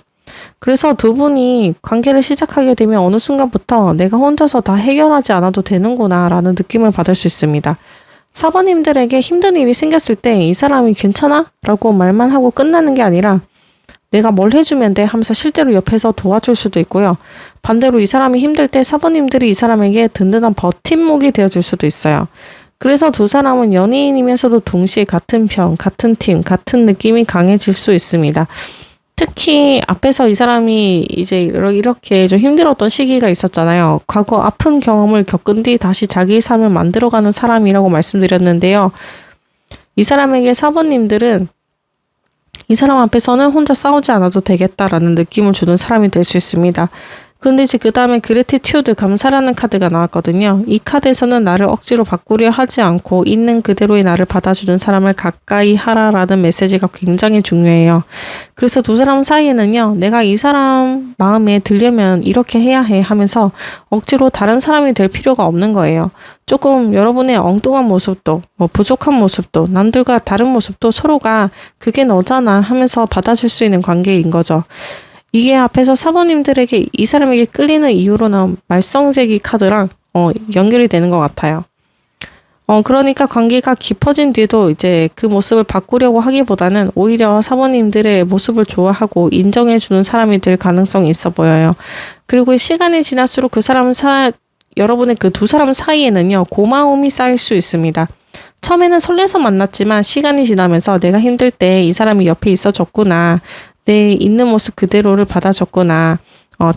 그래서 두 분이 관계를 시작하게 되면 어느 순간부터 내가 혼자서 다 해결하지 않아도 되는구나 라는 느낌을 받을 수 있습니다. 사모님들에게 힘든 일이 생겼을 때 이 사람이 괜찮아? 라고 말만 하고 끝나는 게 아니라 내가 뭘 해주면 돼 하면서 실제로 옆에서 도와줄 수도 있고요. 반대로 이 사람이 힘들 때 사모님들이 이 사람에게 든든한 버팀목이 되어줄 수도 있어요. 그래서 두 사람은 연인이면서도 동시에 같은 편, 같은 팀, 같은 느낌이 강해질 수 있습니다. 특히 앞에서 이 사람이 이제 이렇게 좀 힘들었던 시기가 있었잖아요. 과거 아픈 경험을 겪은 뒤 다시 자기 삶을 만들어가는 사람이라고 말씀드렸는데요. 이 사람에게 사부님들은 이 사람 앞에서는 혼자 싸우지 않아도 되겠다라는 느낌을 주는 사람이 될 수 있습니다. 근데 이제 그 다음에 그래티튜드, 감사라는 카드가 나왔거든요. 이 카드에서는 나를 억지로 바꾸려 하지 않고 있는 그대로의 나를 받아주는 사람을 가까이 하라라는 메시지가 굉장히 중요해요. 그래서 두 사람 사이에는요, 내가 이 사람 마음에 들려면 이렇게 해야 해 하면서 억지로 다른 사람이 될 필요가 없는 거예요. 조금 여러분의 엉뚱한 모습도, 부족한 모습도, 남들과 다른 모습도 서로가 그게 너잖아 하면서 받아줄 수 있는 관계인 거죠. 이게 앞에서 사부님들에게 이 사람에게 끌리는 이유로 나온 말썽제기 카드랑 연결이 되는 것 같아요. 그러니까 관계가 깊어진 뒤도 이제 그 모습을 바꾸려고 하기보다는 오히려 사부님들의 모습을 좋아하고 인정해주는 사람이 될 가능성이 있어 보여요. 그리고 시간이 지날수록 여러분의 그 두 사람 사이에는요, 고마움이 쌓일 수 있습니다. 처음에는 설레서 만났지만 시간이 지나면서 내가 힘들 때 이 사람이 옆에 있어줬구나. 내 있는 모습 그대로를 받아줬구나.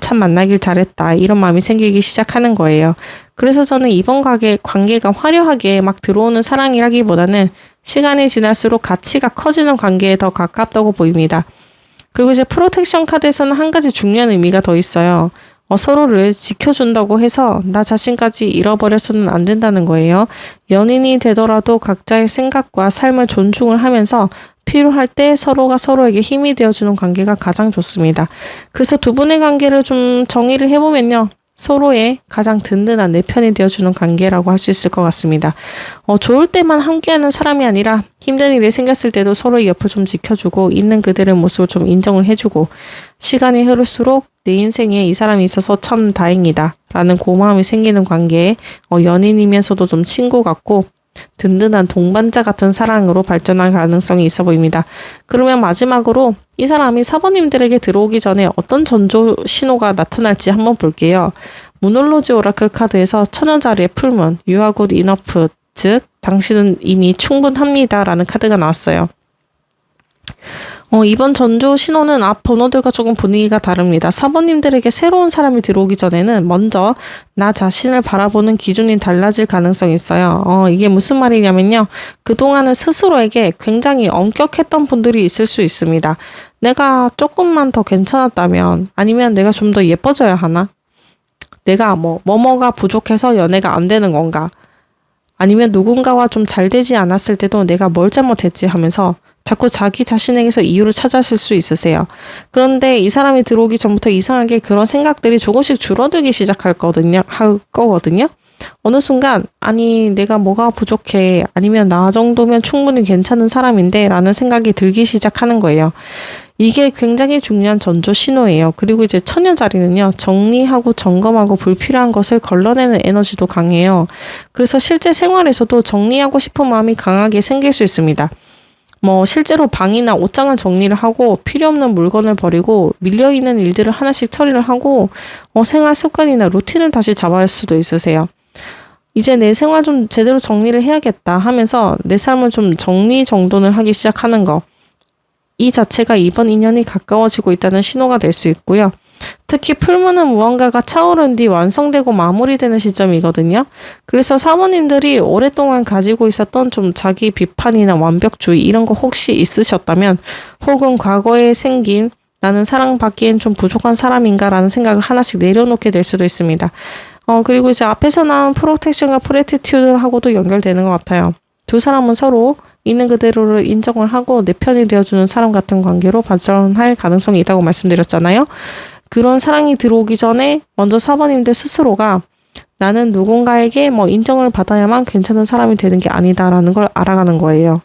참 만나길 잘했다. 이런 마음이 생기기 시작하는 거예요. 그래서 저는 이번 관계가 화려하게 막 들어오는 사랑이라기보다는 시간이 지날수록 가치가 커지는 관계에 더 가깝다고 보입니다. 그리고 이제 프로텍션 카드에서는 한 가지 중요한 의미가 더 있어요. 서로를 지켜준다고 해서 나 자신까지 잃어버려서는 안 된다는 거예요. 연인이 되더라도 각자의 생각과 삶을 존중을 하면서 필요할 때 서로가 서로에게 힘이 되어주는 관계가 가장 좋습니다. 그래서 두 분의 관계를 좀 정의를 해보면요. 서로의 가장 든든한 내 편이 되어주는 관계라고 할 수 있을 것 같습니다. 좋을 때만 함께하는 사람이 아니라 힘든 일이 생겼을 때도 서로의 옆을 좀 지켜주고 있는 그들의 모습을 좀 인정을 해주고 시간이 흐를수록 내 인생에 이 사람이 있어서 참 다행이다 라는 고마움이 생기는 관계에 연인이면서도 좀 친구 같고 든든한 동반자 같은 사랑으로 발전할 가능성이 있어 보입니다. 그러면 마지막으로 이 사람이 사부님들에게 들어오기 전에 어떤 전조 신호가 나타날지 한번 볼게요. 무놀로지 오라클 카드에서 천여자리의 풀문, You are good enough, 즉 당신은 이미 충분합니다 라는 카드가 나왔어요. 이번 전조 신호는 앞 번호들과 조금 분위기가 다릅니다. 사부님들에게 새로운 사람이 들어오기 전에는 먼저 나 자신을 바라보는 기준이 달라질 가능성이 있어요. 이게 무슨 말이냐면요. 그동안은 스스로에게 굉장히 엄격했던 분들이 있을 수 있습니다. 내가 조금만 더 괜찮았다면 아니면 내가 좀 더 예뻐져야 하나? 내가 뭐뭐가 부족해서 연애가 안 되는 건가? 아니면 누군가와 좀 잘 되지 않았을 때도 내가 뭘 잘못했지 하면서 자꾸 자기 자신에게서 이유를 찾으실 수 있으세요. 그런데 이 사람이 들어오기 전부터 이상하게 그런 생각들이 조금씩 줄어들기 시작할 거거든요. 어느 순간 아니 내가 뭐가 부족해 아니면 나 정도면 충분히 괜찮은 사람인데 라는 생각이 들기 시작하는 거예요. 이게 굉장히 중요한 전조 신호예요. 그리고 이제 처녀자리는요. 정리하고 점검하고 불필요한 것을 걸러내는 에너지도 강해요. 그래서 실제 생활에서도 정리하고 싶은 마음이 강하게 생길 수 있습니다. 실제로 방이나 옷장을 정리를 하고 필요 없는 물건을 버리고 밀려있는 일들을 하나씩 처리를 하고 생활 습관이나 루틴을 다시 잡아갈 수도 있으세요. 이제 내 생활 좀 제대로 정리를 해야겠다 하면서 내 삶을 좀 정리정돈을 하기 시작하는 거. 이 자체가 이번 인연이 가까워지고 있다는 신호가 될 수 있고요. 특히 풀문은 무언가가 차오른 뒤 완성되고 마무리되는 시점이거든요. 그래서 사모님들이 오랫동안 가지고 있었던 좀 자기 비판이나 완벽주의 이런 거 혹시 있으셨다면 혹은 과거에 생긴 나는 사랑받기엔 좀 부족한 사람인가 라는 생각을 하나씩 내려놓게 될 수도 있습니다. 그리고 이제 앞에서 나온 프로텍션과 프레티튜드하고도 연결되는 것 같아요. 두 사람은 서로 있는 그대로를 인정을 하고 내 편이 되어주는 사람 같은 관계로 발전할 가능성이 있다고 말씀드렸잖아요. 그런 사랑이 들어오기 전에 먼저 사모님들 스스로가 나는 누군가에게 인정을 받아야만 괜찮은 사람이 되는 게 아니다라는 걸 알아가는 거예요.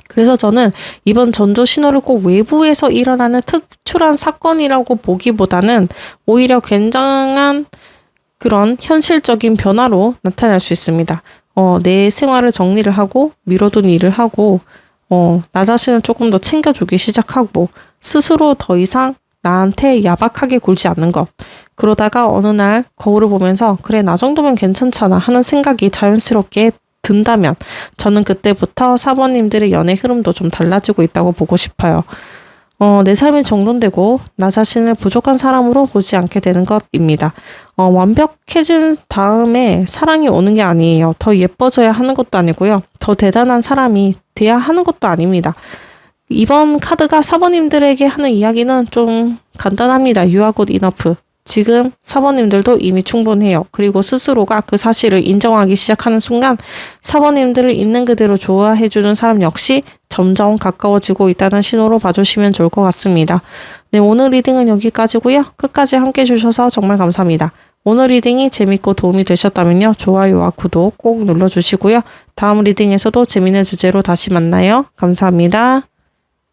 그래서 저는 이번 전조 신호를 꼭 외부에서 일어나는 특출한 사건이라고 보기보다는 오히려 굉장한 그런 현실적인 변화로 나타날 수 있습니다. 내 생활을 정리를 하고 미뤄둔 일을 하고 나 자신을 조금 더 챙겨주기 시작하고 스스로 더 이상 나한테 야박하게 굴지 않는 것. 그러다가 어느 날 거울을 보면서 그래 나 정도면 괜찮잖아 하는 생각이 자연스럽게 든다면 저는 그때부터 4번님들의 연애 흐름도 좀 달라지고 있다고 보고 싶어요. 내 삶이 정돈되고 나 자신을 부족한 사람으로 보지 않게 되는 것입니다. 완벽해진 다음에 사랑이 오는 게 아니에요. 더 예뻐져야 하는 것도 아니고요. 더 대단한 사람이 돼야 하는 것도 아닙니다. 이번 카드가 4번님들에게 하는 이야기는 좀 간단합니다. You are good enough. 지금 4번님들도 이미 충분해요. 그리고 스스로가 그 사실을 인정하기 시작하는 순간 4번님들을 있는 그대로 좋아해주는 사람 역시 점점 가까워지고 있다는 신호로 봐주시면 좋을 것 같습니다. 네, 오늘 리딩은 여기까지고요. 끝까지 함께 해주셔서 정말 감사합니다. 오늘 리딩이 재밌고 도움이 되셨다면요. 좋아요와 구독 꼭 눌러주시고요. 다음 리딩에서도 재미있는 주제로 다시 만나요. 감사합니다.